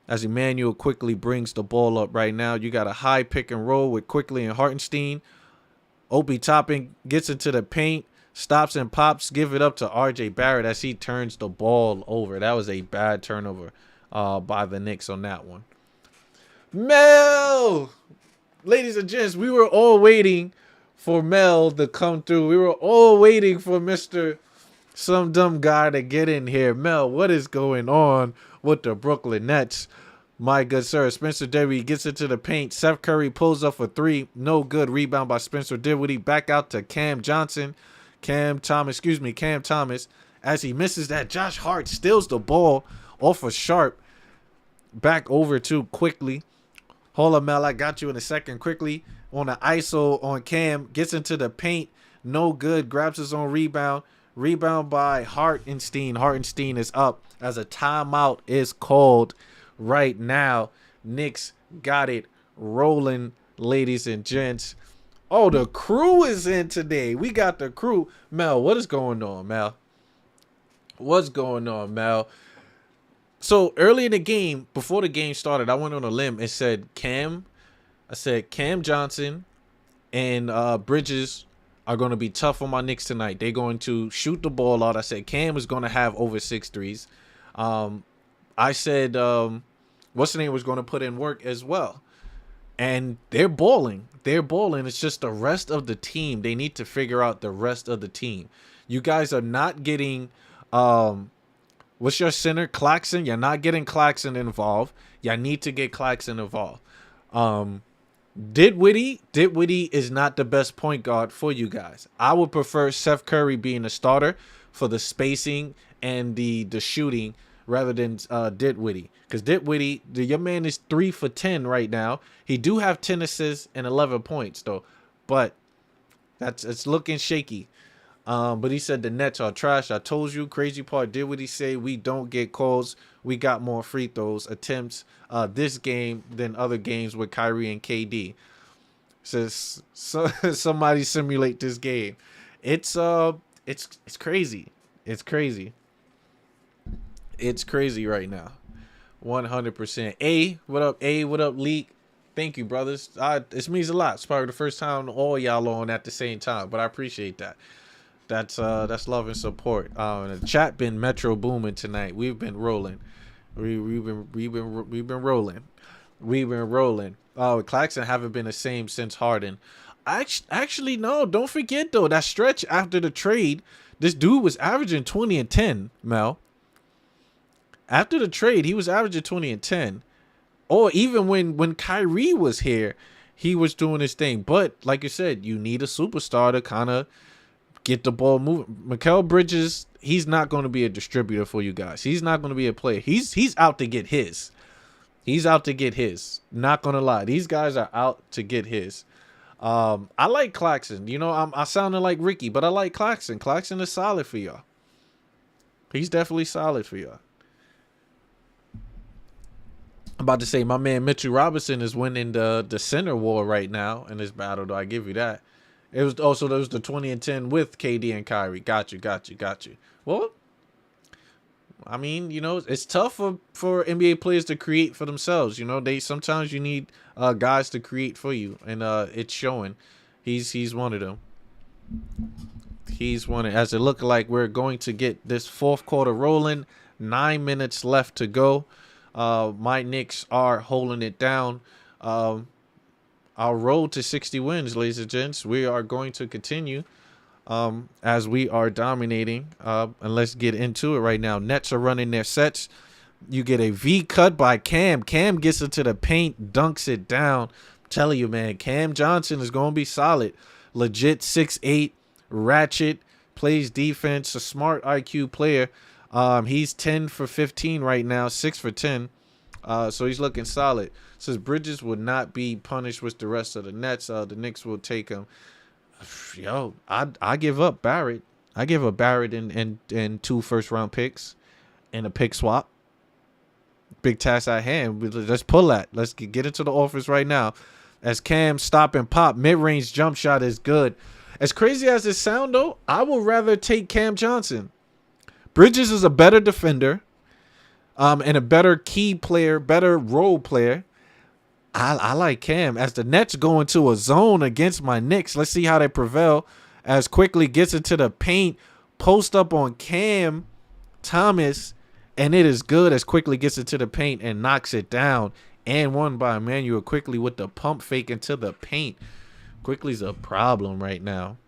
As Emmanuel Quickly brings the ball up right now, you got a high pick and roll with Quickly and Hartenstein. Obi Toppin gets into the paint, stops and pops, give it up to RJ Barrett as he turns the ball over. That was a bad turnover by the Knicks on that one. Mel! Ladies and gents, we were all waiting for Mel to come through. We were all waiting for Mr. Some dumb guy to get in here. Mel, what is going on with the Brooklyn Nets? My good sir, Spencer Dinwiddie gets into the paint. Seth Curry pulls up for 3. No good. Rebound by Spencer Dinwiddie. Back out to Cam Thomas. As he misses that, Josh Hart steals the ball off of Sharp. Back over to Quickly. Hold on, Mel. I got you in a second. Quickly on the ISO on Cam. Gets into the paint. No good. Grabs his own rebound. Rebound by Hartenstein. Hartenstein is up as a timeout is called right now. Knicks got it rolling, ladies and gents. Oh, the crew is in today. We got the crew. Mel, what is going on, Mel? What's going on, Mel? So early in the game, before the game started, I went on a limb and said Cam Johnson and Bridges are going to be tough on my Knicks tonight. They're going to shoot the ball out. I said Cam is going to have over 6 threes. I said what's the name was going to put in work as well. And they're balling. They're balling. It's just the rest of the team. They need to figure out the rest of the team. You guys are not getting what's your center? Claxton? You're not getting Claxton involved. You need to get Claxton involved. Dinwiddie is not the best point guard for you guys. I would prefer Seth Curry being a starter for the spacing and the shooting rather than Ditwitty. Because Ditwitty, your man is 3 for 10 right now. He do have 10 assists and 11 points though, but it's looking shaky. But he said the Nets are trash. I told you. Crazy part did what he say. We don't get calls. We got more free throws attempts this game than other games with Kyrie and KD. Says somebody simulate this game. It's crazy. It's crazy. It's crazy right now. 100%. A, what up? A, what up, Leak? Thank you, brothers. This means a lot. It's probably the first time all y'all on at the same time, but I appreciate that. That's love and support. The chat been Metro booming tonight. We've been rolling. We've been rolling. We've been rolling. Claxton haven't been the same since Harden. Actually, no. Don't forget though, that stretch after the trade, this dude was averaging 20 and 10. Mel. After the trade, he was averaging 20 and 10. Or even when Kyrie was here, he was doing his thing. But like you said, you need a superstar to kind of get the ball moving. Mikal Bridges, he's not going to be a distributor for you guys. He's not going to be a player. He's out to get his. He's out to get his. Not going to lie. These guys are out to get his. I like Claxton. You know, I sounded like Ricky, but I like Claxton. Claxton is solid for y'all. He's definitely solid for y'all. I'm about to say my man Mitchell Robinson is winning the center war right now in this battle, though. I give you that. It was also there was the 20 and 10 with KD and Kyrie. Got you. Well, I mean, you know, it's tough for NBA players to create for themselves. You know, sometimes you need guys to create for you, and it's showing. He's one of them. He's one. As it looked like we're going to get this fourth quarter rolling. 9 minutes left to go. My Knicks are holding it down. Our road to 60 wins, ladies and gents. We are going to continue as we are dominating. And let's get into it right now. Nets are running their sets. You get a V cut by Cam. Cam gets into the paint, dunks it down. I'm telling you, man, Cam Johnson is going to be solid. Legit 6'8", ratchet, plays defense, a smart IQ player. He's 10 for 15 right now, 6 for 10. So he's looking solid. Says Bridges will not be punished with the rest of the Nets. The Knicks will take him. Yo, I give up Barrett. I give up Barrett and 2 first-round picks and a pick swap. Big task at hand. Let's pull that. Let's get into the office right now. As Cam stop and pop, mid-range jump shot is good. As crazy as it sound, though, I would rather take Cam Johnson. Bridges is a better defender, and a better key player, better role player. I like Cam. As the Nets go into a zone against my Knicks, let's see how they prevail. As quickly gets into the paint, post up on Cam Thomas, and it is good. As quickly gets into the paint and knocks it down, and won by Emmanuel Quickly with the pump fake into the paint. Quickly's a problem right now.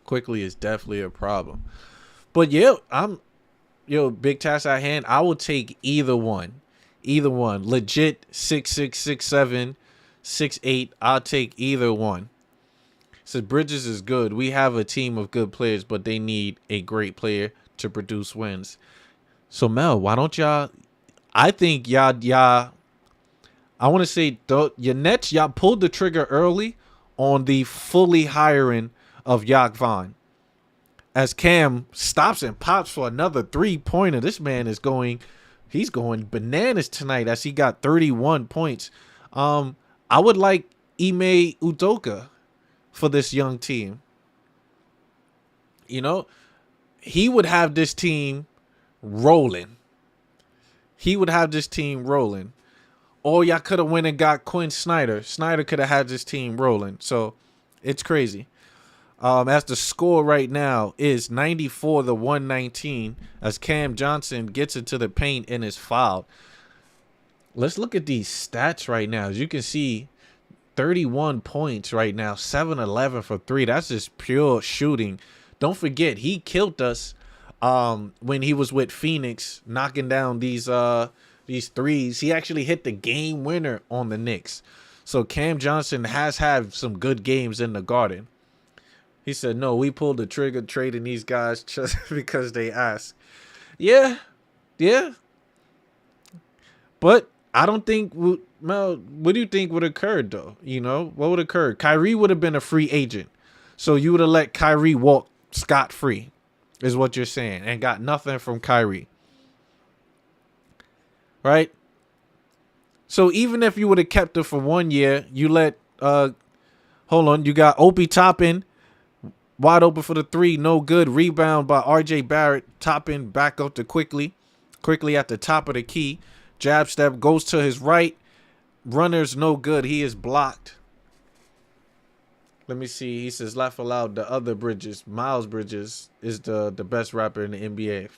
Quickly is definitely a problem. But yeah, big task at hand. I will take either one. Legit 6'6", 6'7", 6'8". I'll take either one. So Bridges is good. We have a team of good players, but they need a great player to produce wins. So Mel, why don't y'all? I think y'all. I want to say your Nets, y'all pulled the trigger early on the fully hiring of Jakob Vaughn. As Cam stops and pops for another 3-pointer. This man is he's going bananas tonight as he got 31 points. I would like Ime Udoka for this young team. You know, he would have this team rolling. Or y'all could have went and got Quinn Snyder. Snyder could have had this team rolling. So it's crazy. As the score right now is 94-119 as Cam Johnson gets into the paint and is fouled. Let's look at these stats right now. As you can see, 31 points right now, 7-11 for 3. That's just pure shooting. Don't forget, he killed us when he was with Phoenix, knocking down these threes. He actually hit the game winner on the Knicks. So Cam Johnson has had some good games in the Garden. He said, no, we pulled the trigger trading these guys just because they asked. Yeah, Yeah. But I don't think, Mel, what do you think would occur, though? You know, what would occur? Kyrie would have been a free agent. So you would have let Kyrie walk scot-free, is what you're saying, and got nothing from Kyrie. Right? So even if you would have kept it for 1 year, you let, hold on, you got Opie Toppin wide open for the three, no good. Rebound by RJ Barrett. Toppin back up to quickly at the top of the key. Jab step goes to his right. Runner's no good. He is blocked. Let me see. He says, laugh aloud. The other Bridges, Miles Bridges, is the best rapper in the NBA.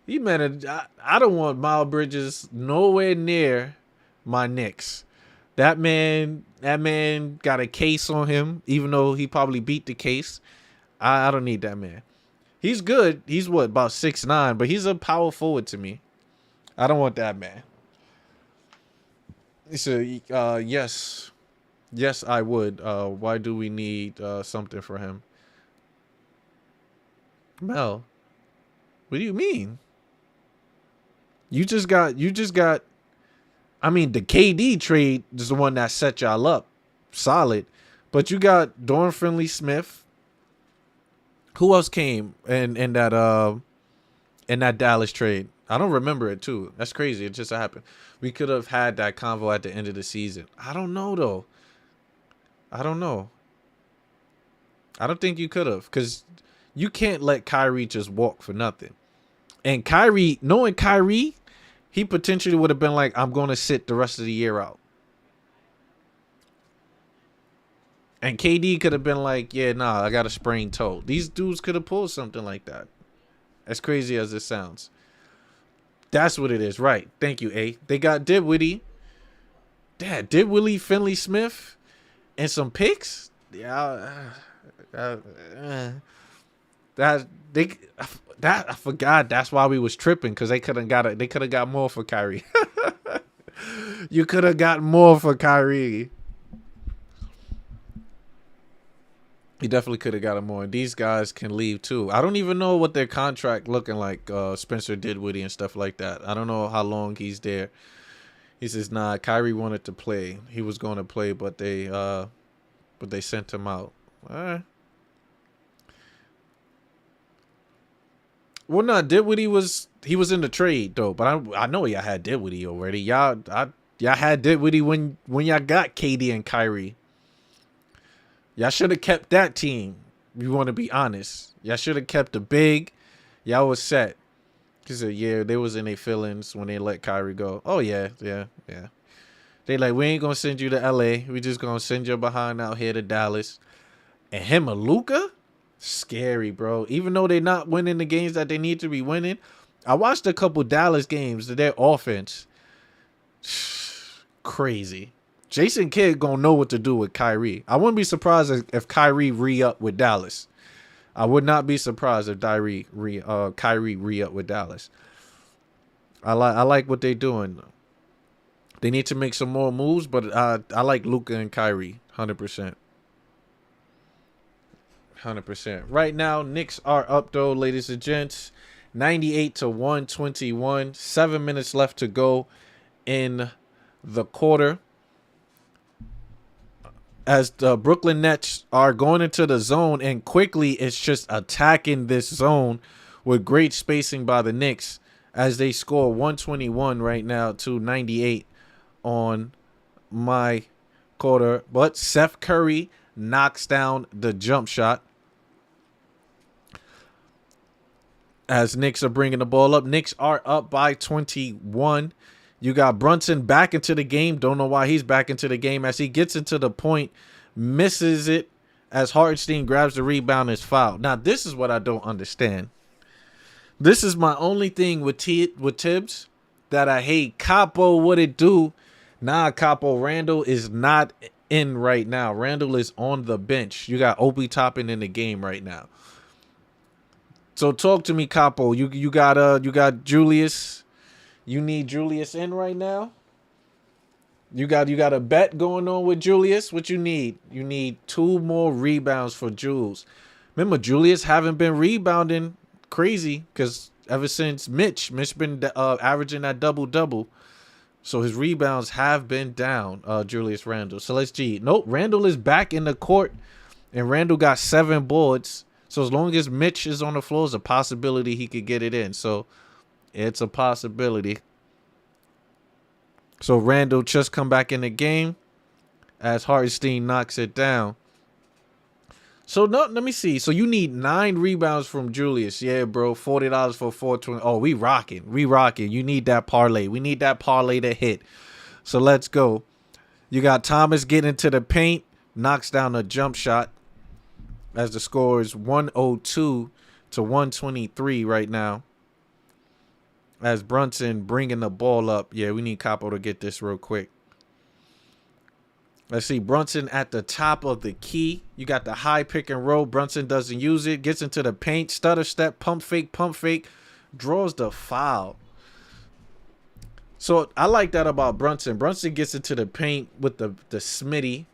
He meant it. I don't want Miles Bridges nowhere near my Knicks. That man got a case on him, even though he probably beat the case. I don't need that man. He's good. He's what, about 6'9", but he's a power forward to me. I don't want that man. He said, yes. Yes, I would. Why do we need something for him? Mel, what do you mean? You just got, I mean, the KD trade is the one that set y'all up solid. But you got Dorian Finney-Smith. Who else came in that Dallas trade? I don't remember it too. That's crazy. It just happened. We could have had that convo at the end of the season. I don't know though. I don't know. I don't think you could have, because you can't let Kyrie just walk for nothing. And Kyrie, knowing Kyrie, he potentially would have been like, I'm going to sit the rest of the year out. And KD could have been like, yeah, nah, I got a sprained toe. These dudes could have pulled something like that. As crazy as it sounds. That's what it is, right? Thank you, A. They got Dinwiddie. Dad, Dinwiddie, Finney-Smith, and some picks. Yeah, I forgot. That's why we was tripping, because they could have got more for Kyrie. You could have got more for Kyrie. He definitely could have gotten more. These guys can leave too. I don't even know what their contract looking like. Spencer Dinwiddie and stuff like that. I don't know how long he's there. He says, nah, Kyrie wanted to play. He was going to play, but they sent him out. All right. Well, no, Dinwiddie was in the trade though. But I know y'all had Dinwiddie already. Y'all had Dinwiddie when y'all got KD and Kyrie. Y'all should have kept that team. If you want to be honest, y'all should have kept the big. Y'all was set. Cause yeah, they was in their feelings when they let Kyrie go. Oh yeah. They like, we ain't gonna send you to LA. We just gonna send your behind out here to Dallas. And him and Luka, scary, bro. Even though they not winning the games that they need to be winning, I watched a couple Dallas games. Their offense, crazy. Jason Kidd gonna know what to do with Kyrie. I wouldn't be surprised if Kyrie re-up with Dallas. I would not be surprised if Kyrie re-up with Dallas. I like what they're doing. They need to make some more moves, but I like Luka and Kyrie 100%. 100%. Right now, Knicks are up though, ladies and gents. 98-121. 7 minutes left to go in the quarter. As the Brooklyn Nets are going into the zone, and quickly it's just attacking this zone with great spacing by the Knicks as they score 121 right now to 98 on my quarter. But Seth Curry knocks down the jump shot as Knicks are bringing the ball up. Knicks are up by 21. You got Brunson back into the game. Don't know why he's back into the game. As he gets into the point, misses it as Hartenstein grabs the rebound and is fouled. Now, this is what I don't understand. This is my only thing with Tibbs that I hate. Capo, what it do? Nah, Capo, Randall is not in right now. Randall is on the bench. You got Opie Toppin in the game right now. So talk to me, Capo. You got Julius. You need Julius in right now. You got a bet going on with Julius. What you need? You need 2 more rebounds for Jules. Remember, Julius haven't been rebounding crazy because ever since Mitch. Mitch been averaging that double-double. So his rebounds have been down, Julius Randle. So let's see. Nope, Randle is back in the court, and Randle got 7 boards. So as long as Mitch is on the floor, it's a possibility he could get it in. So it's a possibility. So Randle just come back in the game as Hartenstein knocks it down. So no, let me see. So you need 9 rebounds from Julius. Yeah, bro. $40 for 420. Oh, we rocking. We rocking. You need that parlay. We need that parlay to hit. So let's go. You got Thomas getting into the paint. Knocks down a jump shot. As the score is 102 to 123 right now. As Brunson bringing the ball up. Yeah, we need Capo to get this real quick. Let's see, Brunson at the top of the key. You got the high pick and roll. Brunson doesn't use it. Gets into the paint. Stutter step. Pump fake. Pump fake. Draws the foul. So I like that about Brunson. Brunson gets into the paint with the Smitty.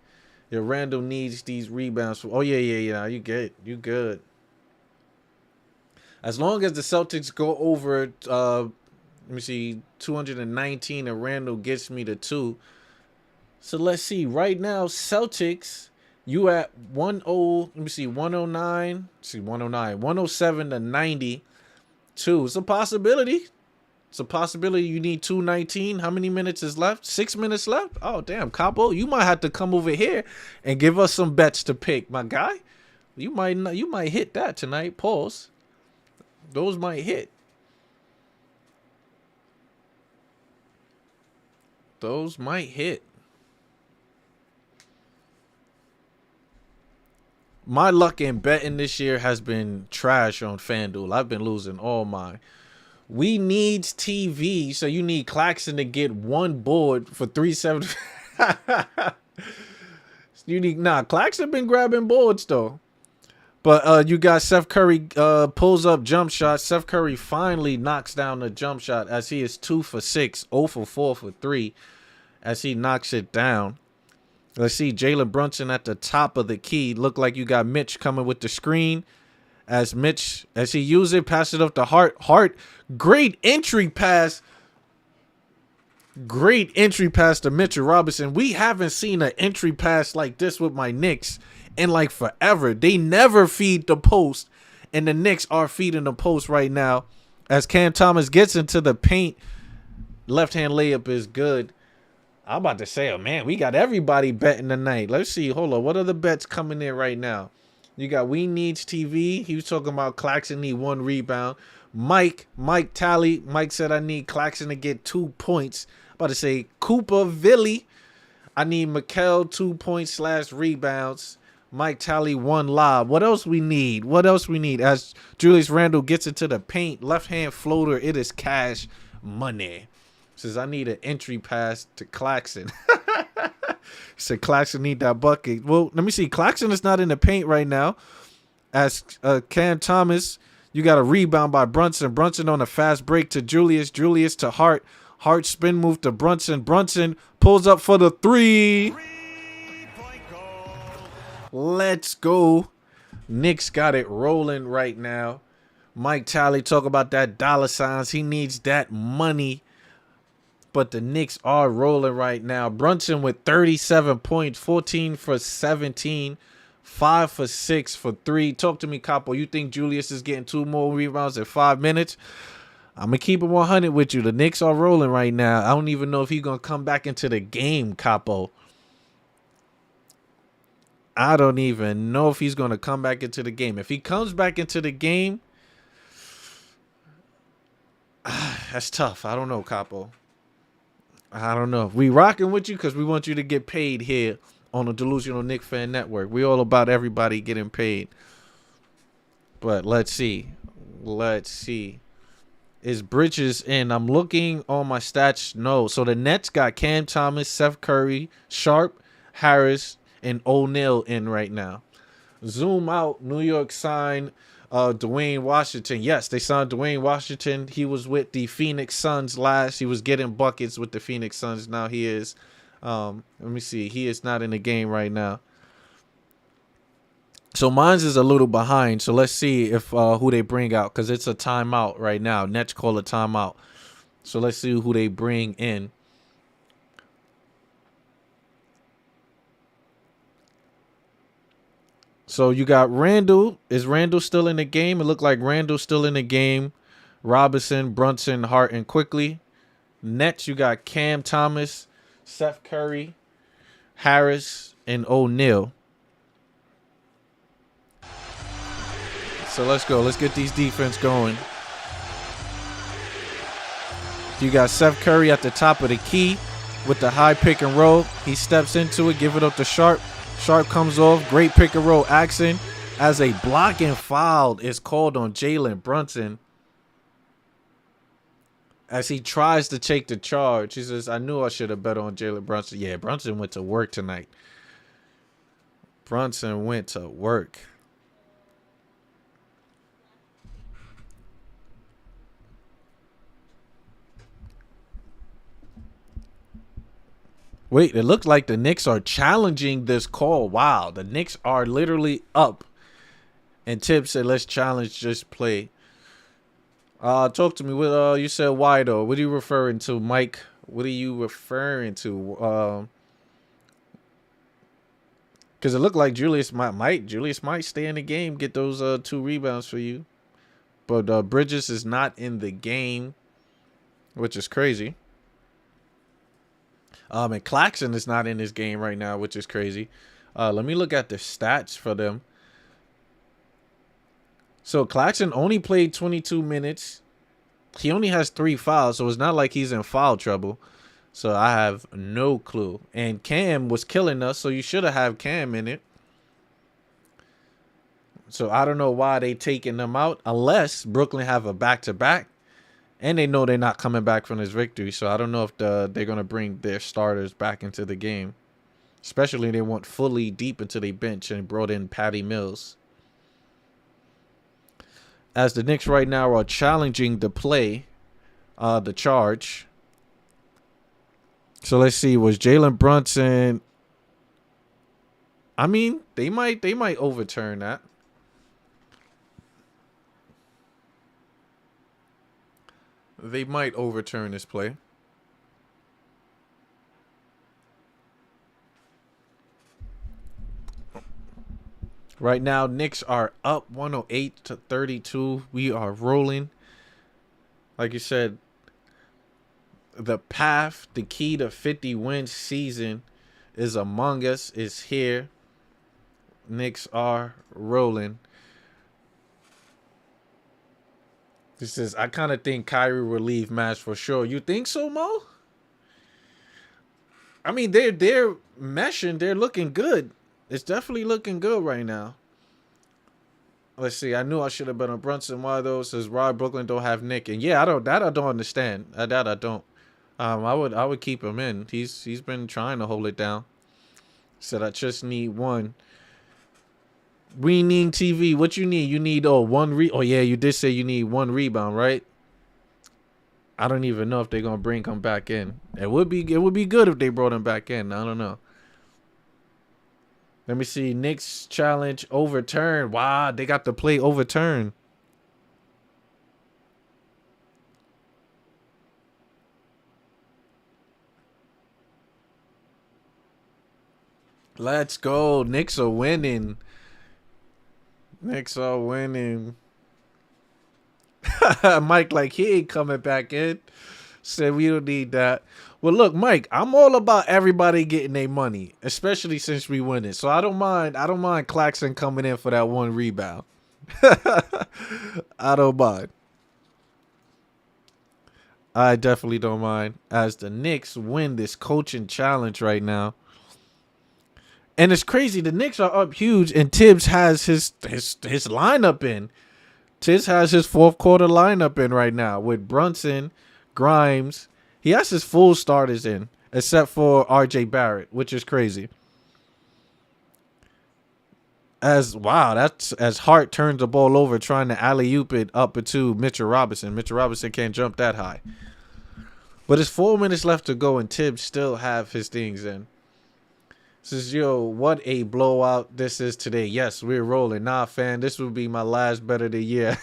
Your Randall needs these rebounds. Oh, yeah. You get it. You good. As long as the Celtics go over, let me see, 219 and Randall gets me to 2. So let's see. Right now, Celtics, you at 109. See, 109. 107 to 92. It's a possibility. It's a possibility you need 219. How many minutes is left? 6 minutes left? Oh, damn, Capo. You might have to come over here and give us some bets to pick, my guy. You might hit that tonight. Pause. Those might hit. Those might hit. My luck in betting this year has been trash on FanDuel. I've been losing all mine. We needs TV, so you need Claxton to get 1 board for $3.75. Claxton been grabbing boards though. But you got Seth Curry pulls up jump shot. Seth Curry finally knocks down the jump shot as he is 2 for 6, 0 for 4 for 3 as he knocks it down. Let's see, Jalen Brunson at the top of the key. Look like you got Mitch coming with the screen. As Mitch, as he uses it, pass it up to Hart. Hart, great entry pass. Great entry pass to Mitchell Robinson. We haven't seen an entry pass like this with my Knicks in like forever. They never feed the post, and the Knicks are feeding the post right now. As Cam Thomas gets into the paint, left-hand layup is good. I'm about to say, oh man, we got everybody betting tonight. Let's see. Hold on. What are the bets coming in right now? You got We Needs TV. He was talking about Claxton need 1 rebound. Mike Tally. Mike said I need Claxton to get 2 points. About to say Cooper Villy. I need Mikal 2 points / rebounds. Mike Tally 1 lob. What else we need? What else we need? As Julius Randle gets into the paint, left hand floater. It is cash money. Says I need an entry pass to Claxton. Said Claxton need that bucket. Well, let me see. Claxton is not in the paint right now. As Cam Thomas, you got a rebound by Brunson. Brunson on a fast break to Julius. Julius to Hart. Hart spin move to Brunson. Brunson pulls up for the 3. Let's go. Knicks got it rolling right now. Mike Tally talk about that dollar signs. He needs that money. But the Knicks are rolling right now. Brunson with 37 points, 14 for 17, 5 for 6 for 3. Talk to me, Capo. You think Julius is getting 2 more rebounds in 5 minutes? I'm going to keep it 100 with you. The Knicks are rolling right now. I don't even know if he's going to come back into the game, Capo. I don't even know if he's going to come back into the game. If he comes back into the game, that's tough. I don't know, Capo. I don't know. We rocking with you because we want you to get paid here on the Delusional Knicks Fan Network. We all about everybody getting paid. But let's see. Let's see. Is Bridges in? I'm looking on my stats. No. So the Nets got Cam Thomas, Seth Curry, Sharp, Harris, and O'Neal in right now. Zoom out. New York signed Dwayne Washington. Yes, they signed Dwayne Washington. He was with the Phoenix Suns last. He was getting buckets with the Phoenix Suns. Now he is. Let me see. He is not in the game right now. So mine's is a little behind. So let's see if who they bring out, because it's a timeout right now. Nets call a timeout. So let's see who they bring in. So you got Randall. Is Randall still in the game? It looked like Randall's still in the game. Robinson, Brunson, Hart, and Quickly. Nets, you got Cam Thomas, Seth Curry, Harris, and O'Neal. So let's go. Let's get these defense going. You got Seth Curry at the top of the key with the high pick and roll. He steps into it, give it up to Sharp. Sharp comes off. Great pick and roll action as a blocking foul is called on Jalen Brunson as he tries to take the charge. He says, I knew I should have bet on Jalen Brunson. Yeah, Brunson went to work tonight. Brunson went to work. Wait, it looks like the Knicks are challenging this call. Wow, the Knicks are literally up. And Tibbs said, let's challenge this play. Talk to me. What you said why though? What are you referring to, Mike? What are you referring to? Because it looked like Julius might stay in the game, get those 2 rebounds for you. But Bridges is not in the game, which is crazy. And Claxton is not in this game right now, which is crazy. Let me look at the stats for them. So Claxton only played 22 minutes. He only has 3 fouls, so it's not like he's in foul trouble. So I have no clue. And Cam was killing us, so you should have had Cam in it. So I don't know why they taking them out, unless Brooklyn have a back-to-back. And they know they're not coming back from this victory. So I don't know if they're going to bring their starters back into the game. Especially they went fully deep into their bench and brought in Patty Mills. As the Knicks right now are challenging the play, the charge. So let's see. Was Jalen Brunson... I mean, they might overturn that. They might overturn this play. Right now, Knicks are up 108-32. We are rolling. Like you said, the path, the key to 50-win season is among us, is here. Knicks are rolling. He says, I kind of think Kyrie will leave match for sure. You think so, Mo? I mean, they're meshing. They're looking good. It's definitely looking good right now. Let's see. I knew I should have been on Brunson. Why though? Says Rod Brooklyn don't have Nick. And yeah, I don't understand. I don't. I would keep him in. He's been trying to hold it down. Said I just need one. We need TV. What you need? You need oh yeah, you did say you need 1 rebound, right? I don't even know if they're gonna bring him back in. It would be good if they brought him back in. I don't know. Let me see. Knicks challenge overturned. Wow, they got the play overturned. Let's go. Knicks are winning. Knicks are winning. Mike, like, he ain't coming back in. Said we don't need that. Well, look, Mike, I'm all about everybody getting their money, especially since we win it. So I don't mind Claxton coming in for that 1 rebound. I don't mind. I definitely don't mind. As the Knicks win this coaching challenge right now. And it's crazy. The Knicks are up huge, and Tibbs has his lineup in. Tibbs has his 4th quarter lineup in right now with Brunson, Grimes. He has his full starters in, except for RJ Barrett, which is crazy. That's as Hart turns the ball over trying to alley-oop it up to Mitchell Robinson. Mitchell Robinson can't jump that high. But it's 4 minutes left to go, and Tibbs still have his things in. Says, yo, what a blowout this is today. Yes, we're rolling. Nah, fan, this will be my last bet of the year.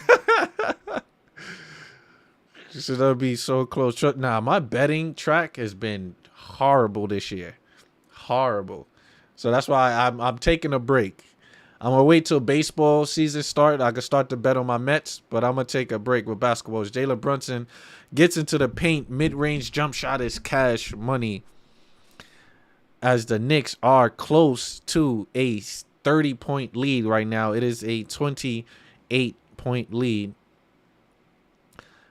So that'll be so close. Nah, my betting track has been horrible this year. Horrible. So that's why I'm taking a break. I'm going to wait till baseball season start. I can start to bet on my Mets, but I'm going to take a break with basketball. Jalen Brunson gets into the paint. Mid-range jump shot is cash money, as the Knicks are close to a 30-point lead right now. It is a 28-point lead.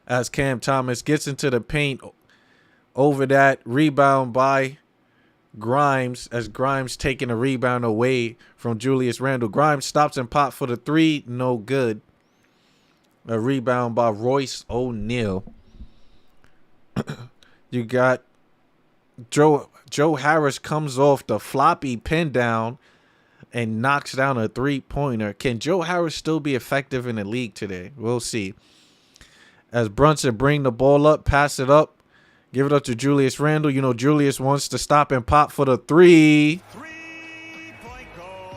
As Cam Thomas gets into the paint, over that, rebound by Grimes, as Grimes taking a rebound away from Julius Randle. Grimes stops and pop for the three. No good. A rebound by Royce O'Neal. You got Joe Harris comes off the floppy pin down and knocks down a three-pointer. Can Joe Harris still be effective in the league today? We'll see. As Brunson bring the ball up, pass it up. Give it up to Julius Randle. You know, Julius wants to stop and pop for the three. Three-point goal.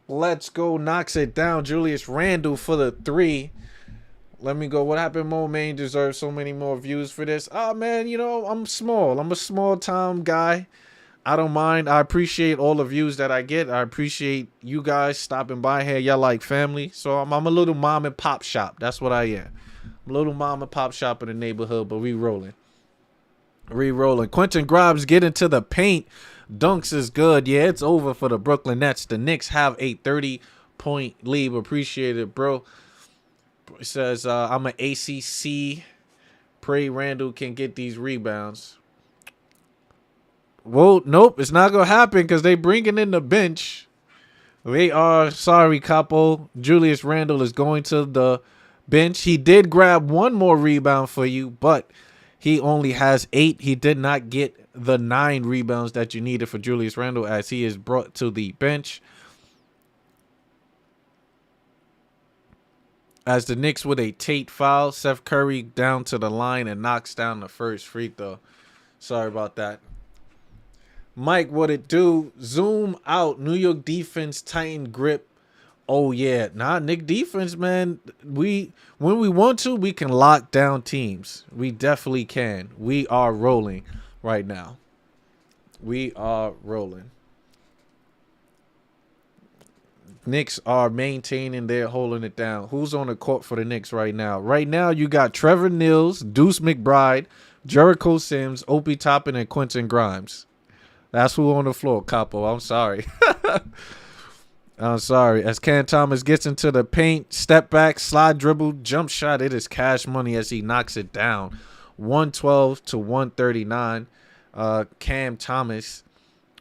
Let's go. Knocks it down. Julius Randle for the three. Let me go. What happened? Mo Main deserves so many more views for this. Oh, man, you know, I'm small. I'm a small-time guy. I don't mind. I appreciate all the views that I get. I appreciate you guys stopping by here. Y'all like family. So I'm a little mom and pop shop. That's what I am. I'm a little mom and pop shop in the neighborhood, but we rolling. Quentin Grimes get into the paint. Dunks is good. Yeah, it's over for the Brooklyn Nets. The Knicks have a 30-point lead. Appreciate it, bro. It says, I'm an ACC. Pray Randall can get these rebounds. Well, nope. It's not going to happen because they bringing in the bench. They are, sorry, Capo. Julius Randle is going to the bench. He did grab one more rebound for you, but he only has 8. He did not get the 9 rebounds that you needed for Julius Randle, as he is brought to the bench. As the Knicks with a Tate foul, Seth Curry down to the line and knocks down the first free throw. Sorry about that. Mike, what it do? Zoom out. New York defense tighten grip. Oh, yeah. Nah, Knick defense, man. When we want to, we can lock down teams. We definitely can. We are rolling right now. We are rolling. Knicks are maintaining, they're holding it down. Who's on the court for the Knicks right now? Right now, you got Trevor Nils, Deuce McBride, Jericho Sims, Opie Toppin, and Quentin Grimes. That's who on the floor, Capo. I'm sorry. I'm sorry. As Cam Thomas gets into the paint, step back, slide dribble, jump shot. It is cash money as he knocks it down. 112 to 139. Cam Thomas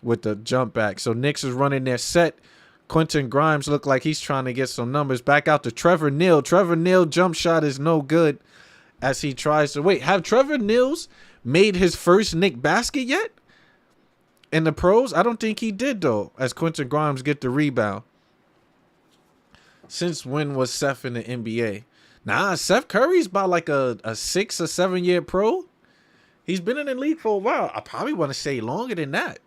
with the jump back. So Knicks is running their set. Quentin Grimes look like he's trying to get some numbers. Back out to Trevor Neal. Trevor Neal jump shot is no good as he tries to wait. Have Trevor Nils made his first Knick basket yet? In the pros? I don't think he did, though, as Quentin Grimes get the rebound. Since when was Seth in the NBA? Nah, Seth Curry's about like a 6 or 7 year pro. He's been in the league for a while. I probably want to say longer than that.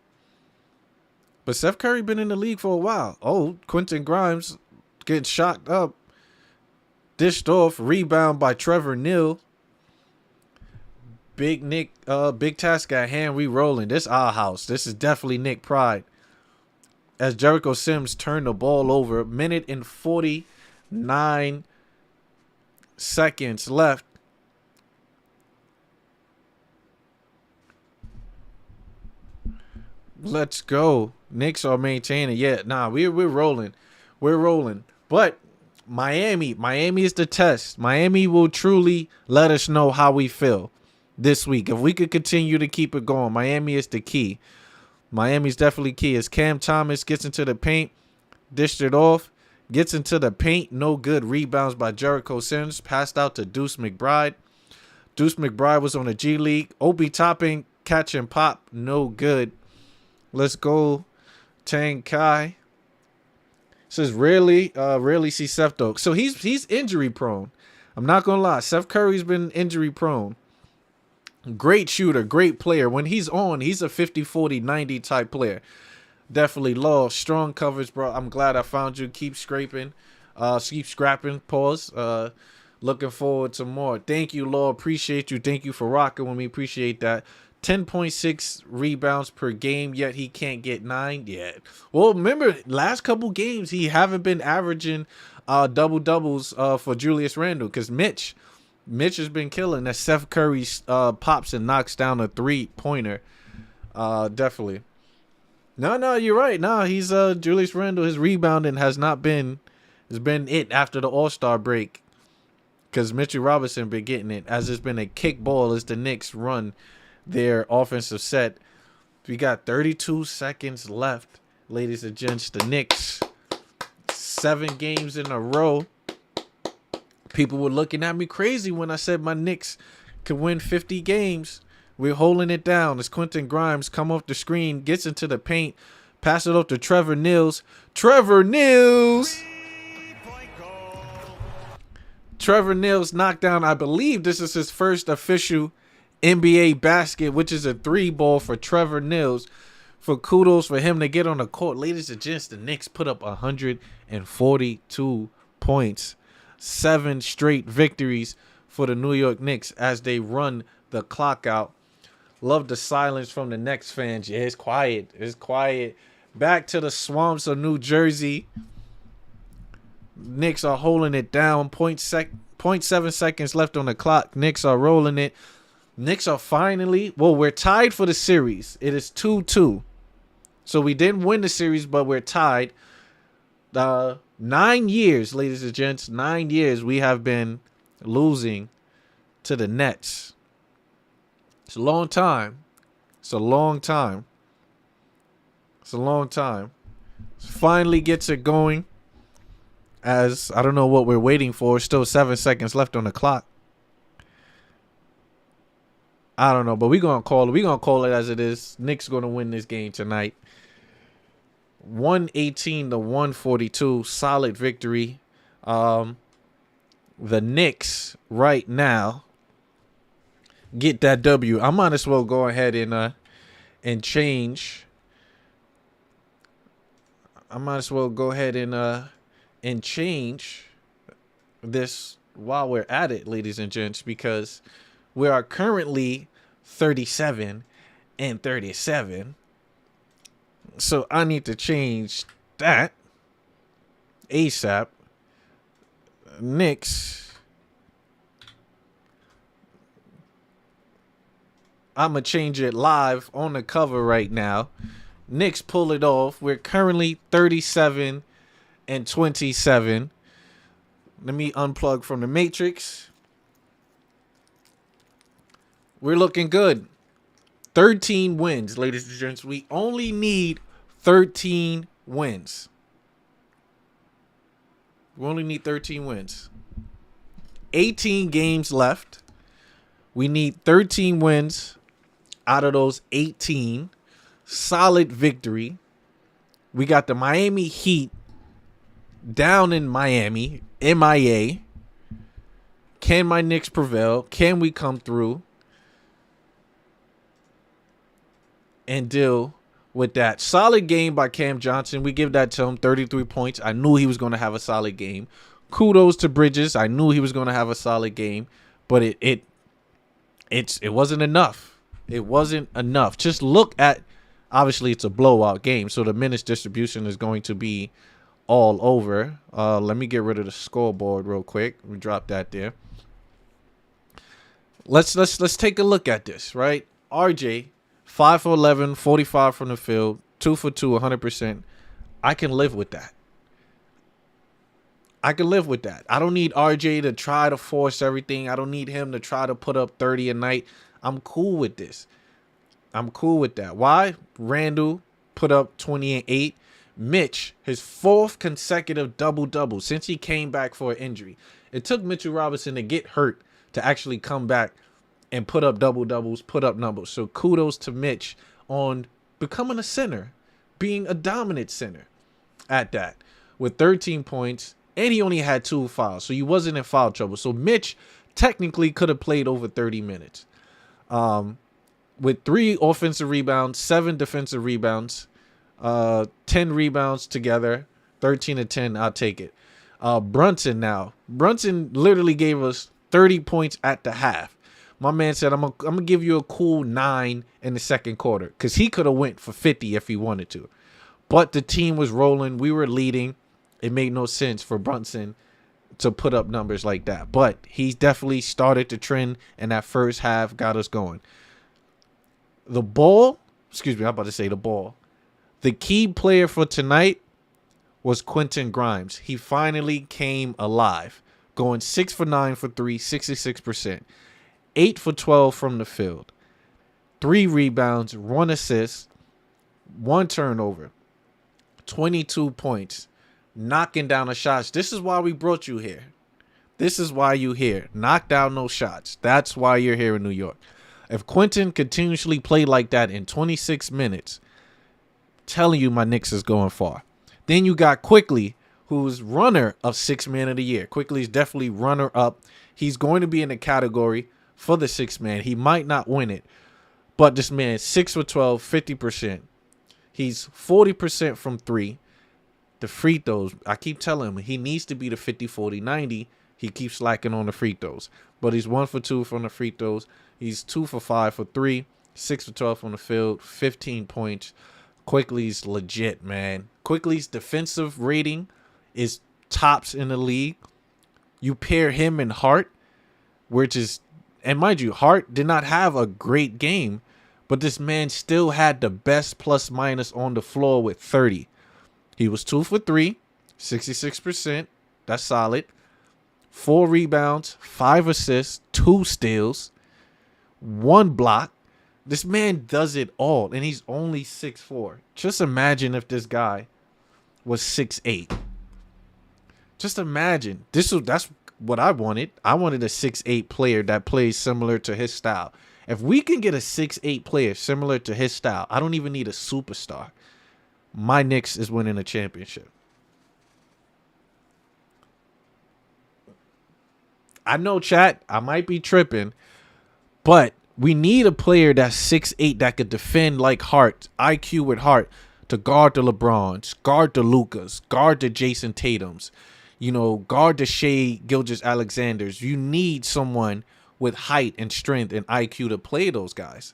But Seth Curry been in the league for a while. Oh, Quentin Grimes getting shot up. Dished off. Rebound by Trevor Neal. Big Nick, big task at hand. We rolling. This our house. This is definitely Nick pride. As Jericho Sims turned the ball over. Minute and 49 seconds left. Let's go. Knicks are maintaining. Yeah, nah, we're rolling. We're rolling. But Miami is the test. Miami will truly let us know how we feel this week. If we could continue to keep it going, Miami is the key. Miami's definitely key. As Cam Thomas gets into the paint, dished it off, gets into the paint, no good. Rebounds by Jericho Sims, passed out to Deuce McBride. Deuce McBride was on the G League. Obi Toppin, catch and pop, no good. Let's go, Tang Kai. Says rarely see Seth though. So he's injury prone. I'm not gonna lie. Seth Curry's been injury prone. Great shooter, great player. When he's on, he's a 50, 40, 90 type player. Definitely, Law. Strong coverage, bro. I'm glad I found you. Keep scraping. Keep scrapping. Pause. Looking forward to more. Thank you, Law. Appreciate you. Thank you for rocking with me. Appreciate that. 10.6 rebounds per game, yet he can't get 9 yet. Well, remember, last couple games, he haven't been averaging double-doubles for Julius Randle because Mitch has been killing. That Steph Curry pops and knocks down a three-pointer. Definitely. No, you're right. No, he's Julius Randle. His rebounding has been it after the All-Star break. Because Mitchell Robinson been getting it, as it's been a kick ball as the Knicks run their offensive set. We got 32 seconds left, ladies and gents. The Knicks, 7 games in a row. People were looking at me crazy when I said my Knicks could win 50 games. We're holding it down as Quentin Grimes come off the screen, gets into the paint, pass it off to Trevor Nils. Trevor Nils knocked down, I believe this is his first official NBA basket, which is a 3-ball for Trevor Nils. For kudos for him to get on the court. Ladies and gents, the Knicks put up 142 points. 7 straight victories for the New York Knicks as they run the clock out. Love the silence from the Knicks fans. Yeah, it's quiet. It's quiet. Back to the swamps of New Jersey. Knicks are holding it down. 0.7 seconds left on the clock. Knicks are rolling it. Knicks are finally, we're tied for the series. It is 2-2. So we didn't win the series, but we're tied. 9 years, ladies and gents, 9 years we have been losing to the Nets. It's a long time. Finally gets it going. As I don't know what we're waiting for. Still 7 seconds left on the clock. I don't know, but we're gonna call it as it is. Knicks gonna win this game tonight. 118-142. Solid victory. The Knicks right now get that W. I might as well go ahead and change. I might as well go ahead and change this while we're at it, ladies and gents, because we are currently 37-37. So I need to change that ASAP. Knicks. I'm going to change it live on the cover right now. Knicks pull it off. We're currently 37-27. Let me unplug from the Matrix. We're looking good. 13 wins, ladies and gents. We only need 13 wins. We only need 13 wins. 18 games left. We need 13 wins out of those 18. Solid victory. We got the Miami Heat down in Miami. MIA. Can my Knicks prevail? Can we come through and deal with that? Solid game by Cam Johnson. We give that to him. 33 points. I knew he was going to have a solid game. Kudos to Bridges. I knew he was going to have a solid game, but it wasn't enough. It wasn't enough. Just look at, obviously it's a blowout game, so the minutes distribution is going to be all over. Let me get rid of the scoreboard real quick. We drop that there. Let's take a look at this, right? RJ, 5 for 11, 45 from the field, 2 for 2, 100%. I can live with that. I don't need RJ to try to force everything. I don't need him to try to put up 30 a night. I'm cool with this. I'm cool with that. Why? Randall put up 28. Mitch, his 4th consecutive double-double since he came back for an injury. It took Mitchell Robinson to get hurt to actually come back and put up double-doubles, put up numbers. So kudos to Mitch on becoming a center, being a dominant center at that. With 13 points, and he only had 2 fouls, so he wasn't in foul trouble. So Mitch technically could have played over 30 minutes. With 3 offensive rebounds, 7 defensive rebounds. 10 rebounds together, 13 and 10. I'll take it. Brunson now. Brunson literally gave us 30 points at the half. My man said, I'm gonna give you a cool 9 in the second quarter, because he could have went for 50 if he wanted to. But the team was rolling. We were leading. It made no sense for Brunson to put up numbers like that. But he definitely started the trend, and that first half got us going. The ball, excuse me, I'm about to say the ball. The key player for tonight was Quentin Grimes. He finally came alive, going 6 for 9 for 3, 66%. 8 for 12 from the field. 3 rebounds, 1 assist, 1 turnover. 22 points. Knocking down the shots. This is why we brought you here. This is why you here. Knock down those shots. That's why you're here in New York. If Quentin continuously played like that in 26 minutes, telling you my Knicks is going far. Then you got Quickly, who's runner of 6th man of the year. Quickly is definitely runner up. He's going to be in the category for the 6th man. He might not win it, but this man 6 for 12, 50%. He's 40% from 3. The free throws, I keep telling him he needs to be the 50, 40, 90. He keeps slacking on the free throws, but he's 1 for 2 from the free throws. He's 2 for 5 for 3, 6 for 12 on the field, 15 points. Quickly's legit, man. Quickly's defensive rating is tops in the league. You pair him and Hart, which is, and mind you, Hart did not have a great game, but this man still had the best plus minus on the floor with 30. He was 2 for 3, 66%. That's solid. 4 rebounds, 5 assists, 2 steals, 1 block. This man does it all, and he's only 6'4". Just imagine if this guy was 6'8". Just imagine. That's what I wanted. I wanted a 6'8" player that plays similar to his style. If we can get a 6'8" player similar to his style, I don't even need a superstar. My Knicks is winning a championship. I know, chat, I might be tripping, but we need a player that's 6'8" that could defend like Hart, IQ with Hart, to guard the LeBrons, guard the Lucas, guard the Jason Tatums, guard the Shea Gilgeous-Alexanders. You need someone with height and strength and IQ to play those guys.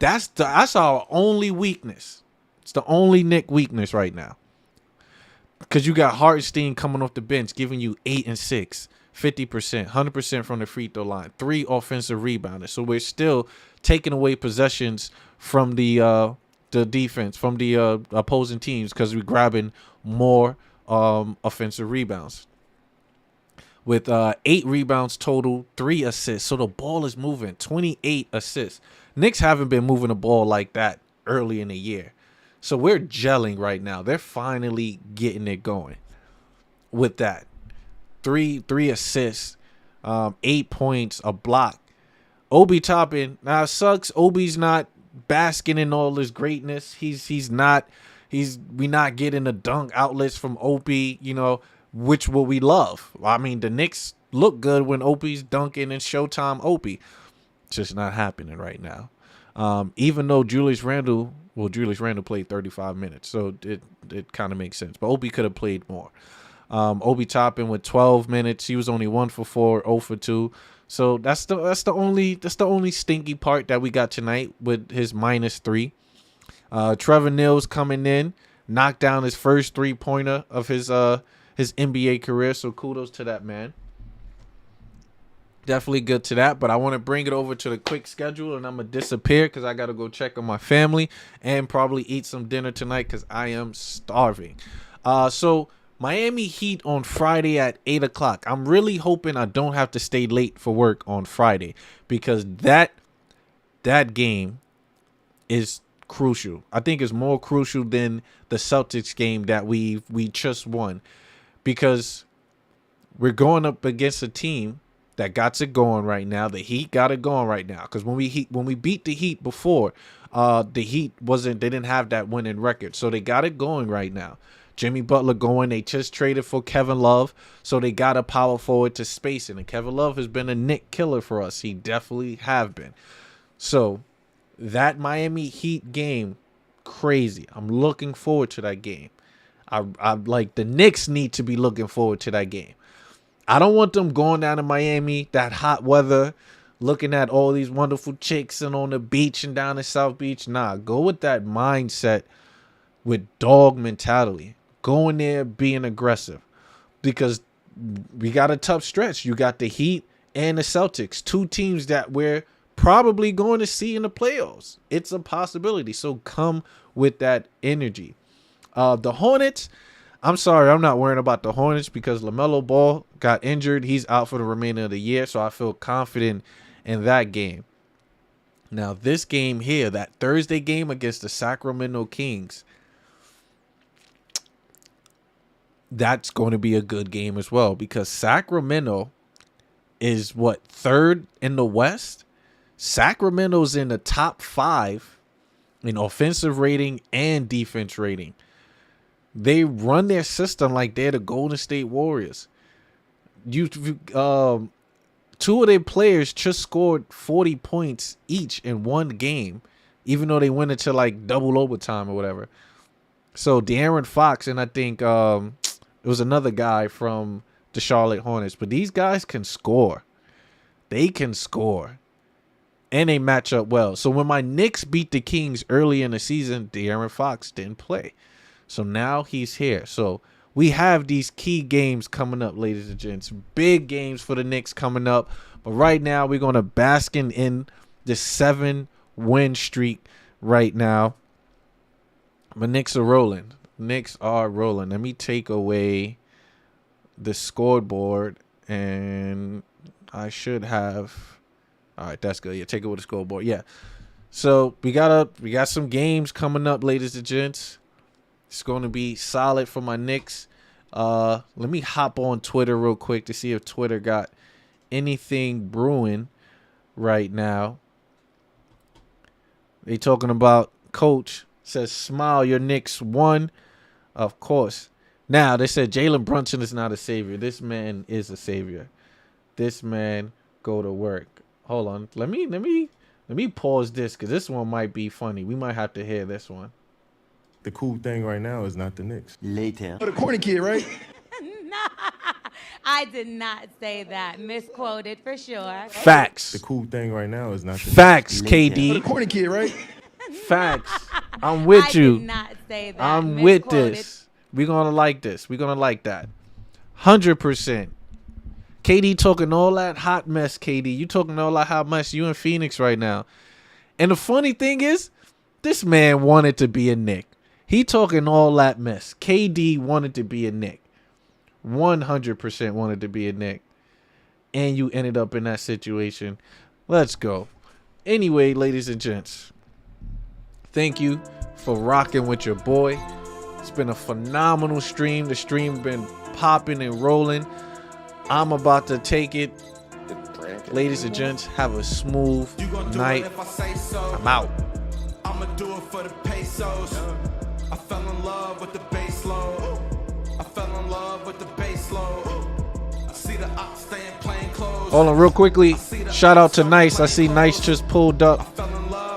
That's our only weakness. It's the only Knick weakness right now. Because you got Hartenstein coming off the bench, giving you 8 and 6. 50%, 100% from the free throw line, 3 offensive rebounders. So we're still taking away possessions from the defense, from the opposing teams, because we're grabbing more offensive rebounds. With 8 rebounds total, 3 assists. So the ball is moving, 28 assists. Knicks haven't been moving the ball like that early in the year. So we're gelling right now. They're finally getting it going with that. 3 assists, 8 points, a block. Obi Toppin, now it sucks. Obi's not basking in all his greatness. We not getting the dunk outlets from Obi, which will we love. I mean, the Knicks look good when Obi's dunking and Showtime Obi. It's just not happening right now. Even though Julius Randle played 35 minutes, so it kind of makes sense. But Obi could have played more. Obi Toppin with 12 minutes. He was only 1 for 4, 0 for 2. So that's the only stinky part that we got tonight with his -3. Trevor Nils coming in, knocked down his first 3-pointer of his NBA career. So kudos to that man. Definitely good to that. But I want to bring it over to the quick schedule, and I'm gonna disappear because I gotta go check on my family and probably eat some dinner tonight because I am starving. So Miami Heat on Friday at 8 o'clock. I'm really hoping I don't have to stay late for work on Friday, because that game is crucial. I think it's more crucial than the Celtics game that we just won, because we're going up against a team that got it going right now. The Heat got it going right now, because when we beat the Heat before, the Heat they didn't have that winning record, so they got it going right now. Jimmy Butler going. They just traded for Kevin Love, so they got a power forward to space it. And Kevin Love has been a Knick killer for us. He definitely have been. So that Miami Heat game, crazy. I'm looking forward to that game. I like the Knicks need to be looking forward to that game. I don't want them going down to Miami, that hot weather, looking at all these wonderful chicks and on the beach and down the South Beach. Nah, go with that mindset with dog mentality. Go in there being aggressive because we got a tough stretch. You got the Heat and the Celtics, two teams that we're probably going to see in the playoffs. It's a possibility. So come with that energy. The Hornets, I'm sorry, I'm not worrying about the Hornets because LaMelo Ball got injured. He's out for the remainder of the year, so I feel confident in that game. Now, this game here, that Thursday game against the Sacramento Kings, that's going to be a good game as well because Sacramento is what, third in the West? Sacramento's in the top 5 in offensive rating and defense rating. They run their system like they're the Golden State Warriors. Two of their players just scored 40 points each in one game, even though they went into like double overtime or whatever. So De'Aaron Fox and I think it was another guy from the Charlotte Hornets, but these guys can score. They can score. And they match up well. So when my Knicks beat the Kings early in the season, De'Aaron Fox didn't play. So now he's here. So we have these key games coming up, ladies and gents. Big games for the Knicks coming up. But right now, we're going to bask in the 7-win streak right now. The Knicks are rolling. Knicks are rolling. Let me take away the scoreboard. And I should have... All right, that's good. Yeah, take away the scoreboard. Yeah. So we got some games coming up, ladies and gents. It's going to be solid for my Knicks. Let me hop on Twitter real quick to see if Twitter got anything brewing right now. They talking about Coach says, smile, your Knicks won. Of course. Now, they said Jalen Brunson is not a savior. This man is a savior. This man go to work. Hold on. Let me pause this because this one might be funny. We might have to hear this one. The cool thing right now is not the Knicks. Later. The corny kid, right? No, I did not say that. Misquoted for sure. Facts. The cool thing right now is not the Facts, The KD. corny kid, right? Facts. I'm with I you. did not say that. I'm with Misquoted. this. We're going to like this. We're going to like that. 100%. KD talking all that hot mess, KD. You talking all that hot mess. You in Phoenix right now. And the funny thing is, this man wanted to be a Knick. He talking all that mess. KD wanted to be a Knick. 100% wanted to be a Knick. And you ended up in that situation. Let's go. Anyway, ladies and gents, thank you for rocking with your boy. It's been a phenomenal stream. The stream been popping and rolling. I'm about to take it. Ladies and gents, have a smooth night. I'm out. I'ma do it for the pesos. I fell in love with the bass load. I fell in love with the bass load. I see the ops staying plain clothes. Hold on real quickly. Shout out to Nice. I see Nice just pulled up.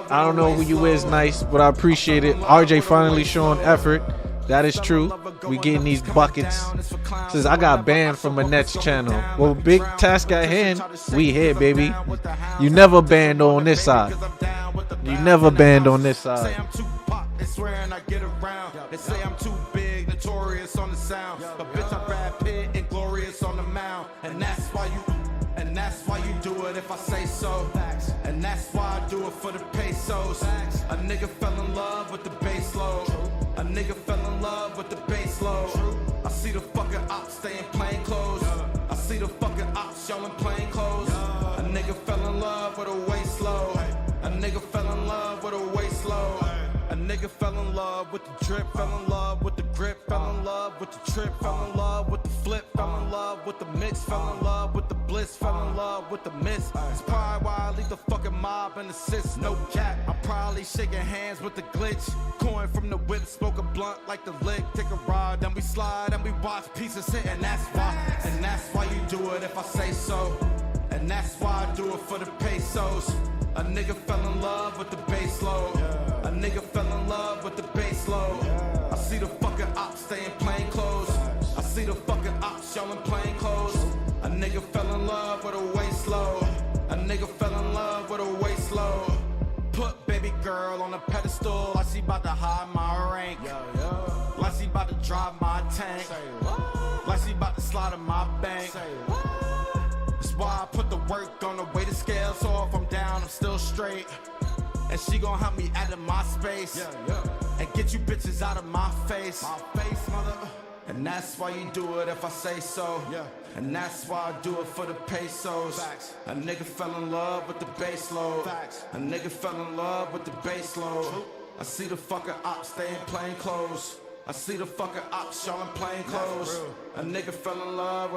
I don't know who you is, Nice, but I appreciate it. RJ finally showing effort. That is true. We getting these buckets. Says I got banned from a Nets channel. Well, big task at hand. We here, baby. You never banned on this side. You never banned on this side. They swearing I get around. They say I'm too big, notorious on the sound. But bitch, I'm Brad Pitt and glorious on the mound. And that's why you do it if I say so. And that's why I do it for the pesos. A nigga fell in love with the bass load. A nigga fell in love with the bass load. I see the fucking ops staying plain clothes. I see the fucking ops y'all in plain clothes. A nigga fell in love with a waist load. A nigga fell in love with a waist load. A nigga fell in love with the drip, fell in love with the grip, fell in love with the trip, fell in love with the flip, fell in love with the mix, fell in love with the bliss, fell in love with the miss. It's probably why I leave the fucking mob and assist, no cap. I'm probably shaking hands with the glitch. Coin from the whip, smoke a blunt like the lick, take a ride, then we slide and we watch pieces hit, and that's why you do it if I say so. And that's why I do it for the pesos. A nigga fell in love with the bass load. A nigga fell in love with the bass load. I see the fucking ops staying plain clothes. I see the fucking ops y'all in plain clothes. A nigga fell in love with a waist load. A nigga fell in love with a waist load. Put baby girl on a pedestal, like she bout to hide my rank. Like she bout to drive my tank. Like she bout to slide in my bank. That's why I put the work on the way the scales off. I'm down, I'm still straight. And she gon' help me out of my space. And get you bitches out of my face. My face, mother. And that's why you do it if I say so. And that's why I do it for the pesos. A nigga fell in love with the bass load. A nigga fell in love with the bass load. I see the fucking ops stay in plain clothes. I see the fucking ops y'all in plain clothes. A nigga fell in love with